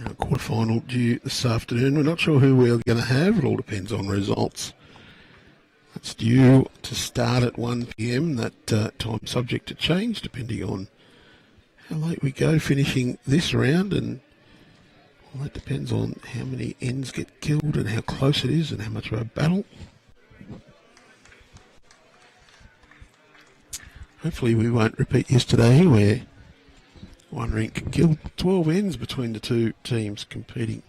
Our quarterfinal due this afternoon. We're not sure who we're going to have. It all depends on results. It's due to start at 1 p.m. That time subject to change depending on how late we go finishing this round, and well, that depends on how many ends get killed and how close it is and how much of a battle. Hopefully we won't repeat yesterday where one rink killed 12 ends between the two teams competing.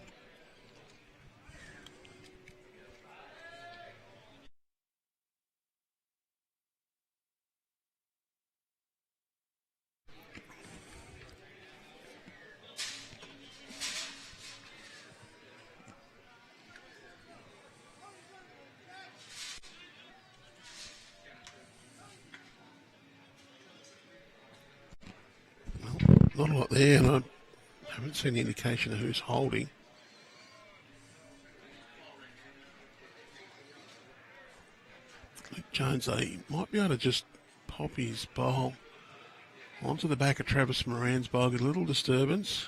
Not a lot there, and I haven't seen any indication of who's holding. Luke Jones, they might be able to just pop his bowl onto the back of Travis Moran's bowl, get a little disturbance.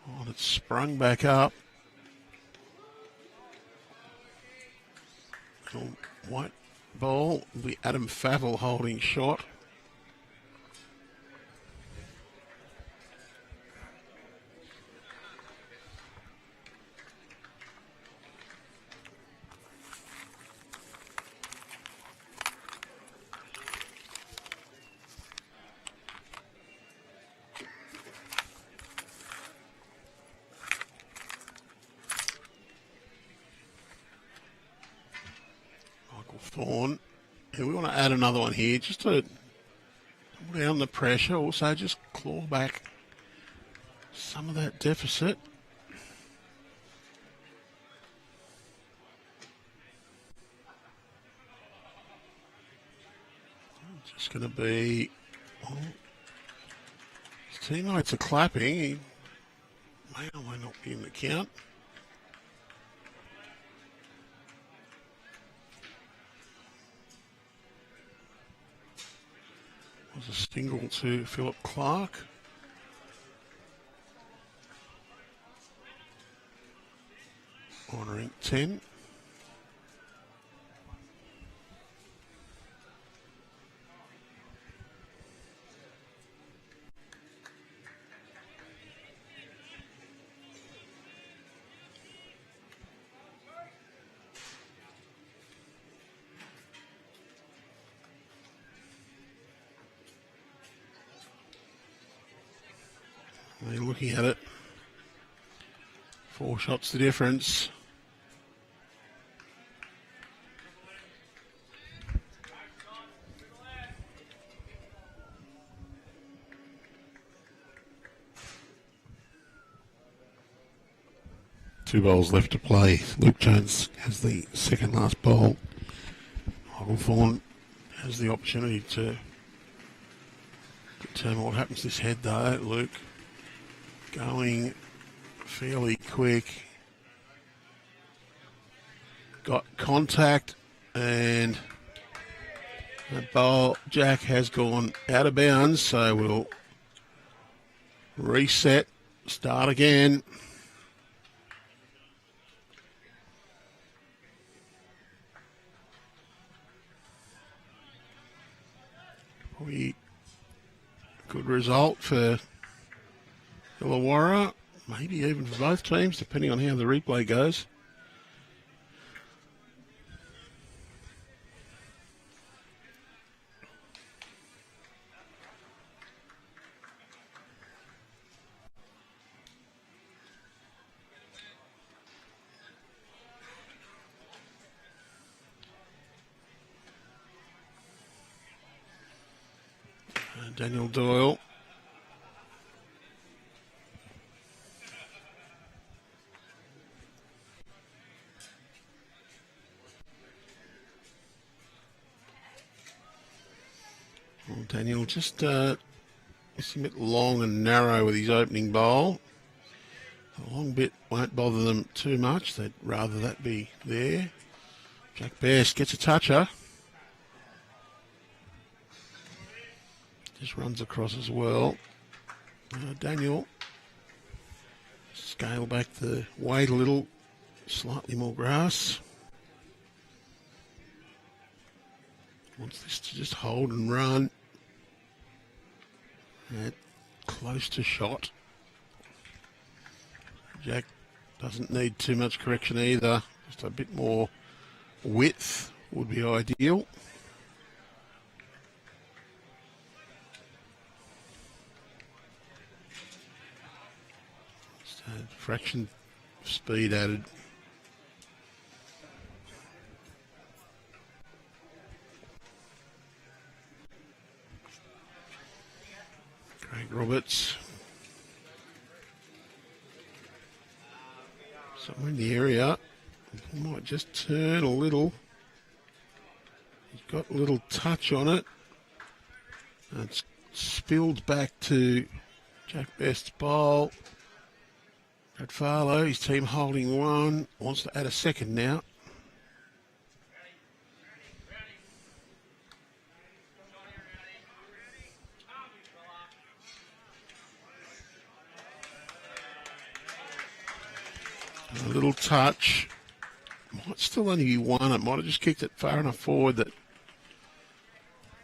Oh, and it's sprung back up. Little white ball will be Adam Favell holding shot. Thorne. Yeah, we want to add another one here just to pull down the pressure, also just claw back some of that deficit. Just going to be, well, his teammates are clapping. He may or may not be in the count. Was a single to Philip Clark. Honouring 10. They're looking at it. 4 shots the difference. Two bowls left to play. Luke Jones has the second last bowl. Michael Thorne has the opportunity to determine what happens to this head though. Luke going fairly quick. Got contact and the bowl jack has gone out of bounds, so we'll reset, start again. Probably a good result for Illawarra, maybe even for both teams, depending on how the replay goes. Daniel Doyle. Daniel just a bit long and narrow with his opening bowl. A long bit won't bother them too much. They'd rather that be there. Jack Best gets a toucher. Just runs across as well. Daniel, scale back the weight a little, slightly more grass. Wants this to just hold and run. Close to shot. Jack doesn't need too much correction either. Just a bit more width would be ideal. Just a fraction of speed added. Craig Roberts. Somewhere in the area. He might just turn a little. He's got a little touch on it. And it's spilled back to Jack Best's bowl. At Farlow, his team holding one. Wants to add a second now. A little touch. Might still only be one. It might have just kicked it far enough forward that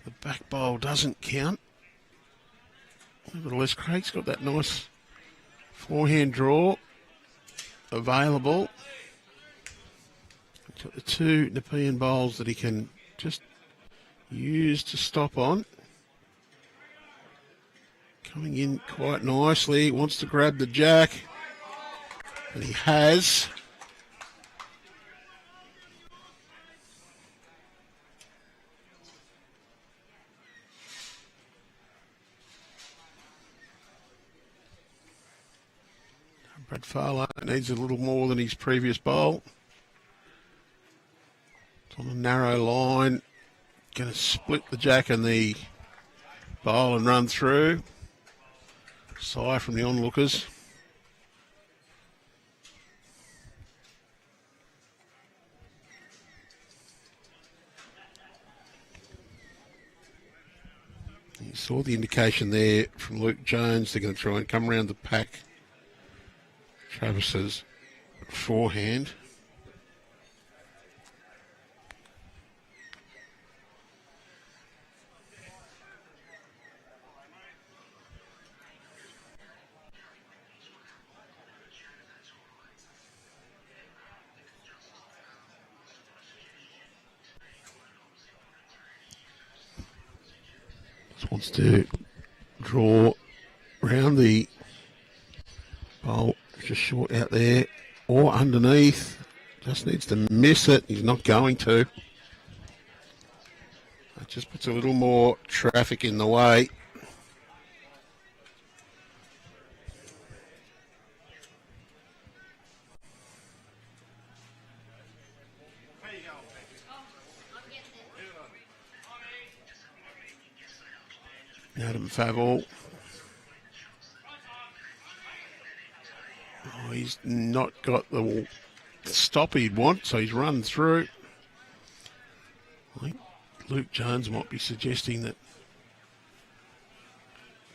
the back bowl doesn't count. Nevertheless, Craig's got that nice forehand draw available. He's got the two Nepean bowls that he can just use to stop on. Coming in quite nicely. Wants to grab the jack. And he has. Brad Farlow needs a little more than his previous bowl. It's on a narrow line. Going to split the jack and the bowl and run through. Sigh from the onlookers. You saw the indication there from Luke Jones. They're going to try and come around the pack. Travis's forehand. Just wants to draw round the bowl. Just short out there or underneath. Just needs to miss it. He's not going to. It just puts a little more traffic in the way. Adam Favell. Oh, he's not got the stop he'd want, so he's run through. I think Luke Jones might be suggesting that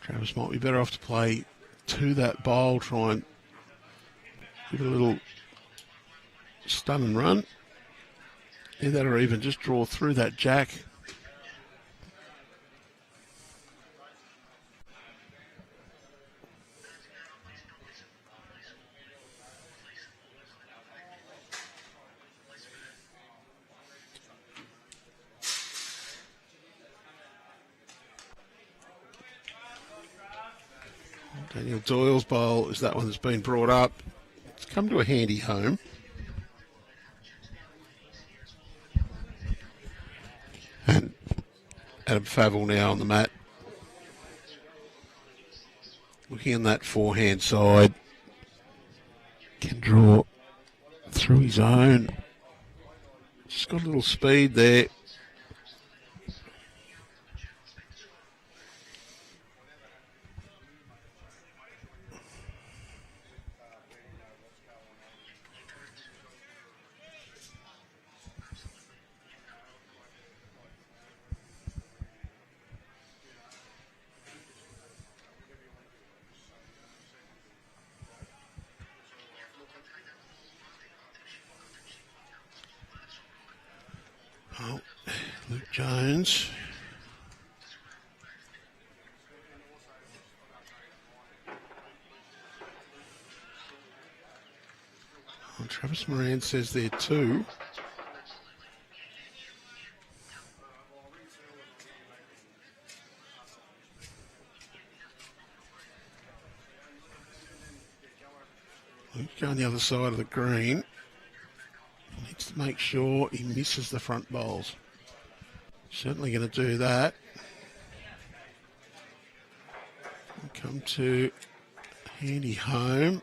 Travis might be better off to play to that bowl, try and give it a little stun and run. Either that or even just draw through that jack. Daniel Doyle's bowl is that one that's been brought up. It's come to a handy home. And Adam Favell now on the mat. Looking on that forehand side. Can draw through his own. Just got a little speed there. Jones. Oh, Travis Moran says there too. Go on the other side of the green. Needs to make sure he misses the front bowls. Certainly going to do that. Come to handy home.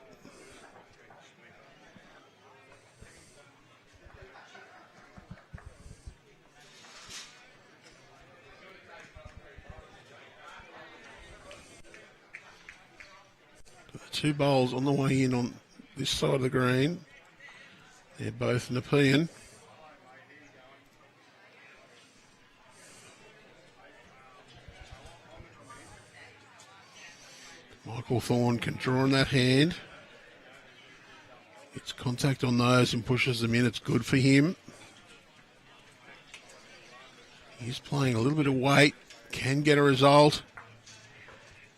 Two bowls on the way in on this side of the green. They're both Nepean. Michael Thorne can draw on that hand. Gets contact on those and pushes them in. It's good for him. He's playing a little bit of weight. Can get a result.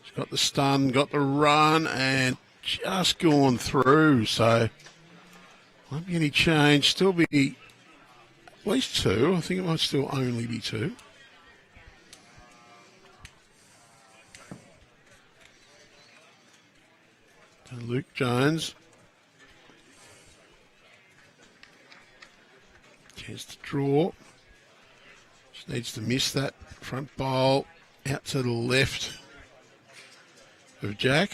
He's got the stun, got the run, and just gone through. So won't be any change. Still be at least two. I think it might still only be two. So Luke Jones. Chance to draw. Just needs to miss that front bowl out to the left of Jack.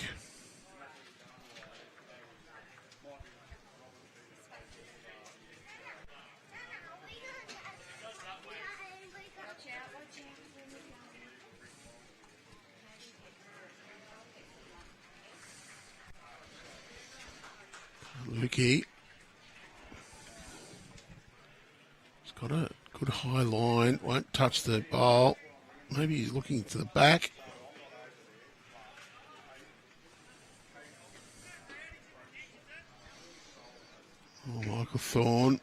Lukey. He's got a good high line, won't touch the bowl. Maybe he's looking to the back. Oh, Michael Thorne.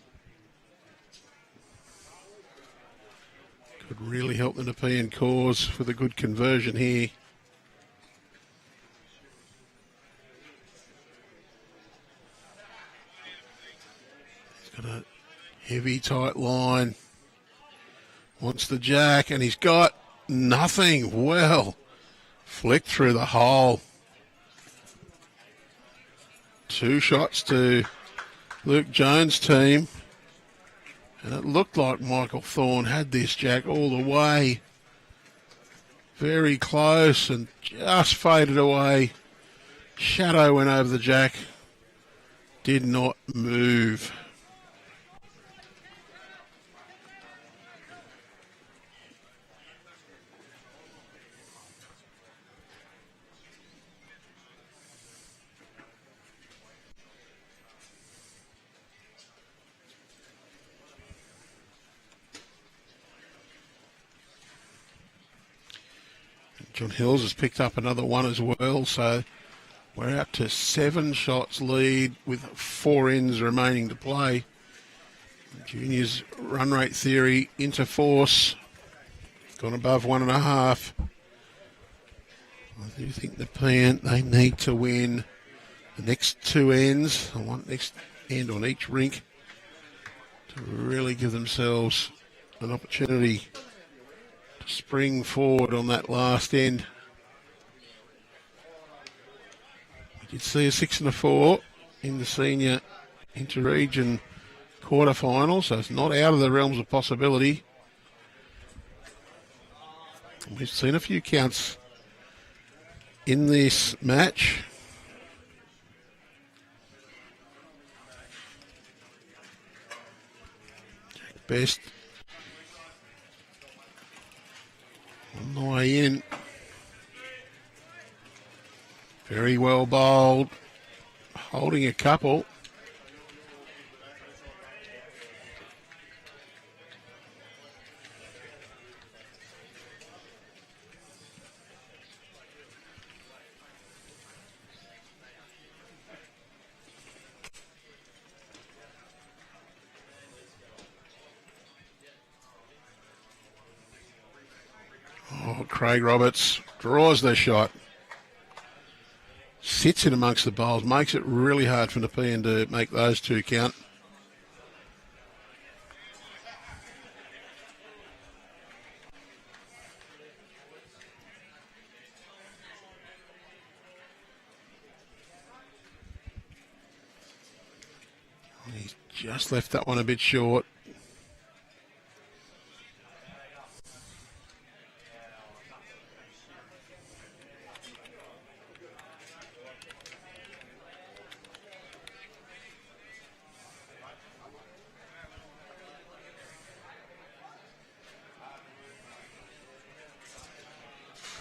Could really help the Nepean cause with a good conversion here. He's got a heavy, tight line. Wants the jack, and he's got nothing. Well, flicked through the hole. Two shots to Luke Jones' team. And it looked like Michael Thorne had this jack all the way. Very close and just faded away. Shadow went over the jack. Did not move. John Hills has picked up another one as well, so we're out to 7 shots lead with 4 ends remaining to play. Juniors run rate theory into force, gone above 1.5. I do think they need to win the next 2 ends, the one next end on each rink, to really give themselves an opportunity to spring forward on that last end. We did see a 6 and a 4 in the senior inter-region quarterfinal, so it's not out of the realms of possibility. We've seen a few counts in this match. Jack Best on the way in. Very well bowled. Holding a couple. Craig Roberts draws their shot. Sits in amongst the bowls, makes it really hard for Nepean to make those two count. He's just left that one a bit short.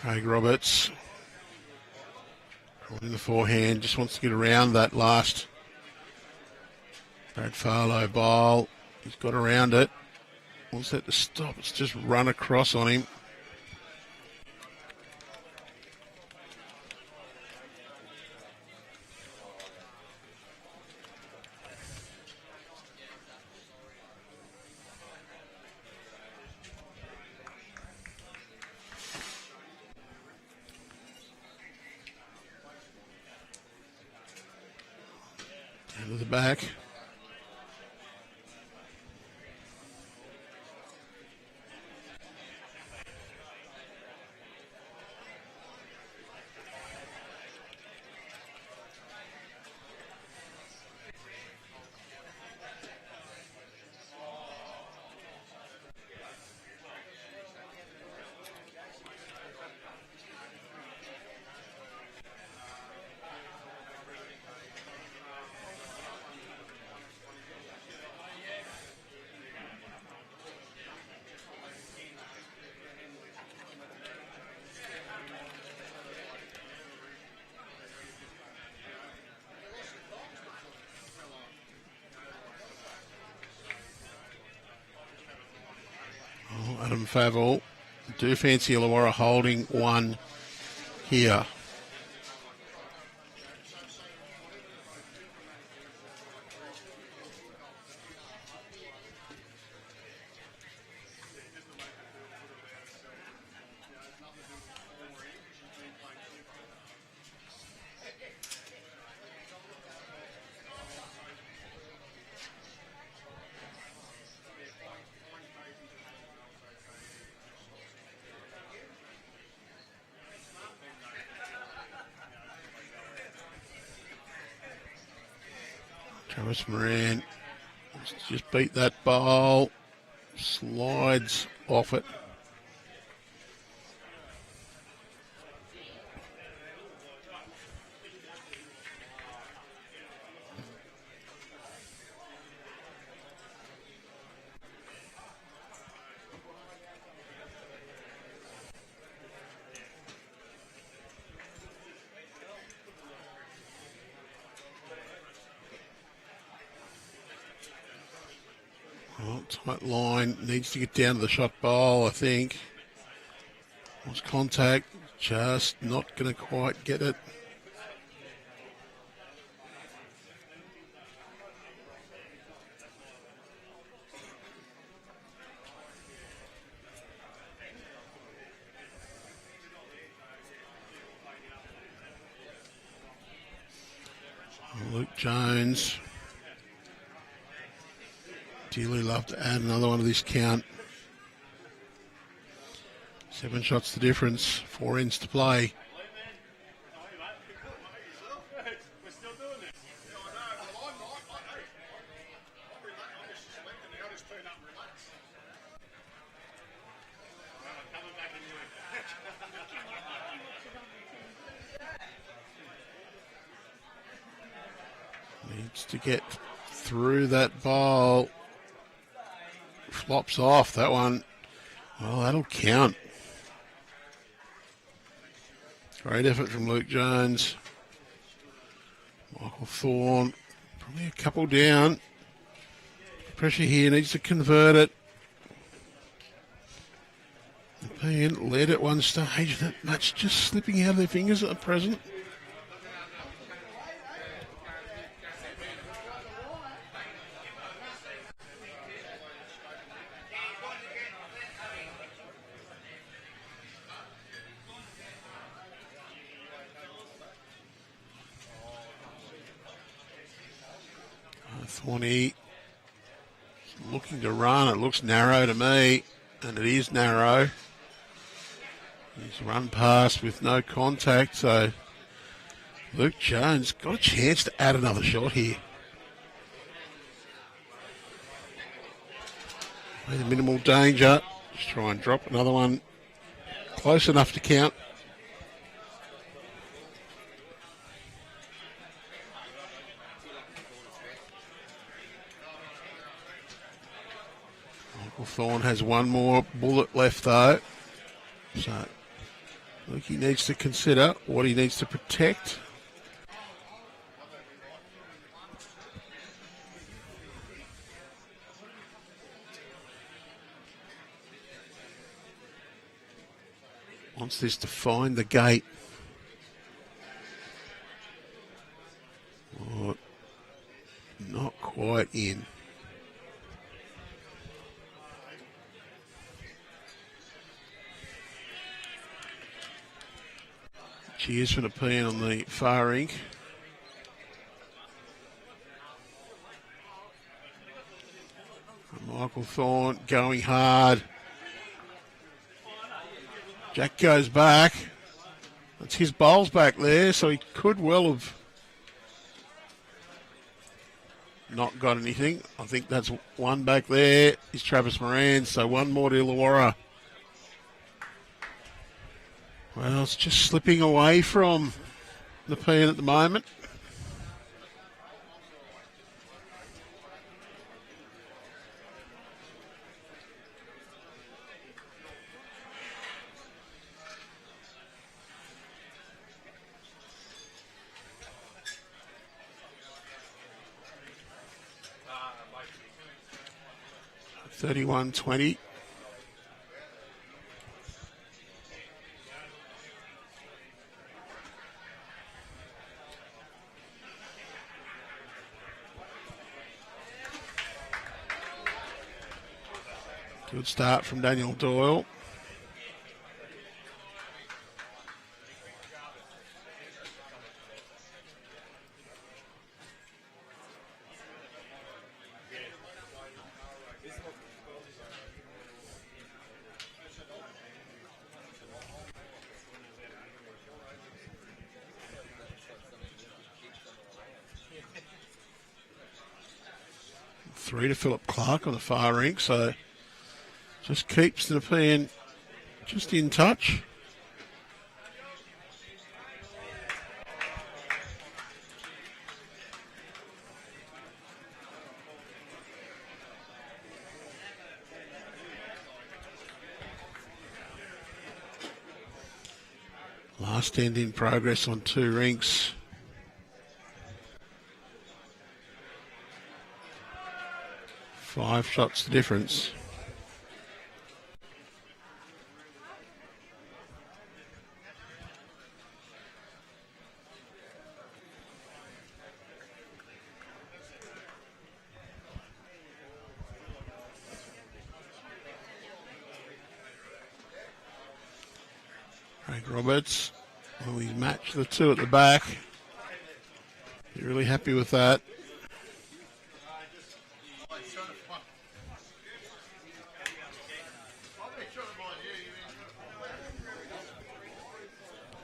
Craig Roberts in the forehand, just wants to get around that last Brad Farlow bowl. He's got around it. Wants that to stop. It's just run across on him. Down to the back. Adam Favell. Do fancy Illawarra holding one here. Moran just beat that bowl, slides off it. Tight line, needs to get down to the shot bowl, I think. Wants contact, just not going to quite get it. Luke Jones. Dearly love to add another one to this count. 7 shots the difference, 4 ends to play. Needs to get through that bowl. Flops off that one. Well, that'll count. Great effort from Luke Jones. Michael Thorne, probably a couple down. Pressure here, needs to convert it. Nepean led at one stage, that much just slipping out of their fingers at present. Thorne looking to run. It looks narrow to me, and it is narrow. He's run past with no contact, so Luke Jones got a chance to add another shot here. With minimal danger. Just try and drop another one close enough to count. Michael Thorne has one more bullet left though. So I think he needs to consider what he needs to protect. Wants this to find the gate. Oh, not quite in. Cheers for Nepean on the far ink. Michael Thorne going hard. Jack goes back. That's his bowls back there, so he could well have not got anything. I think that's one back there is Travis Moran, so one more to Illawarra. Well, it's just slipping away from Nepean at the moment. $31.20. Good start from Daniel Doyle. Three to Philip Clark on the far rink, so just keeps the Nepean just in touch. Last end in progress on two rinks. Five shots the difference. Craig Roberts, well, he's matched the two at the back. Be really happy with that.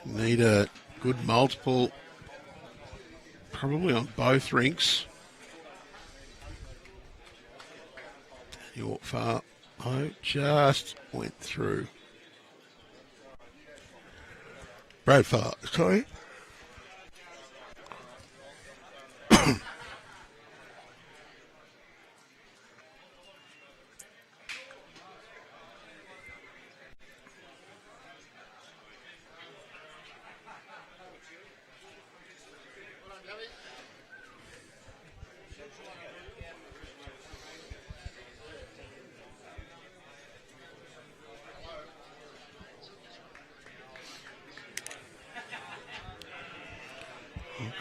Need a good multiple, probably on both rinks. Daniel Farlow just went through. Brad Farlow, sorry.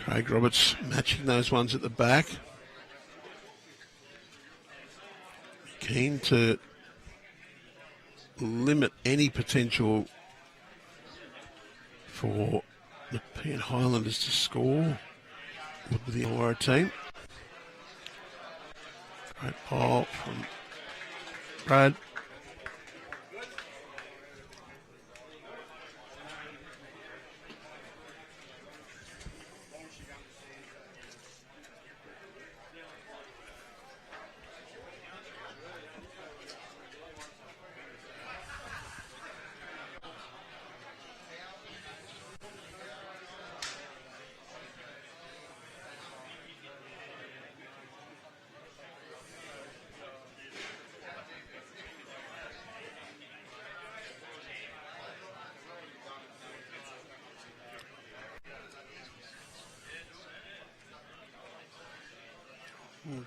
Craig Roberts matching those ones at the back. Keen to limit any potential for the Nepean Highlanders to score with the Illawarra team. Great ball from Brad.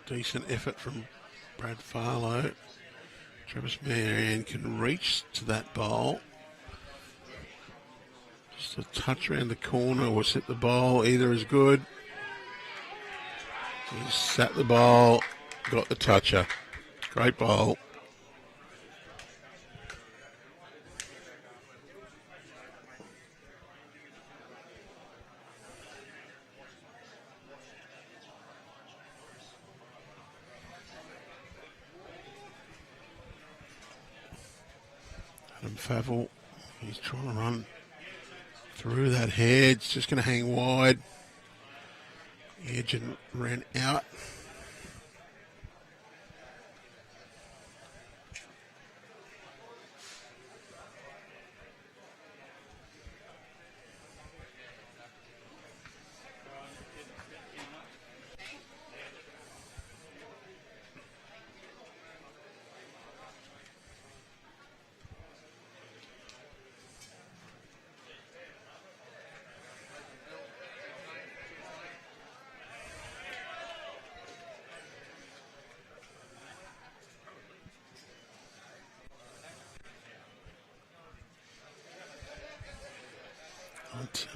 Decent effort from Brad Farlow. Travis Moran can reach to that bowl. Just a touch around the corner or set the bowl. Either is good. He's sat the bowl, got the toucher. Great bowl. Favell, he's trying to run through that hedge, just going to hang wide. Edge and ran out.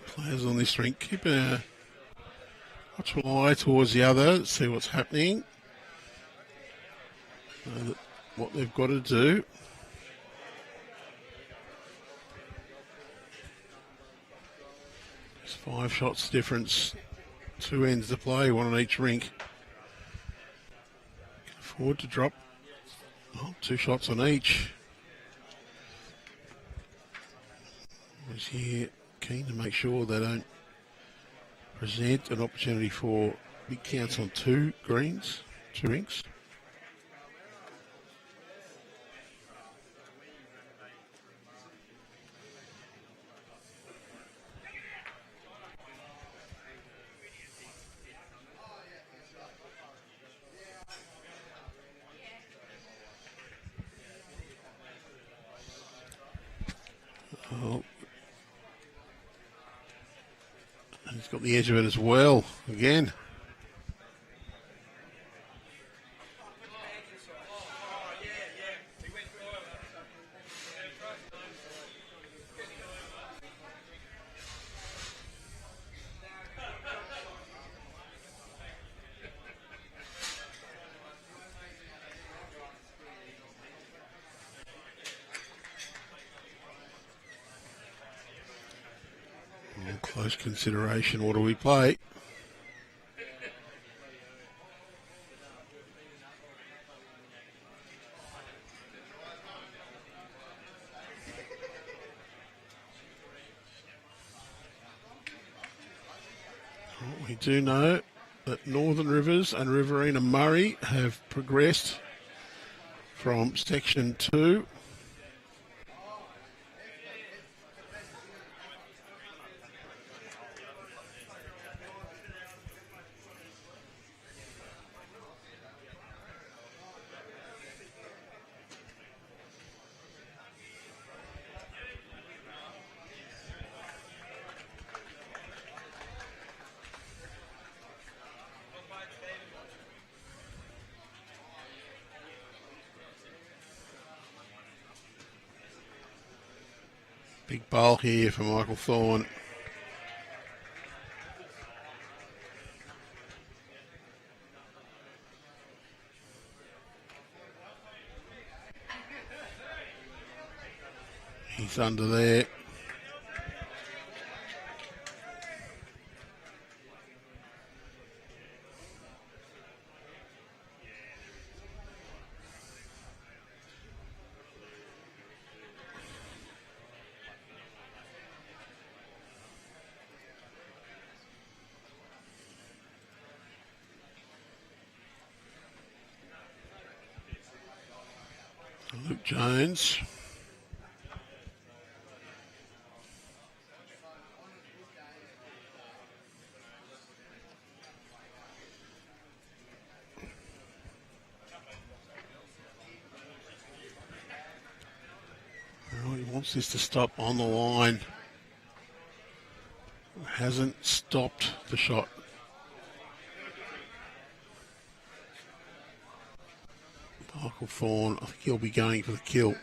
Players on this rink keep a watchful eye towards the other, see what's happening, know that what they've got to do. There's 5 shots difference, 2 ends to play, 1 on each rink. Can afford to drop 2 shots on each. Was here keen to make sure they don't present an opportunity for big counts on 2 greens, 2 rinks. Oh. He's got the edge of it as well, again. Close consideration. What do we play? Well, we do know that Northern Rivers and Riverina Murray have progressed from Section 2. Big bowl here for Michael Thorne. He's under there. Luke Jones. Well, he wants this to stop on the line. Hasn't stopped the shot. Michael Thorne, I think he'll be going for the kill.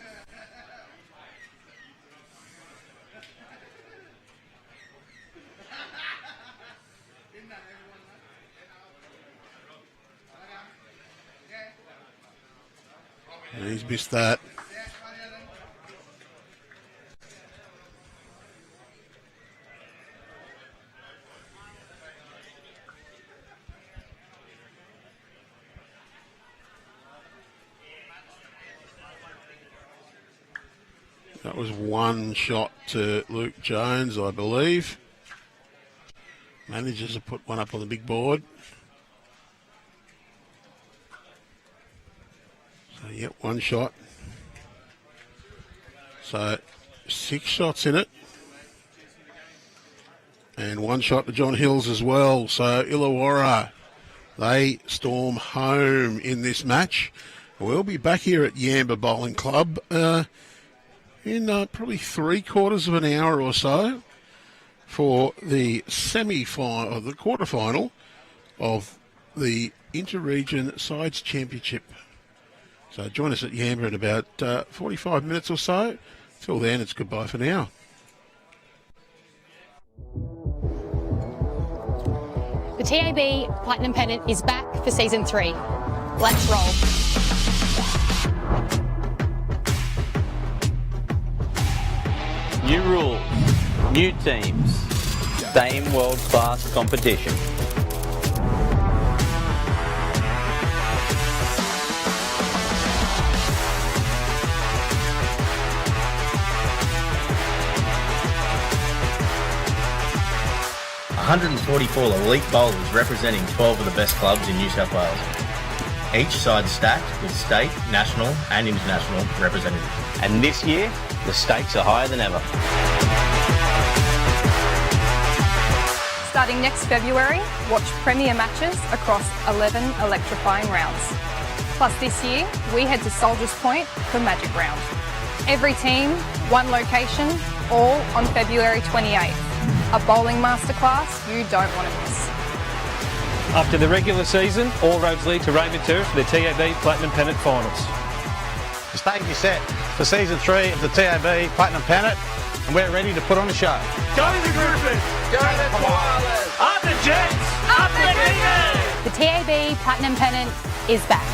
And he's missed that. That was one shot to Luke Jones, I believe. Managers have put one up on the big board. So, yep, one shot. So, 6 shots in it. And one shot to John Hills as well. So, Illawarra, they storm home in this match. We'll be back here at Yamba Bowling Club in probably 3/4 of an hour or so for the semi-final, the quarter-final of the Inter-Region Sides Championship. So join us at Yamba in about 45 minutes or so. Till then, it's goodbye for now. The TAB Platinum Pennant is back for Season 3. Let's roll. New rules, new teams, same world-class competition. $144 elite bowlers representing 12 of the best clubs in New South Wales. Each side stacked with state, national and international representatives. And this year, the stakes are higher than ever. Starting next February, watch premier matches across 11 electrifying rounds. Plus this year, we head to Soldiers Point for Magic Round. Every team, one location, all on February 28th. A bowling masterclass you don't want to miss. After the regular season, all roads lead to Raymond Terrace for the TAB Platinum Pennant Finals. The stage is set for Season 3 of the TAB Platinum Pennant, and we're ready to put on a show. Go the Griffins! Go the Koalas! Up the Jets! Up the Eagles! The TAB Platinum Pennant is back.